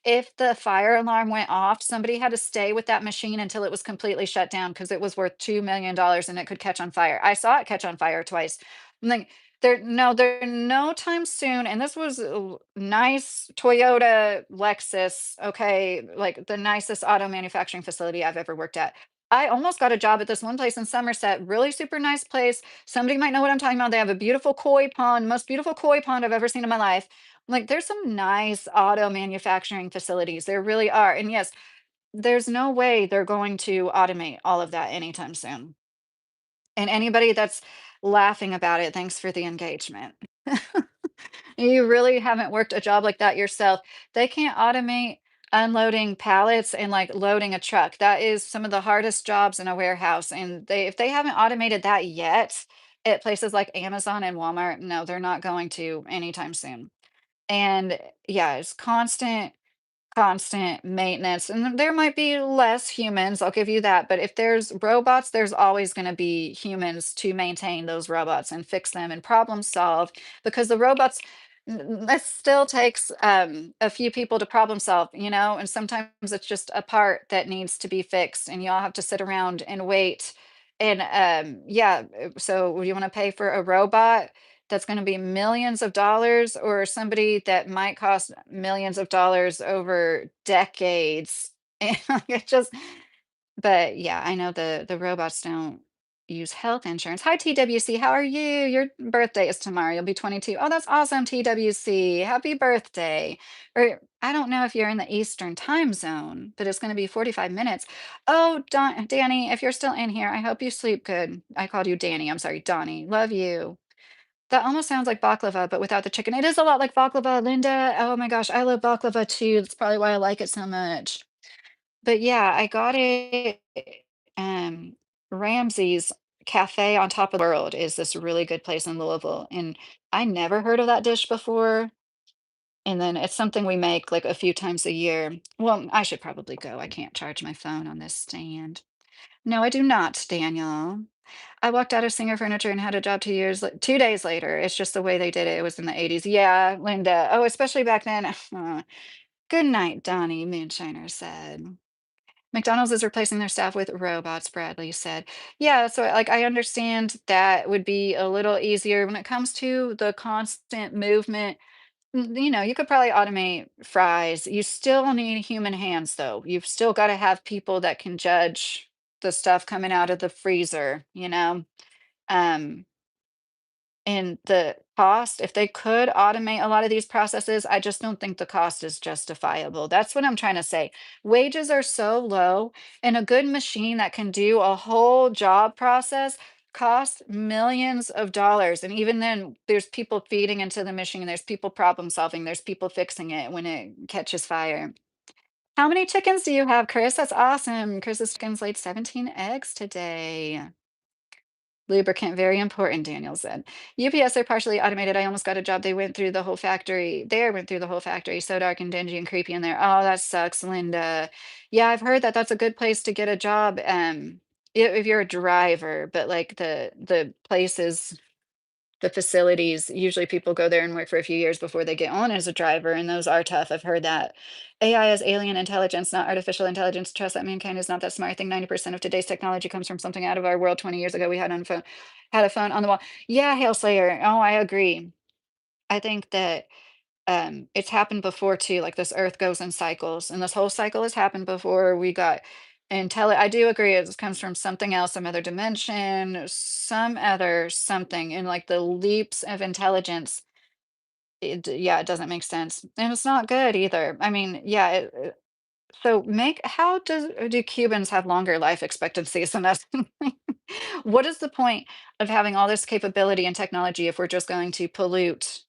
If the fire alarm went off, somebody had to stay with that machine until it was completely shut down because it was worth $2 million and it could catch on fire. I saw it catch on fire twice. I'm like, there no time soon. And this was a nice Toyota Lexus, okay, like the nicest auto manufacturing facility I've ever worked at. I almost got a job at this one place in Somerset, really super nice place. Somebody might know what I'm talking about. They have a beautiful koi pond, most beautiful koi pond I've ever seen in my life. Like there's some nice auto manufacturing facilities. There really are. And yes, there's no way they're going to automate all of that anytime soon. And anybody that's laughing about it, thanks for the engagement. You really haven't worked a job like that yourself. They can't automate unloading pallets and like loading a truck. That is some of the hardest jobs in a warehouse. And if they haven't automated that yet at places like Amazon and Walmart, no, they're not going to anytime soon. And yeah, it's constant maintenance, and there might be less humans, I'll give you that, but if there's robots, there's always gonna be humans to maintain those robots and fix them and problem solve, because the robots it still takes, a few people to problem solve, and sometimes it's just a part that needs to be fixed, and y'all have to sit around and wait, and, yeah, so you wanna pay for a robot that's gonna be millions of dollars or somebody that might cost millions of dollars over decades. And it just but yeah, I know the robots don't use health insurance. Hi, TWC. How are you? Your birthday is tomorrow. You'll be 22. Oh, that's awesome, TWC. Happy birthday. Or I don't know if you're in the Eastern time zone, but it's going to be 45 minutes. Oh, Danny, if you're still in here, I hope you sleep good. I called you Danny. I'm sorry, Donnie. Love you. That almost sounds like baklava, but without the chicken. It is a lot like baklava, Linda. Oh my gosh, I love baklava too. That's probably why I like it so much. But yeah, I got it. Um, Ramsey's Cafe on Top of the World is this really good place in Louisville, and I never heard of that dish before. And then it's something we make like a few times a year. Well, I should probably go. I can't charge my phone on this stand. No, I do not, Daniel. I walked out of Singer Furniture and had a job 2 days later. It's just the way they did it. It was in the 80s. Yeah, Linda. Oh, especially back then. Good night, Donnie, Moonshiner said. McDonald's is replacing their staff with robots, Bradley said. Yeah, so like I understand that would be a little easier when it comes to the constant movement. You could probably automate fries. You still need human hands, though. You've still got to have people that can judge the stuff coming out of the freezer. Um, and the cost, if they could automate a lot of these processes, I just don't think the cost is justifiable. That's what I'm trying to say. Wages are so low, and a good machine that can do a whole job process costs millions of dollars. And even then, there's people feeding into the machine, there's people problem solving, there's people fixing it when it catches fire. How many chickens do you have, Chris? That's awesome. Chris's chickens laid 17 eggs today. Lubricant, very important, Daniel said. UPS are partially automated. I almost got a job. They went through the whole factory. They went through the whole factory. So dark and dingy and creepy in there. Oh, that sucks, Linda. Yeah, I've heard that that's a good place to get a job. If you're a driver, but like the places, the facilities, usually people go there and work for a few years before they get on as a driver, and those are tough. I've heard that. AI is alien intelligence, not artificial intelligence. Trust that mankind is not that smart. I think 90% of today's technology comes from something out of our world. 20 years ago, we had a phone on the wall. Yeah, Hail Slayer. Oh, I agree. I think that it's happened before too. Like this earth goes in cycles, and this whole cycle has happened before we got I do agree it comes from something else, some other dimension, some other something, and like the leaps of intelligence. Yeah, it doesn't make sense, and it's not good either. I mean, yeah. So make how do Cubans have longer life expectancies than us? What is the point of having all this capability and technology if we're just going to pollute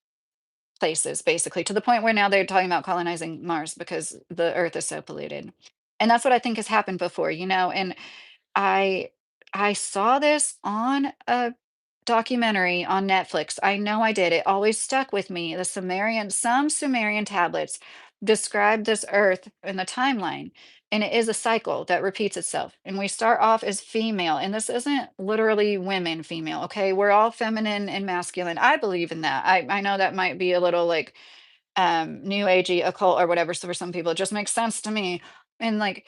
places, basically, to the point where now they're talking about colonizing Mars because the Earth is so polluted. And that's what I think has happened before. And I I saw this on a documentary on Netflix. I know I did. It always stuck with me. Some Sumerian tablets describe this Earth in the timeline. And it is a cycle that repeats itself. And we start off as female. And this isn't literally women, female. Okay. We're all feminine and masculine. I believe in that. I know that might be a little like new agey occult or whatever. So for some people, it just makes sense to me. And like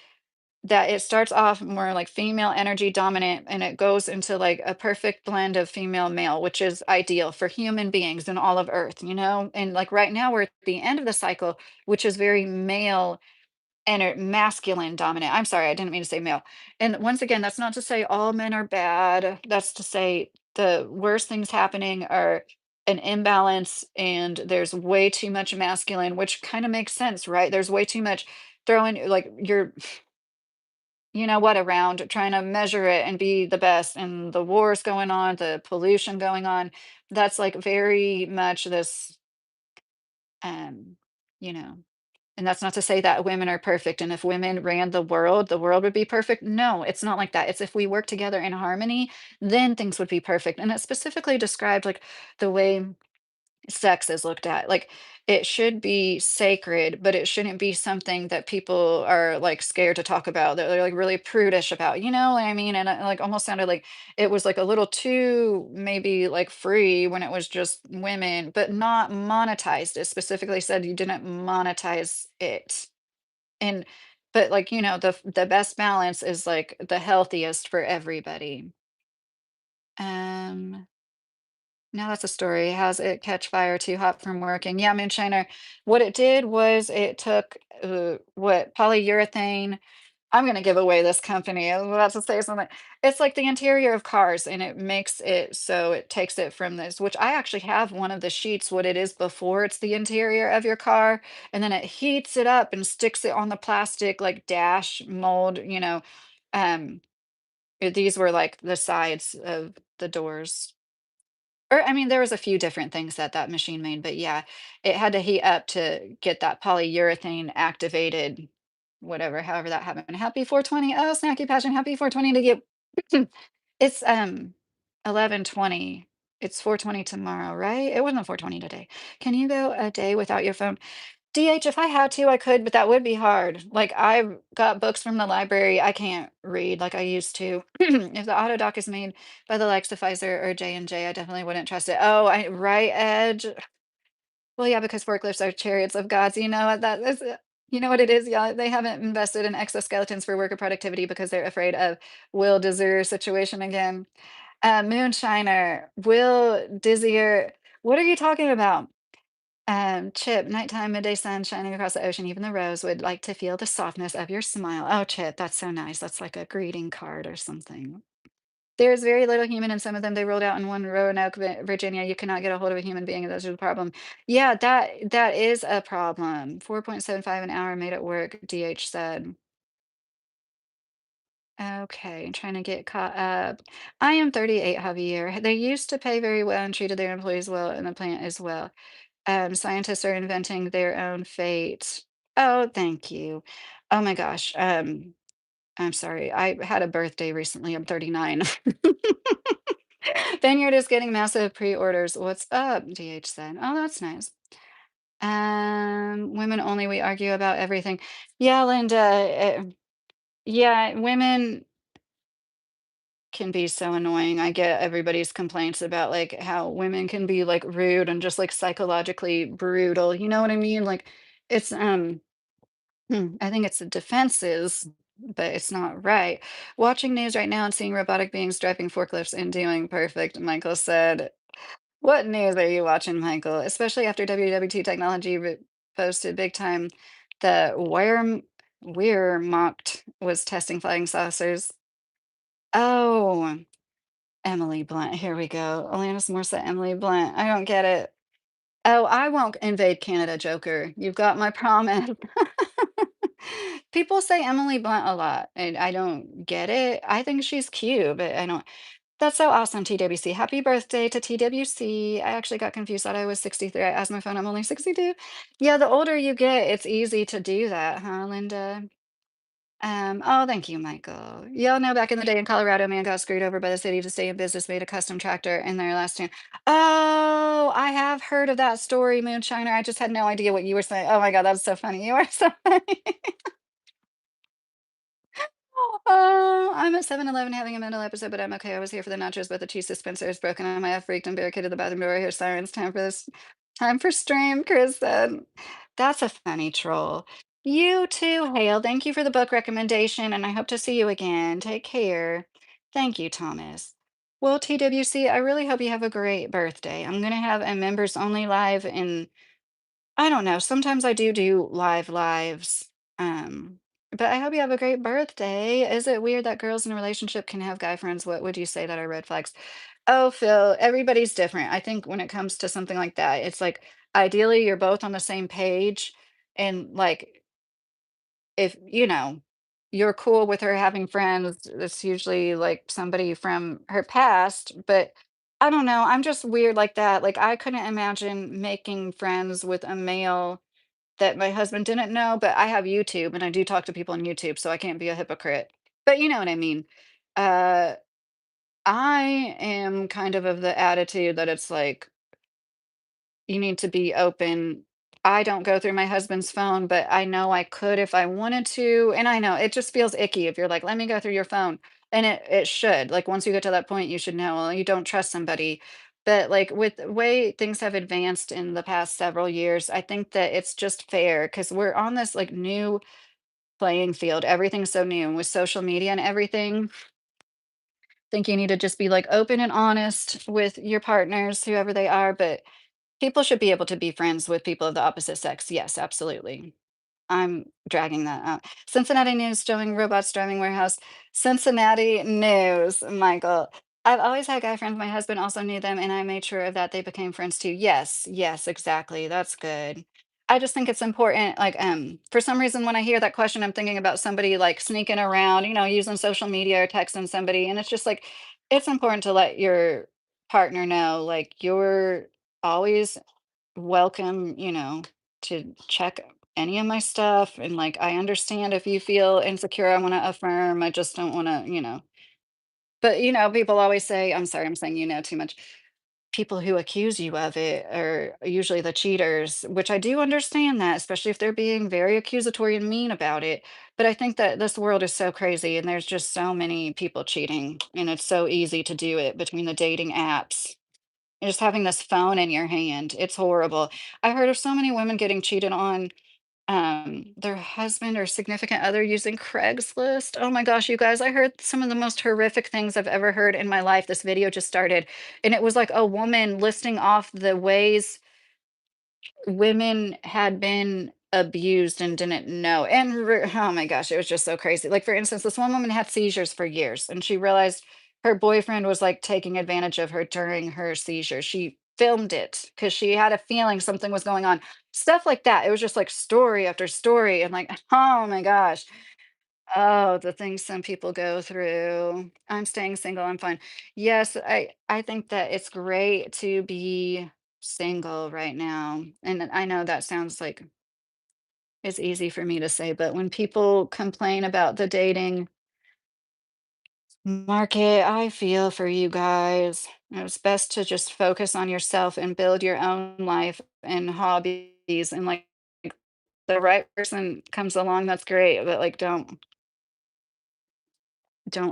that it starts off more like female energy dominant and it goes into like a perfect blend of female male, which is ideal for human beings and all of Earth. And like right now we're at the end of the cycle, which is very male and masculine dominant. I'm sorry, I didn't mean to say male. And once again, that's not to say all men are bad. That's to say the worst things happening are an imbalance and there's way too much masculine, which kind of makes sense, right? There's way too much throwing like you're around trying to measure it and be the best, and the wars going on, the pollution going on. That's like very much this, um, you know, and that's not to say that women are perfect. And if women ran the world would be perfect. No, it's not like that. It's if we work together in harmony, then things would be perfect. And it specifically described like the way sex is looked at. Like it should be sacred, but it shouldn't be something that people are like scared to talk about. That they're like really prudish about. You know what I mean? And it, like almost sounded like it was like a little too maybe like free when it was just women, but not monetized. It specifically said you didn't monetize it. And but like the best balance is like the healthiest for everybody. Um Now that's a story. Has it catch fire too hot from working? Yeah, moonshiner. What it did was it took what polyurethane. I'm gonna give away this company. I was about to say something. It's like the interior of cars, and it makes it so it takes it from this, which I actually have one of the sheets, what it is before it's the interior of your car, and then it heats it up and sticks it on the plastic like dash mold, these were like the sides of the doors. Or I mean, there was a few different things that that machine made, but yeah, it had to heat up to get that polyurethane activated, whatever, however that happened. Happy 420. Oh, snacky passion. Happy 420 to get. It's 11:20. It's 4:20 tomorrow, right? It wasn't 4:20 today. Can you go a day without your phone? DH, if I had to, I could, but that would be hard. Like I've got books from the library I can't read like I used to. If the auto doc is made by the likes of Pfizer or J&J, I definitely wouldn't trust it. Oh, I right edge. Well, yeah, because forklifts are chariots of gods. You know what that is? You know what it is, yeah. They haven't invested in exoskeletons for worker productivity because they're afraid of Will Desir situation again. Moonshiner, Will Dizzier. What are you talking about? Chip, nighttime, midday sun shining across the ocean, even the rose would like to feel the softness of your smile. Oh, Chip, that's so nice. That's like a greeting card or something. There's very little human in some of them. They rolled out in one Roanoke, Virginia. You cannot get a hold of a human being. Those are the problem. Yeah, that is a problem. 4.75 an hour made it work, DH said. Okay, trying to get caught up. I am 38, Javier. They used to pay very well and treated their employees well in the plant as well. Scientists are inventing their own fate. Oh, thank you. Oh my gosh. I'm sorry. I had a birthday recently. I'm 39. Vineyard is getting massive pre-orders. What's up? DH said. Oh, that's nice. Women only, we argue about everything. Yeah, Linda. Yeah, women can be so annoying. I get everybody's complaints about like how women can be like rude and just like psychologically brutal. You know what I mean? Like it's I think it's the defenses, but it's not right. Watching news right now and seeing robotic beings driving forklifts and doing perfect, Michael said. What news are you watching, Michael? Especially after WWT Technology posted big time that Weirmocked was testing flying saucers. Oh, Emily Blunt. Here we go. Alanis Morissette, Emily Blunt. I don't get it. Oh, I won't invade Canada, Joker. You've got my promise. People say Emily Blunt a lot, and I don't get it. I think she's cute, but I don't. That's so awesome, TWC. Happy birthday to TWC. I actually got confused, thought I was 63. I asked my phone, I'm only 62. Yeah, the older you get, it's easy to do that, huh, Linda? Oh, thank you, Michael. Y'all know back in the day in Colorado, man got screwed over by the city to stay in business, made a custom tractor in their last town. Oh, I have heard of that story, Moonshiner. I just had no idea what you were saying. Oh my God, that's so funny. You are so funny. Oh, I'm at 7-Eleven having a mental episode, but I'm okay. I was here for the nachos, but the cheese dispenser is broken. I might have freaked and barricaded the bathroom door. I hear sirens. Time for this. Time for stream, Chris said. That's a funny troll. You too, Hale. Thank you for the book recommendation, and I hope to see you again. Take care. Thank you, Thomas. Well, TWC, I really hope you have a great birthday. I'm going to have a members only live in I don't know. Sometimes I do live lives. Um, but I hope you have a great birthday. Is it weird that girls in a relationship can have guy friends? What would you say that are red flags? Oh, Phil, everybody's different. I think when it comes to something like that, it's like ideally you're both on the same page and like if you're cool with her having friends, it's usually like somebody from her past, but I don't know. I'm just weird like that. Like I couldn't imagine making friends with a male that my husband didn't know, but I have YouTube and I do talk to people on YouTube, so I can't be a hypocrite. But you know what I mean. Uh, I am kind of the attitude that it's like you need to be open. I don't go through my husband's phone, but I know I could if I wanted to. And I know it just feels icky if you're like, let me go through your phone. And it should. Like once you get to that point, you should know, well, you don't trust somebody. But like with the way things have advanced in the past several years, I think that it's just fair because we're on this like new playing field. Everything's so new. And with social media and everything, I think you need to just be like open and honest with your partners, whoever they are. But people should be able to be friends with people of the opposite sex. Yes, absolutely. I'm dragging that out. Cincinnati news showing robots driving warehouse. Cincinnati news, Michael. I've always had guy friends. My husband also knew them, and I made sure of that they became friends too. Yes, yes, exactly. That's good. I just think it's important. Like, for some reason, when I hear that question, I'm thinking about somebody like sneaking around, using social media or texting somebody, and it's just like it's important to let your partner know, like you're always welcome, to check any of my stuff. And like, I understand if you feel insecure, I want to affirm. I just don't want to. But, people always say, I'm sorry, I'm saying, too much. People who accuse you of it are usually the cheaters, which I do understand that, especially if they're being very accusatory and mean about it. But I think that this world is so crazy and there's just so many people cheating, and it's so easy to do it between the dating apps. Just having this phone in your hand, it's horrible. I heard of so many women getting cheated on, their husband or significant other using Craigslist. Oh my gosh, you guys, I heard some of the most horrific things I've ever heard in my life. This video just started, and it was like a woman listing off the ways women had been abused and didn't know. And oh my gosh, it was just so crazy. Like, for instance, this one woman had seizures for years, and she realized her boyfriend was like taking advantage of her during her seizure. She filmed it because she had a feeling something was going on. Stuff like that. It was just like story after story. And like, oh my gosh. Oh, the things some people go through. I'm staying single, I'm fine. Yes, I think that it's great to be single right now. And I know that sounds like it's easy for me to say, but when people complain about the dating market, I feel for you guys. It's best to just focus on yourself and build your own life and hobbies, and like the right person comes along, that's great, but like don't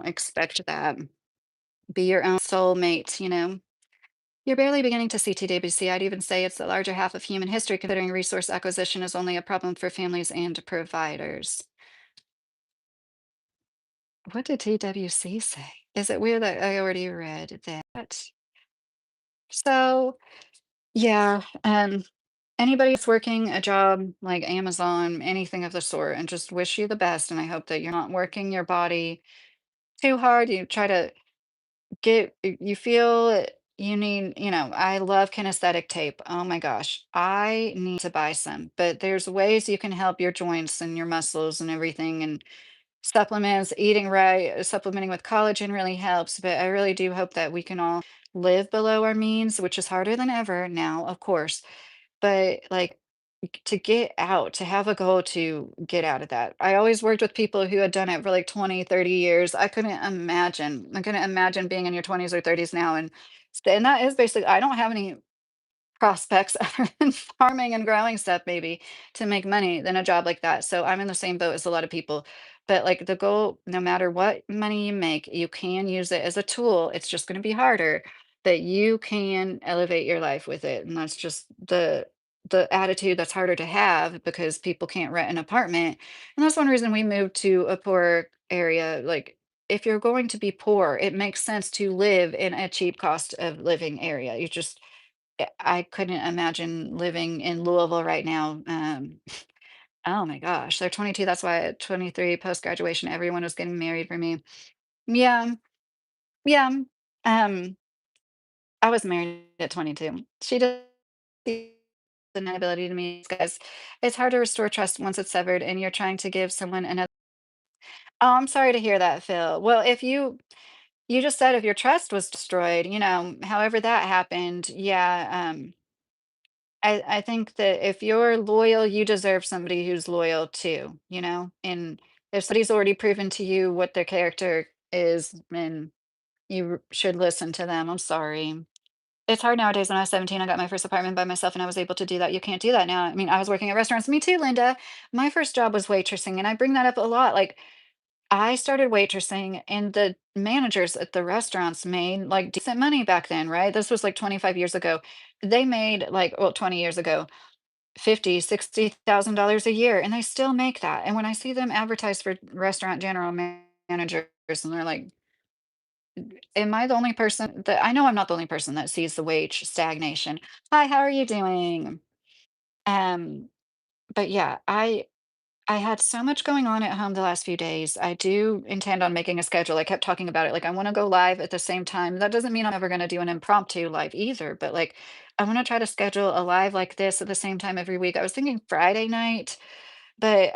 expect that. Be your own soulmate. You're barely beginning to see TWC. I'd even say it's the larger half of human history, considering resource acquisition is only a problem for families and providers. What did TWC say? Is it weird that I already read that? So, yeah, anybody that's working a job like Amazon, anything of the sort, and just wish you the best. And I hope that you're not working your body too hard. You try to you feel you need, I love kinesthetic tape. Oh my gosh, I need to buy some, but there's ways you can help your joints and your muscles and everything, and supplements, eating right, supplementing with collagen really helps. But I really do hope that we can all live below our means, which is harder than ever now, of course. But like, to get out, to have a goal to get out of that. I always worked with people who had done it for like 20, 30 years. I couldn't imagine. I couldn't imagine being in your 20s or 30s now and that is basically, I don't have any prospects other than farming and growing stuff maybe to make money than a job like that. So I'm in the same boat as a lot of people. But like, the goal, no matter what money you make, you can use it as a tool. It's just going to be harder, but you can elevate your life with it. And that's just the attitude that's harder to have because people can't rent an apartment. And that's one reason we moved to a poor area. Like, if you're going to be poor, it makes sense to live in a cheap cost of living area. You just I couldn't imagine living in Louisville right now. Oh my gosh, they're 22. That's why at 23 post graduation, everyone was getting married for me. Yeah, yeah. Um, I was married at 22. She does the inability to meet guys. It's hard to restore trust once it's severed, and you're trying to give someone another. Oh, I'm sorry to hear that, Phil. Well, if you just said if your trust was destroyed, however that happened, yeah. I think that if you're loyal, you deserve somebody who's loyal too, and if somebody's already proven to you what their character is, then you should listen to them. I'm sorry. It's hard nowadays. When I was 17, I got my first apartment by myself and I was able to do that. You can't do that now. I mean, I was working at restaurants. Me too, Linda. My first job was waitressing, and I bring that up a lot. Like, I started waitressing, and the managers at the restaurants made like decent money back then, right? This was like 25 years ago. They made like, well, 20 years ago, 50, $60,000 a year, and they still make that. And when I see them advertise for restaurant general managers, and they're like, am I the only person that I know I'm not the only person that sees the wage stagnation? Hi, how are you doing? Um, but yeah, I had so much going on at home the last few days. I do intend on making a schedule. I kept talking about it. Like, I want to go live at the same time. That doesn't mean I'm ever going to do an impromptu live either, but like, I want to try to schedule a live like this at the same time every week. I was thinking Friday night, but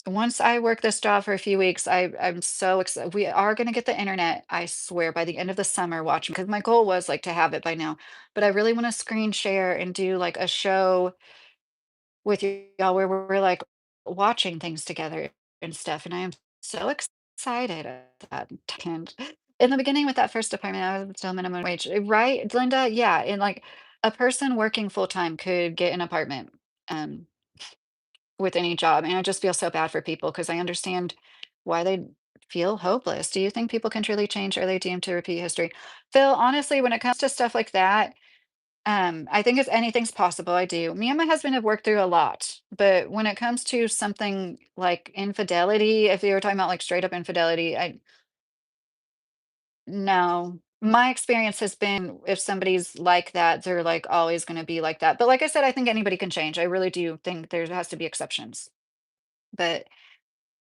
once I work this job for a few weeks, I'm so excited. We are going to get the internet, I swear, by the end of the summer watching, because my goal was like to have it by now. But I really want to screen share and do like a show with y'all where we're, like, watching things together and stuff, and I am so excited at that, and in the beginning with that first apartment, I was still minimum wage, right, Linda? Yeah, and, like, a person working full-time could get an apartment, um, with any job, and I just feel so bad for people because I understand why they feel hopeless. Do you think people can truly change, or are they doomed to repeat history? Phil, honestly, when it comes to stuff like that, I think if anything's possible, I do. Me and my husband have worked through a lot, but when it comes to something like infidelity, if you were talking about like straight up infidelity, I no. My experience has been if somebody's like that, they're like always going to be like that. But like I said, I think anybody can change. I really do think there has to be exceptions. But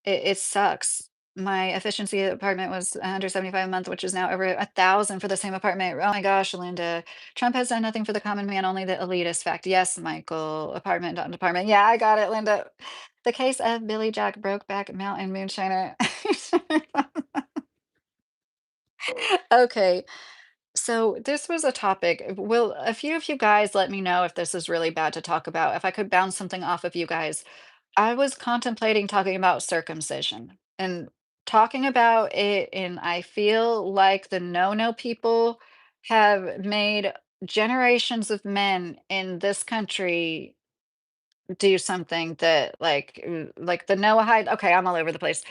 it sucks. My efficiency apartment was 175 a month, which is now over 1,000 for the same apartment. Oh my gosh, Linda. Trump has done nothing for the common man, only the elitist fact. Yes, Michael. Apartment on apartment. Yeah, I got it, Linda. The case of Billy Jack Brokeback Mountain Moonshiner. Okay, so this was a topic. Will a few of you guys let me know if this is really bad to talk about? If I could bounce something off of you guys. I was contemplating talking about circumcision and talking about it, and I feel like the no-no people have made generations of men in this country do something that like the Noahide. Okay, I'm all over the place.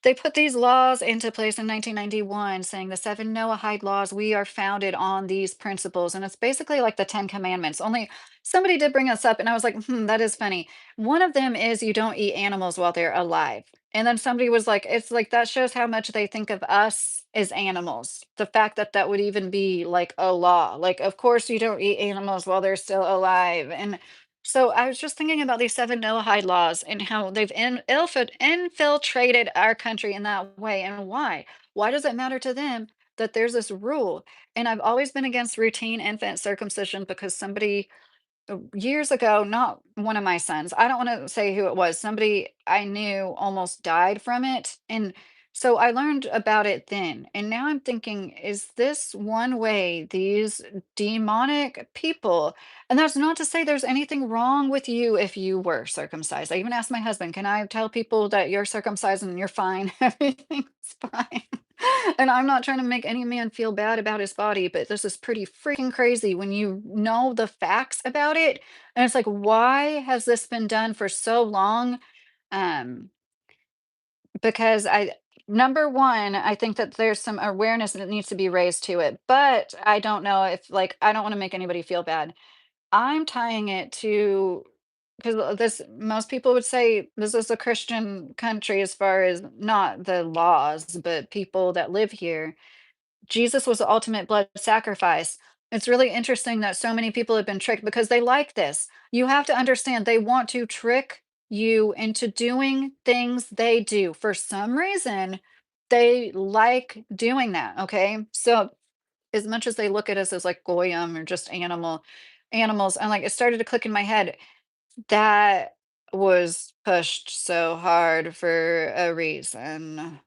They put these laws into place in 1991 saying the seven Noahide laws, we are founded on these principles. And it's basically like the 10 commandments. Only somebody did bring us up, and I was like, that is funny. One of them is you don't eat animals while they're alive. And then somebody was like, it's like that shows how much they think of us as animals. The fact that that would even be like a law. Like, of course, you don't eat animals while they're still alive. And so I was just thinking about these seven Noahide laws and how they've infiltrated our country in that way, and why. Why does it matter to them that there's this rule? And I've always been against routine infant circumcision because somebody years ago, not one of my sons, I don't want to say who it was, somebody I knew almost died from it. And so I learned about it then. And now I'm thinking, is this one way these demonic people, and that's not to say there's anything wrong with you if you were circumcised. I even asked my husband, can I tell people that you're circumcised and you're fine? Everything's fine. And I'm not trying to make any man feel bad about his body, but this is pretty freaking crazy when you know the facts about it. And it's like, why has this been done for so long? Um, because number one, I think that there's some awareness that needs to be raised to it. But I don't know if, like, I don't want to make anybody feel bad. I'm tying it to, because this, most people would say this is a Christian country as far as not the laws, but people that live here. Jesus was the ultimate blood sacrifice. It's really interesting that so many people have been tricked because they like this. You have to understand they want to trick you into doing things they do. For some reason, they like doing that. Okay. So as much as they look at us as like goyim or just animals, and like it started to click in my head that was pushed so hard for a reason.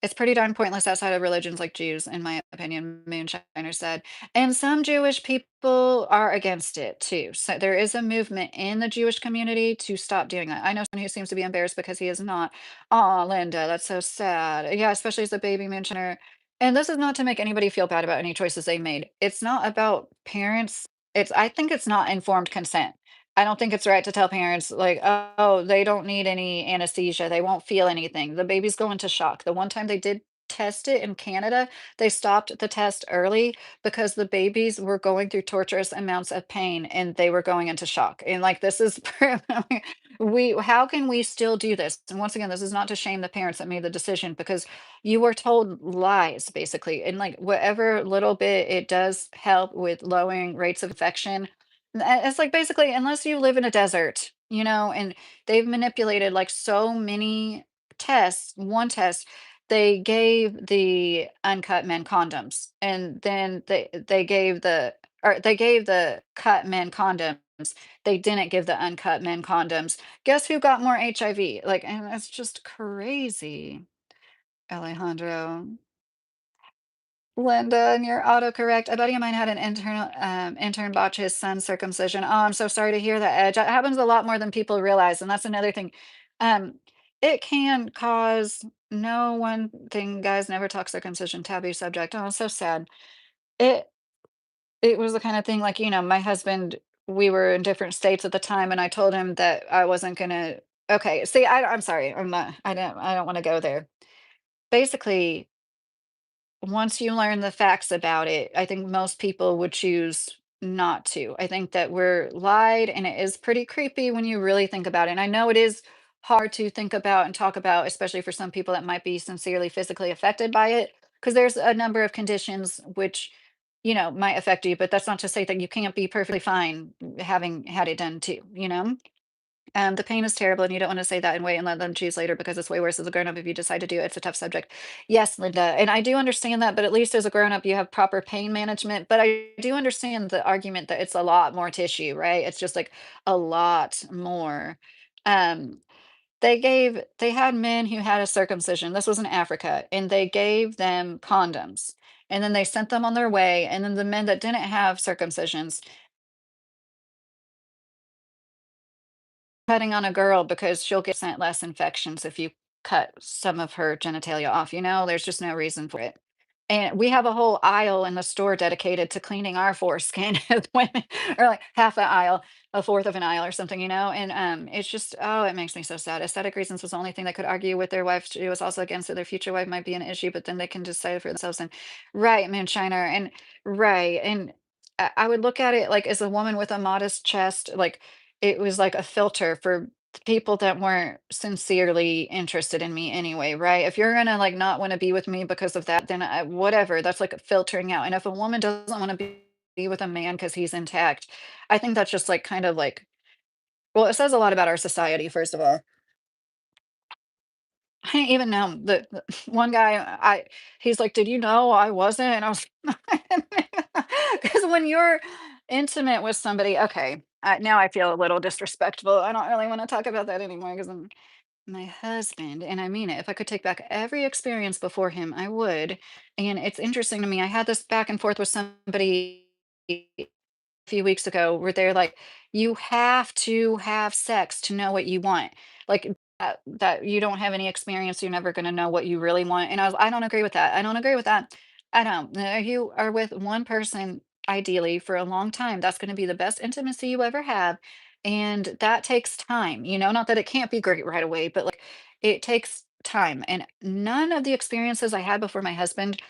It's pretty darn pointless outside of religions like Jews, in my opinion, Moonshiner said. And some Jewish people are against it too. So there is a movement in the Jewish community to stop doing that. I know someone who seems to be embarrassed because he is not. Oh, Linda, that's so sad. Yeah, especially as a baby Moonshiner. And this is not to make anybody feel bad about any choices they made. It's not about parents. I think it's not informed consent. I don't think it's right to tell parents like, "Oh, they don't need any anesthesia, they won't feel anything." The baby's go into shock. The one time they did test it in Canada, they stopped the test early because the babies were going through torturous amounts of pain and they were going into shock. And like this is we how can we still do this? And once again, this is not to shame the parents that made the decision because you were told lies basically. And like whatever little bit it does help with lowering rates of infection, it's like basically, unless you live in a desert. and they've manipulated like so many tests. One test, they gave the uncut men condoms, and then they gave the cut men condoms. They didn't give the uncut men condoms. Guess who got more HIV? Like, and that's just crazy, Alejandro. Linda, and you're autocorrect. A buddy of mine had an intern botch his son's circumcision. Oh, I'm so sorry to hear that, Edge. That happens a lot more than people realize, and that's another thing. Um, it can cause no one thing, guys. Never talk circumcision, taboo subject. Oh, it's so sad. It it was the kind of thing like my husband. We were in different states at the time, and I told him that I wasn't gonna. Okay, see, I'm sorry. I'm not. I don't want to go there. Basically, once you learn the facts about it, I think most people would choose not to. I think that we're lied, and it is pretty creepy when you really think about it. And I know it is hard to think about and talk about, especially for some people that might be sincerely physically affected by it, because there's a number of conditions which, might affect you, but that's not to say that you can't be perfectly fine having had it done too, the pain is terrible, and you don't want to say that and wait and let them choose later because it's way worse as a grown up if you decide to do it. It's a tough subject. Yes, Linda. And I do understand that, but at least as a grown up, you have proper pain management. But I do understand the argument that it's a lot more tissue, right? It's just like a lot more. Um, they had men who had a circumcision. This was in Africa, and they gave them condoms. And then they sent them on their way. And then the men that didn't have circumcisions cutting on a girl because she'll get sent less infections if you cut some of her genitalia off, there's just no reason for it. And we have a whole aisle in the store dedicated to cleaning our foreskin as women, or like half an aisle, a fourth of an aisle or something, and it's just, oh, it makes me so sad. Aesthetic reasons was the only thing they could argue with their wife. She was also against it. Their future wife might be an issue, but then they can decide for themselves. And right, moonshiner, and right, and I would look at it like as a woman with a modest chest, like it was like a filter for people that weren't sincerely interested in me anyway, right? If you're gonna like not want to be with me because of that, then whatever. That's like filtering out. And if a woman doesn't want to be with a man because he's intact, I think that's just like kind of like, well, it says a lot about our society, first of all. I didn't even know the one guy. He's like, "Did you know I wasn't?" And I was, because when you're intimate with somebody, okay, now I feel a little disrespectful. I don't really want to talk about that anymore because I'm my husband, and I mean it. If I could take back every experience before him, I would. And it's interesting to me. I had this back and forth with somebody few weeks ago where they're like, you have to have sex to know what you want. Like that you don't have any experience, you're never gonna know what you really want. And I don't agree with that. I don't agree with that. I don't. You are with one person ideally for a long time. That's gonna be the best intimacy you ever have. And that takes time, not that it can't be great right away, but like it takes time. And none of the experiences I had before my husband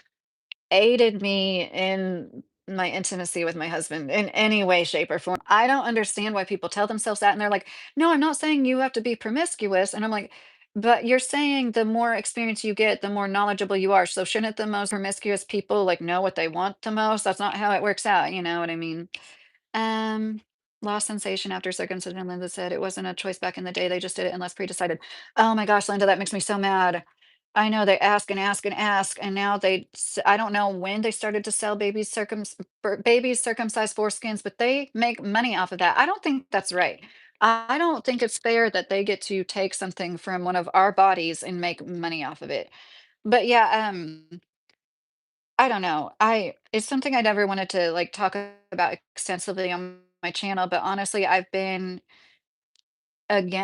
aided me in my intimacy with my husband in any way, shape, or form. I don't understand why people tell themselves that. And they're like, no, I'm not saying you have to be promiscuous. And I'm like, but you're saying the more experience you get, the more knowledgeable you are. So shouldn't the most promiscuous people like know what they want the most? That's not how it works out. You know what I mean? Um, Lost sensation after circumcision, Linda said it wasn't a choice back in the day. They just did it unless pre-decided. Oh my gosh, Linda, that makes me so mad. I know they ask and ask and ask, and now I don't know when they started to sell babies circumcised foreskins, but they make money off of that. I don't think that's right. I don't think it's fair that they get to take something from one of our bodies and make money off of it. But yeah, I don't know. It's something I never wanted to like talk about extensively on my channel, but honestly, I've been like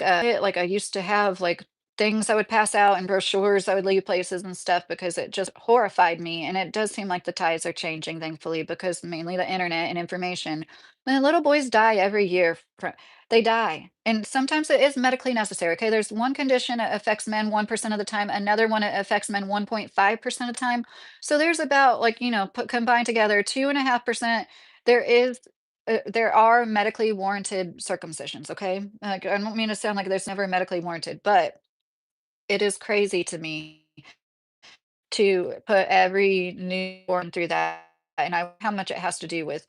I used to have like things I would pass out and brochures I would leave places and stuff because it just horrified me. And it does seem like the tides are changing, thankfully, because mainly the internet and information. Man, little boys die every year. They die. And sometimes it is medically necessary. Okay. There's one condition that affects men 1% of the time, another one that affects men 1.5% of the time. So there's about like, put combined together 2.5%. There is there are medically warranted circumcisions, okay? Like, I don't mean to sound like there's never medically warranted, but it is crazy to me to put every newborn through that, and how much it has to do with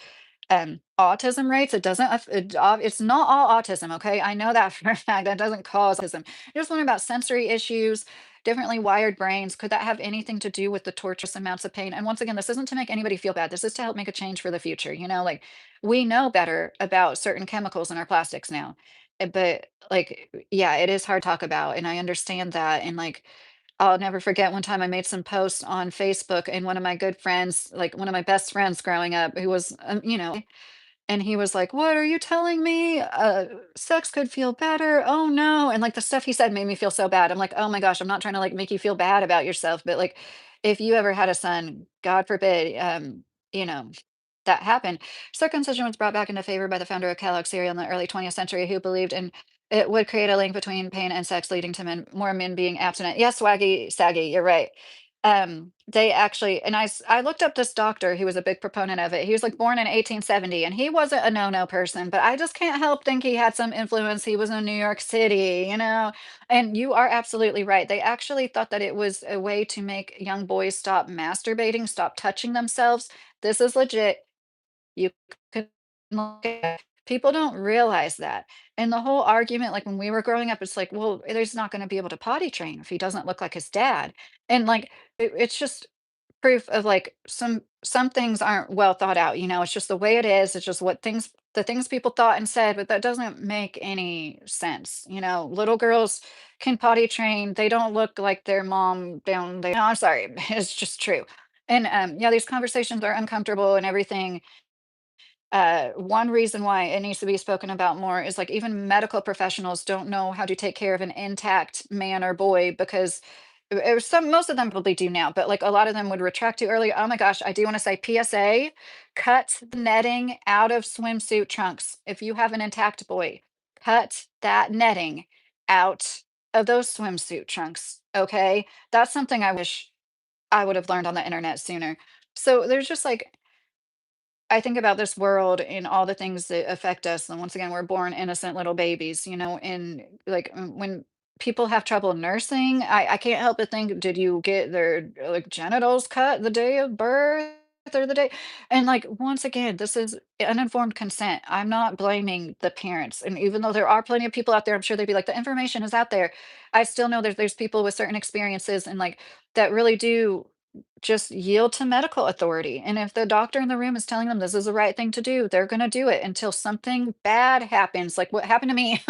autism rates, it doesn't it's not all autism, okay? I know that for a fact, that doesn't cause autism. You're just wondering about sensory issues, differently wired brains. Could that have anything to do with the torturous amounts of pain? And once again, this isn't to make anybody feel bad. This is to help make a change for the future. Like we know better about certain chemicals in our plastics now. But like, yeah, it is hard to talk about. And I understand that. And like, I'll never forget one time I made some posts on Facebook, and one of my good friends, like one of my best friends growing up, who was, and he was like, "What are you telling me? Sex could feel better. Oh no." And like the stuff he said made me feel so bad. I'm like, "Oh my gosh, I'm not trying to like make you feel bad about yourself, but like if you ever had a son, God forbid, you know, that happened." Circumcision was brought back into favor by the founder of Kellogg cereal in the early 20th century, who believed in it would create a link between pain and sex, leading to more men being abstinent. Yes, swaggy, saggy, you're right. They actually, and I looked up this doctor who was a big proponent of it. He was like born in 1870, and he wasn't a no-no person, but I just can't help think he had some influence. He was in New York City, and you are absolutely right. They actually thought that it was a way to make young boys stop masturbating, stop touching themselves. This is legit. You could look at people don't realize that. And the whole argument, like when we were growing up, it's like, well, he's not going to be able to potty train if he doesn't look like his dad. And like it's just proof of like some things aren't well thought out. It's just the way it is. It's just the things people thought and said, but that doesn't make any sense. Little girls can potty train. They don't look like their mom down there. No, I'm sorry. It's just true. And yeah, these conversations are uncomfortable and everything. One reason why it needs to be spoken about more is like even medical professionals don't know how to take care of an intact man or boy because most of them probably do now, but like a lot of them would retract too early. Oh my gosh, I do want to say PSA, cut the netting out of swimsuit trunks. If you have an intact boy, cut that netting out of those swimsuit trunks. Okay. That's something I wish I would have learned on the internet sooner. So there's just like I think about this world and all the things that affect us. And once again, we're born innocent little babies, and like when people have trouble nursing, I can't help but think, did you get their like genitals cut the day of birth or the day? And like, once again, this is uninformed consent. I'm not blaming the parents. And even though there are plenty of people out there, I'm sure they'd be like, the information is out there. I still know there's people with certain experiences and like that really do just yield to medical authority. And if the doctor in the room is telling them this is the right thing to do, they're going to do it until something bad happens. Like what happened to me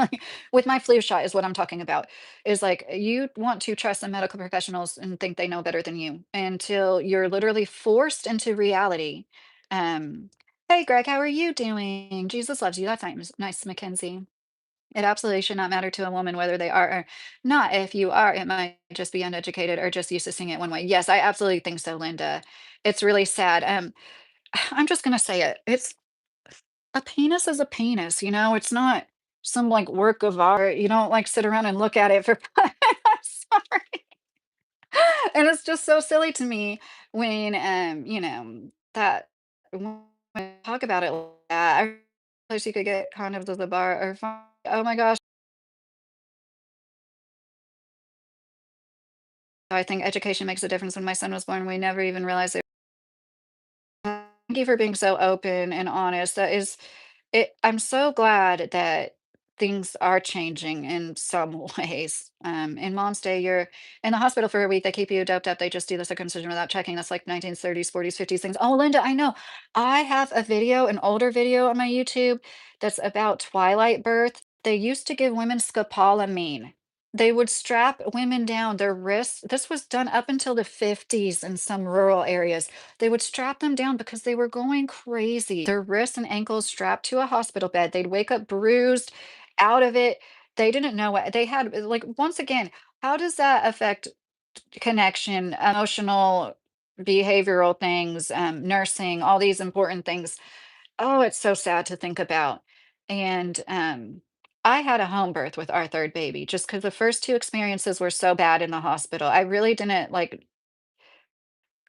with my flu shot is what I'm talking about. Is like you want to trust the medical professionals and think they know better than you until you're literally forced into reality. Um, hey, Greg, how are you doing? Jesus loves you. That's nice, Mackenzie. It absolutely should not matter to a woman whether they are or not. If you are, it might just be uneducated or just used to seeing it one way. Yes, I absolutely think so, Linda. It's really sad. I'm just gonna say it. It's a penis is a penis, it's not some like work of art. You don't like sit around and look at it for sorry. And it's just so silly to me when that when I talk about it like that. I wish you could get kind of to the bar or oh my gosh. I think education makes a difference. When my son was born, we never even realized it. Thank you for being so open and honest. That is it. I'm so glad that things are changing in some ways. In Mom's Day, you're in the hospital for a week. They keep you doped up. They just do the circumcision without checking. That's like 1930s, 40s, 50s things. Oh, Linda, I know. I have a video, an older video on my YouTube that's about twilight birth. They used to give women scopolamine. They would strap women down, their wrists. This was done up until the 50s in some rural areas. They would strap them down because they were going crazy. Their wrists and ankles strapped to a hospital bed. They'd wake up bruised out of it. They didn't know what they had. Like, once again, how does that affect connection, emotional, behavioral things, nursing, all these important things? Oh, it's so sad to think about. And I had a home birth with our third baby just because the first two experiences were so bad in the hospital. I really didn't like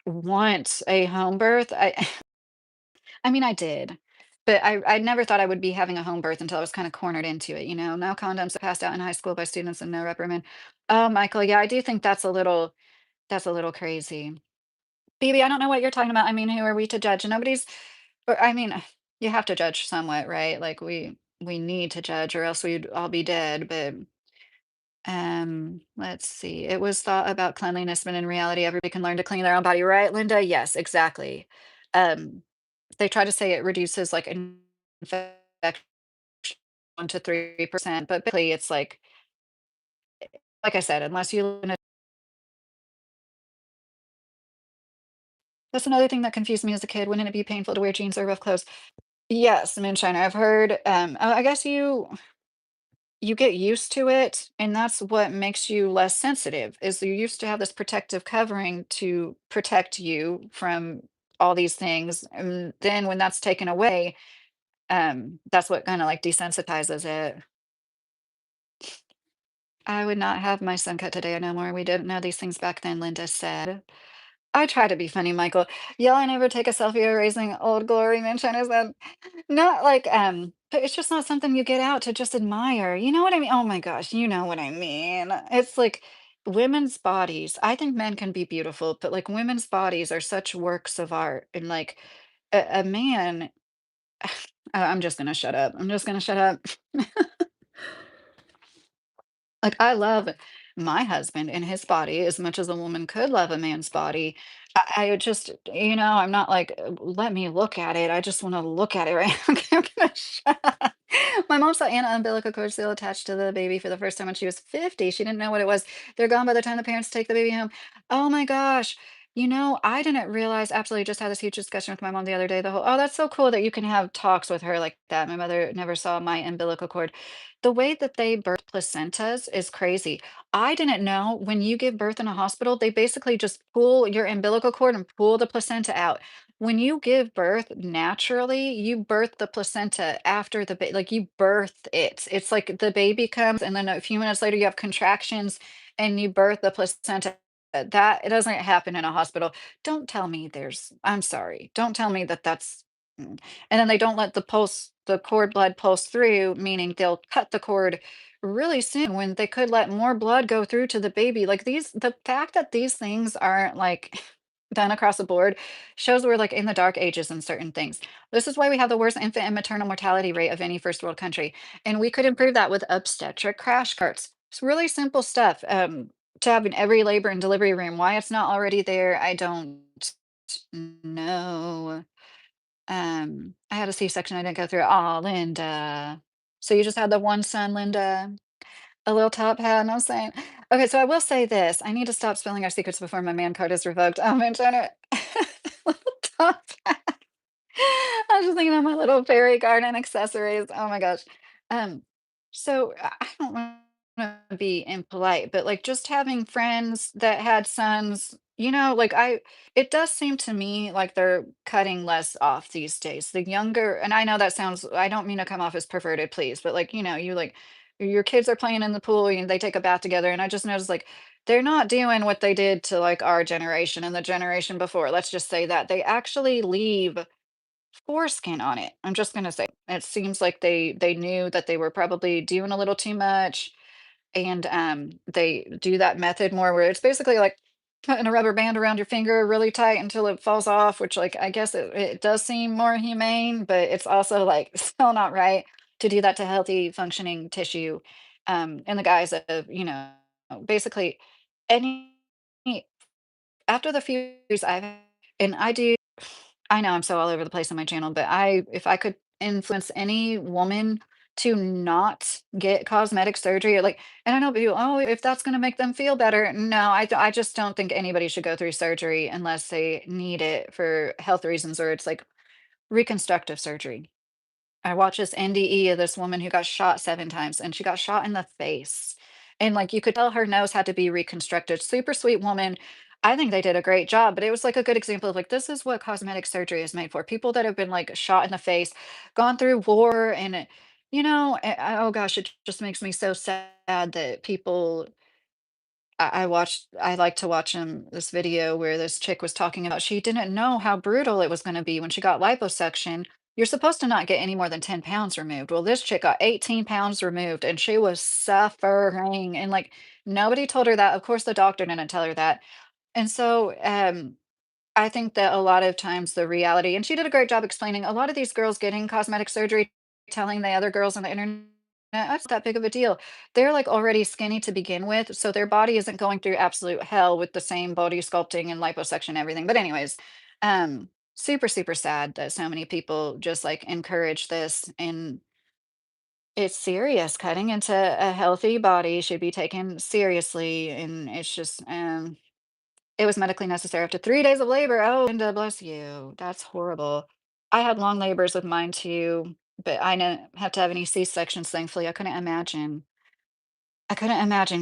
want a home birth. I mean, I did, but I never thought I would be having a home birth until I was kind of cornered into it. No condoms passed out in high school by students and no reprimand. Oh, Michael, yeah, I do think that's a little crazy. BB, I don't know what you're talking about. I mean, who are we to judge? Nobody's, or I mean. you have to judge somewhat, right? Like we need to judge or else we'd all be dead. But let's see. It was thought about cleanliness, but in reality, everybody can learn to clean their own body, right, Linda? Yes, exactly. Um, they try to say it reduces like infection 1 to 3%, but basically it's like I said, unless you live in a that's another thing that confused me as a kid. Wouldn't it be painful to wear jeans or rough clothes? Yes, moonshine. I've heard. I guess you get used to it, and that's what makes you less sensitive. Is you used to have this protective covering to protect you from all these things, and then when that's taken away, that's what kind of like desensitizes it. I would not have my son cut today no more. We didn't know these things back then, Linda said. I try to be funny, Michael. Yeah, I never take a selfie erasing old glory mention is that not like but it's just not something you get out to just admire. You know what I mean? Oh my gosh, you know what I mean. It's like women's bodies. I think men can be beautiful, but like women's bodies are such works of art. And like a man, I'm just gonna shut up. I'm just gonna shut up. Like, I love my husband and his body as much as a woman could love a man's body. I would just, I'm not like, let me look at it. I just want to look at it, right? Okay, I'm gonna shut up. My mom saw Anna umbilical cord still attached to the baby for the first time when she was 50. She didn't know what it was. They're gone by the time the parents take the baby home. Oh my gosh. I didn't realize, absolutely just had this huge discussion with my mom the other day. Oh, that's so cool that you can have talks with her like that. My mother never saw my umbilical cord. The way that they birth placentas is crazy. I didn't know when you give birth in a hospital, they basically just pull your umbilical cord and pull the placenta out. When you give birth naturally, you birth the placenta after like you birth it. It's like the baby comes and then a few minutes later you have contractions and you birth the placenta. That it doesn't happen in a hospital. Don't tell me I'm sorry. Don't tell me that that's and then they don't let the cord blood pulse through, meaning they'll cut the cord really soon when they could let more blood go through to the baby. Like the fact that these things aren't like done across the board shows we're like in the dark ages in certain things. This is why we have the worst infant and maternal mortality rate of any first world country. And we could improve that with obstetric crash carts. It's really simple stuff. To have in every labor and delivery room. Why it's not already there, I don't know. I had a C-section, I didn't go through it. Aw, Linda. So you just had the one son, Linda? A little top hat, no saying. Okay, so I will say this. I need to stop spilling our secrets before my man card is revoked. And Jenna, little top hat. I was just thinking of my little fairy garden accessories. Oh my gosh. Um, so I don't want to be impolite, but like just having friends that had sons, like it does seem to me like they're cutting less off these days. The younger, and I know that sounds, I don't mean to come off as perverted, please, but like, you like your kids are playing in the pool and they take a bath together. And I just noticed like they're not doing what they did to like our generation and the generation before. Let's just say that they actually leave foreskin on it. I'm just gonna say, it seems like they knew that they were probably doing a little too much, and they do that method more where it's basically like putting a rubber band around your finger really tight until it falls off, which like I guess it does seem more humane, but it's also like still not right to do that to healthy functioning tissue, in the guise of basically any after the few years I've and I know I'm so all over the place on my channel, but if I could influence any woman to not get cosmetic surgery, or like, and I know people, oh, if that's going to make them feel better. No, I just don't think anybody should go through surgery unless they need it for health reasons or it's like reconstructive surgery. I watched this NDE of this woman who got shot 7 times, and she got shot in the face. And, like, you could tell her nose had to be reconstructed. Super sweet woman. I think they did a great job, but it was, like, a good example of, like, this is what cosmetic surgery is made for. People that have been, like, shot in the face, gone through war, and oh gosh, it just makes me so sad that people I like to watch this video where this chick was talking about she didn't know how brutal it was gonna be when she got liposuction. You're supposed to not get any more than 10 pounds removed. Well, this chick got 18 pounds removed and she was suffering. And like nobody told her that. Of course, the doctor didn't tell her that. And so I think that a lot of times the reality and she did a great job explaining a lot of these girls getting cosmetic surgery, telling the other girls on the internet, "That's not that big of a deal." They're, like, already skinny to begin with, so their body isn't going through absolute hell with the same body sculpting and liposuction and everything, but anyways, super, super sad that so many people just, like, encourage this, and it's serious. Cutting into a healthy body should be taken seriously, and it's just, it was medically necessary after 3 days of labor. Oh, Linda, bless you. That's horrible. I had long labors with mine too, but I didn't have to have any C-sections, thankfully. I couldn't imagine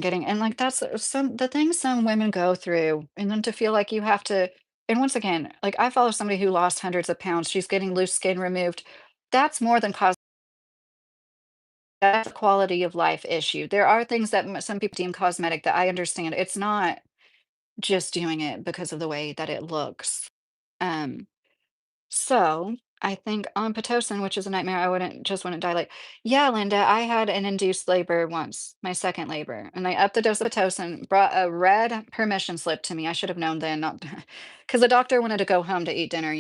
getting and, like, that's some the things some women go through, and then to feel like you have to and once again, like, I follow somebody who lost hundreds of pounds. She's getting loose skin removed. That's more than that's a quality of life issue. There are things that some people deem cosmetic that I understand. It's not just doing it because of the way that it looks. Um, so I think on Pitocin, which is a nightmare, I wouldn't dilate. Yeah, Linda, I had an induced labor once, my second labor, and they upped the dose of Pitocin, brought a red permission slip to me. I should have known then, not because the doctor wanted to go home to eat dinner.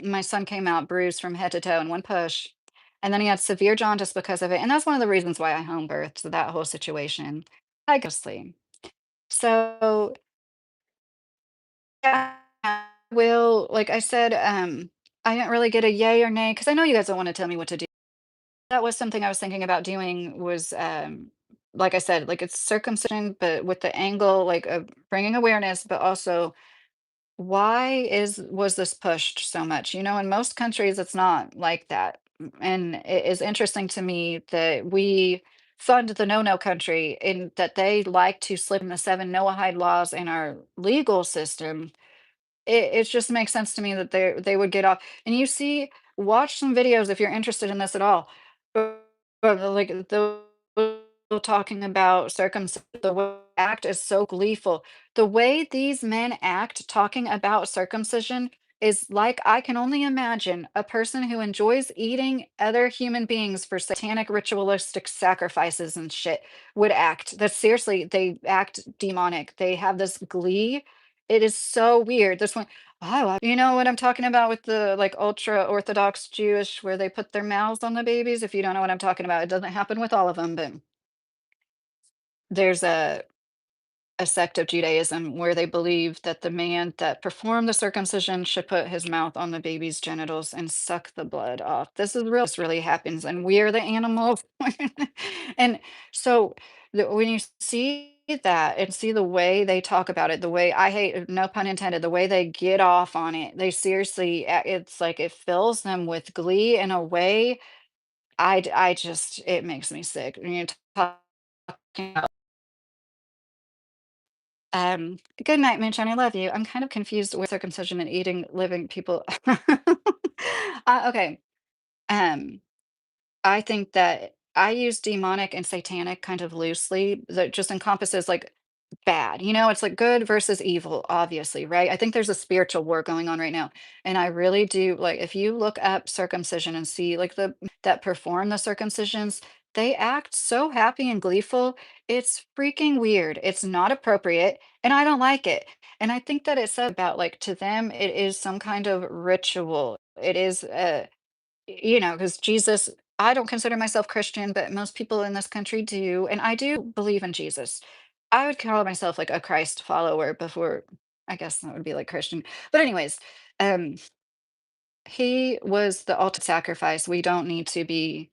My son came out bruised from head to toe in one push, and then he had severe jaundice because of it, and that's one of the reasons why I home birthed that whole situation. I go to sleep. So yeah, like I said, I didn't really get a yay or nay because I know you guys don't want to tell me what to do. That was something I was thinking about doing was, like I said, like it's circumcision, but with the angle like of bringing awareness, but also why was this pushed so much? In most countries, it's not like that. And it is interesting to me that we fund the no-no country and that they like to slip in the seven Noahide laws in our legal system. It just makes sense to me that they would get off and watch some videos if you're interested in this at all. Like, the talking about circumcision, the way they act is so gleeful. The way these men act talking about circumcision is like I can only imagine a person who enjoys eating other human beings for satanic ritualistic sacrifices and shit would act. That seriously, they act demonic. They have this glee. It is so weird. This one, oh, you know what I'm talking about with the like ultra Orthodox Jewish where they put their mouths on the babies? If you don't know what I'm talking about, it doesn't happen with all of them, but there's a sect of Judaism where they believe that the man that performed the circumcision should put his mouth on the baby's genitals and suck the blood off. This really happens, and we are the animals. And so when you see that and see the way they talk about it, the way I hate, no pun intended, the way they get off on it, they seriously, it's like it fills them with glee in a way. I just, it makes me sick. When you're talking good night, Moonshine. I love you. I'm kind of confused with circumcision and eating living people. Okay. Um, I think that I use demonic and satanic kind of loosely. That just encompasses like bad. It's like good versus evil, obviously, right? I think there's a spiritual war going on right now. And I really do like if you look up circumcision and see like the that perform the circumcisions, they act so happy and gleeful. It's freaking weird. It's not appropriate, and I don't like it. And I think that it said about like to them, it is some kind of ritual. It is because Jesus, I don't consider myself Christian, but most people in this country do, and I do believe in Jesus. I would call myself like a Christ follower before, I guess that would be like Christian. But anyways, um, he was the ultimate sacrifice. We don't need to be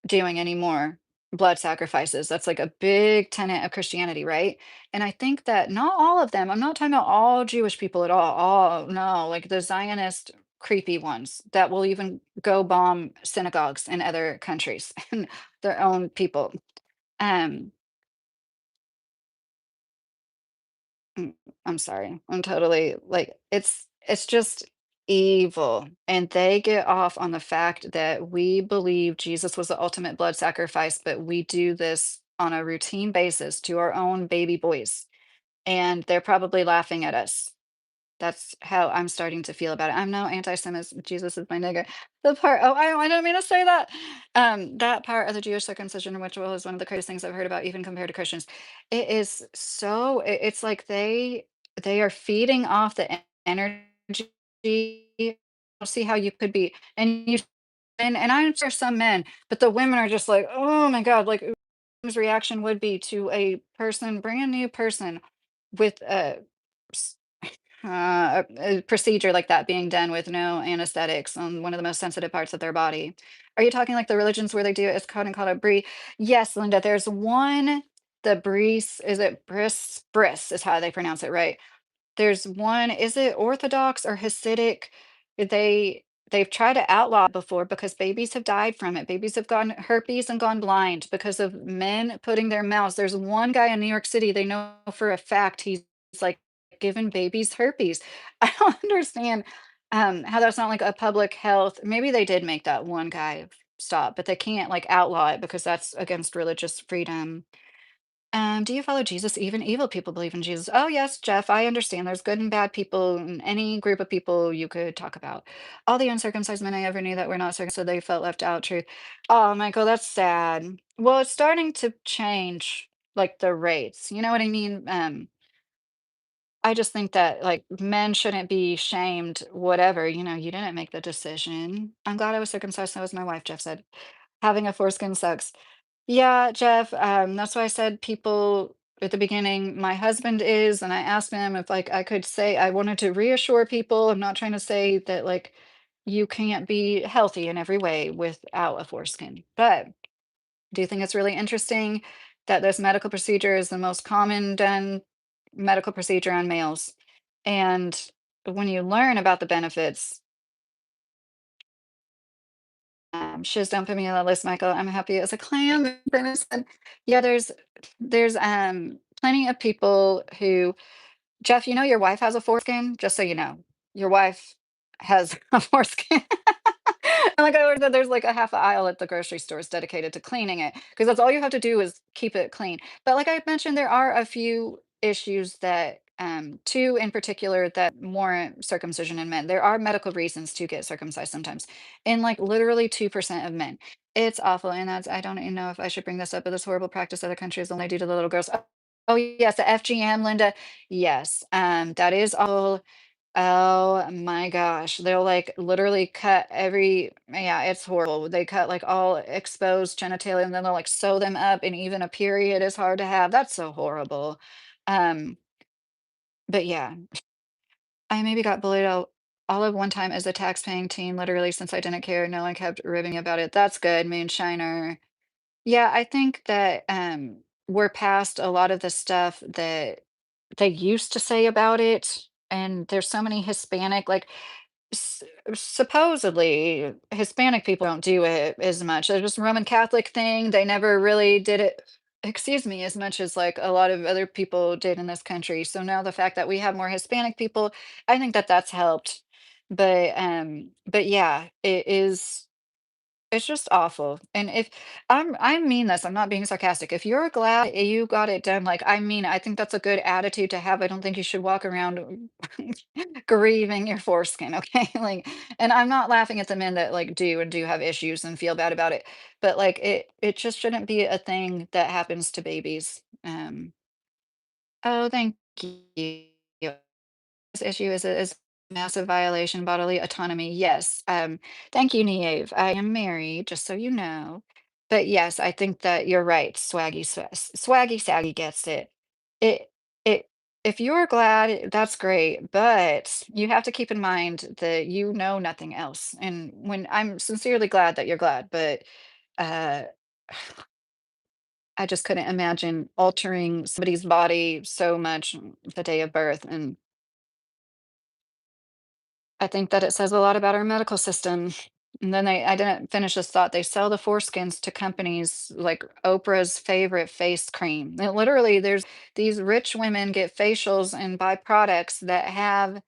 doing any more blood sacrifices. That's like a big tenet of Christianity, right? And I think that not all of them, I'm not talking about all Jewish people at all. All no, like the Zionist creepy ones that will even go bomb synagogues in other countries and their own people. Um, Mm, I'm sorry. I'm totally like it's just evil. And they get off on the fact that we believe Jesus was the ultimate blood sacrifice, but we do this on a routine basis to our own baby boys. And they're probably laughing at us. That's how I'm starting to feel about it. I'm no anti-Semitic. Jesus is my nigga. I don't mean to say that. That part of the Jewish circumcision ritual is one of the craziest things I've heard about, even compared to Christians. It is so. It's like they are feeding off the energy. I don't see how you could be and you and I'm sure some men, but the women are just like, "Oh my god," like, whose reaction would be to a person brand new person with a s a procedure like that being done with no anesthetics on one of the most sensitive parts of their body. Are you talking like the religions where they do it? It's called a brie. Yes, Linda, there's one, the bris is it bris is how they pronounce it, right? There's one, is it Orthodox or Hasidic? They've tried to outlaw it before because babies have died from it. Babies have gotten herpes and gone blind because of men putting their mouths. There's one guy in New York City, they know for a fact he's like giving babies herpes. I don't understand how that's not like a public health. Maybe they did make that one guy stop, but they can't like outlaw it because that's against religious freedom. Do you follow Jesus? Even evil people believe in Jesus. Oh, yes, Jeff, I understand. There's good and bad people in any group of people you could talk about. All the uncircumcised men I ever knew that were not circumcised, so they felt left out. Truth. Oh, Michael, that's sad. Well, it's starting to change, like the rates. You know what I mean? I just think that like men shouldn't be shamed, whatever. You didn't make the decision. I'm glad I was circumcised, so was my wife, Jeff said. Having a foreskin sucks. Yeah, Jeff, that's why I said people at the beginning, my husband is, and I asked him if like I could say I wanted to reassure people. I'm not trying to say that like you can't be healthy in every way without a foreskin. But do you think it's really interesting that this medical procedure is the most common done medical procedure on males? And when you learn about the benefits, shiz, don't put me on the list, Michael. I'm happy as a clam. Venison. Yeah, there's plenty of people who Jeff, your wife has a foreskin, just so you know. Your wife has a foreskin. And like I learned that there's like a half a aisle at the grocery stores dedicated to cleaning it because that's all you have to do is keep it clean. But like I mentioned, there are a few issues that two in particular that warrant circumcision in men. There are medical reasons to get circumcised sometimes. In like literally 2% of men. It's awful. And I don't even know if I should bring this up, but this horrible practice other countries only do to the little girls. Oh, yes, the FGM, Linda. Yes, that is all. Oh my gosh. They'll like literally cut yeah, it's horrible. They cut like all exposed genitalia and then they'll like sew them up and even a period is hard to have. That's so horrible. Um, but yeah, I maybe got bullied all of one time as a tax-paying teen, literally since I didn't care. No one kept ribbing about it. That's good, moonshiner. Yeah, I think that we're past a lot of the stuff that they used to say about it. And there's so many Hispanic, like S supposedly, Hispanic people don't do it as much. They're just a Roman Catholic thing. They never really did it, excuse me, as much as like a lot of other people did in this country. So now the fact that we have more Hispanic people, I think that that's helped. But yeah, it's just awful. And if I mean this, I'm not being sarcastic. If you're glad you got it done, like I mean, I think that's a good attitude to have. I don't think you should walk around grieving your foreskin, okay? Like, and I'm not laughing at the men that like do have issues and feel bad about it, but like it just shouldn't be a thing that happens to babies. Oh, thank you. This issue is a massive violation bodily autonomy. Yes. Thank you, Neve. I am married, just so you know. But yes, I think that you're right. Swaggy Saggy gets it. It it if you're glad, that's great, but you have to keep in mind that you know nothing else. And when I'm sincerely glad that you're glad, but uh I just couldn't imagine altering somebody's body so much the day of birth. And I think that it says a lot about our medical system. And then I didn't finish this thought. They sell the foreskins to companies like Oprah's favorite face cream. And literally, there's these rich women get facials and buy products that have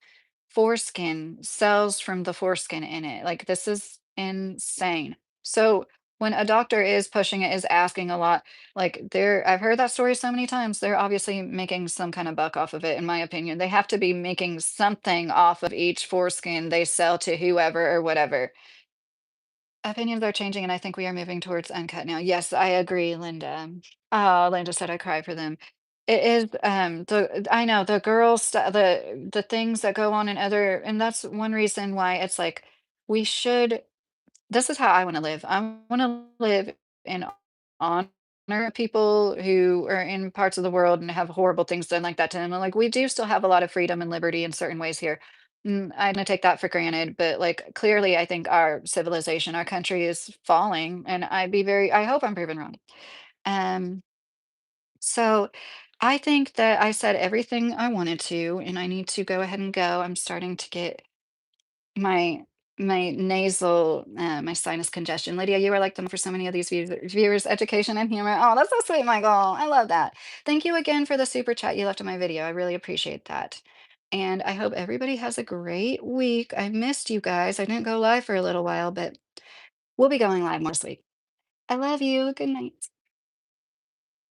foreskin cells from the foreskin in it. Like this is insane. So when a doctor is pushing it, is asking a lot, like I've heard that story so many times. They're obviously making some kind of buck off of it, in my opinion. They have to be making something off of each foreskin they sell to whoever or whatever. Opinions are changing, and I think we are moving towards uncut now. Yes, I agree, Linda. Oh, Linda said I cry for them. It is, the I know, the girls, the things that go on in other and that's one reason why it's like, we should this is how I wanna live. I wanna live in honor of people who are in parts of the world and have horrible things done like that to them, and, like, we do still have a lot of freedom and liberty in certain ways here. I don't take that for granted, but, like, clearly, I think our civilization, our country is falling, and I hope I'm proven wrong. Um so I think that I said everything I wanted to, and I need to go ahead and go. I'm starting to get my my sinus congestion. Lydia, you are like them for so many of these viewers, education and humor. Oh, that's so sweet, Michael. I love that. Thank you again for the super chat you left on my video. I really appreciate that. And I hope everybody has a great week. I missed you guys. I didn't go live for a little while, but we'll be going live more this week. I love you. Good night.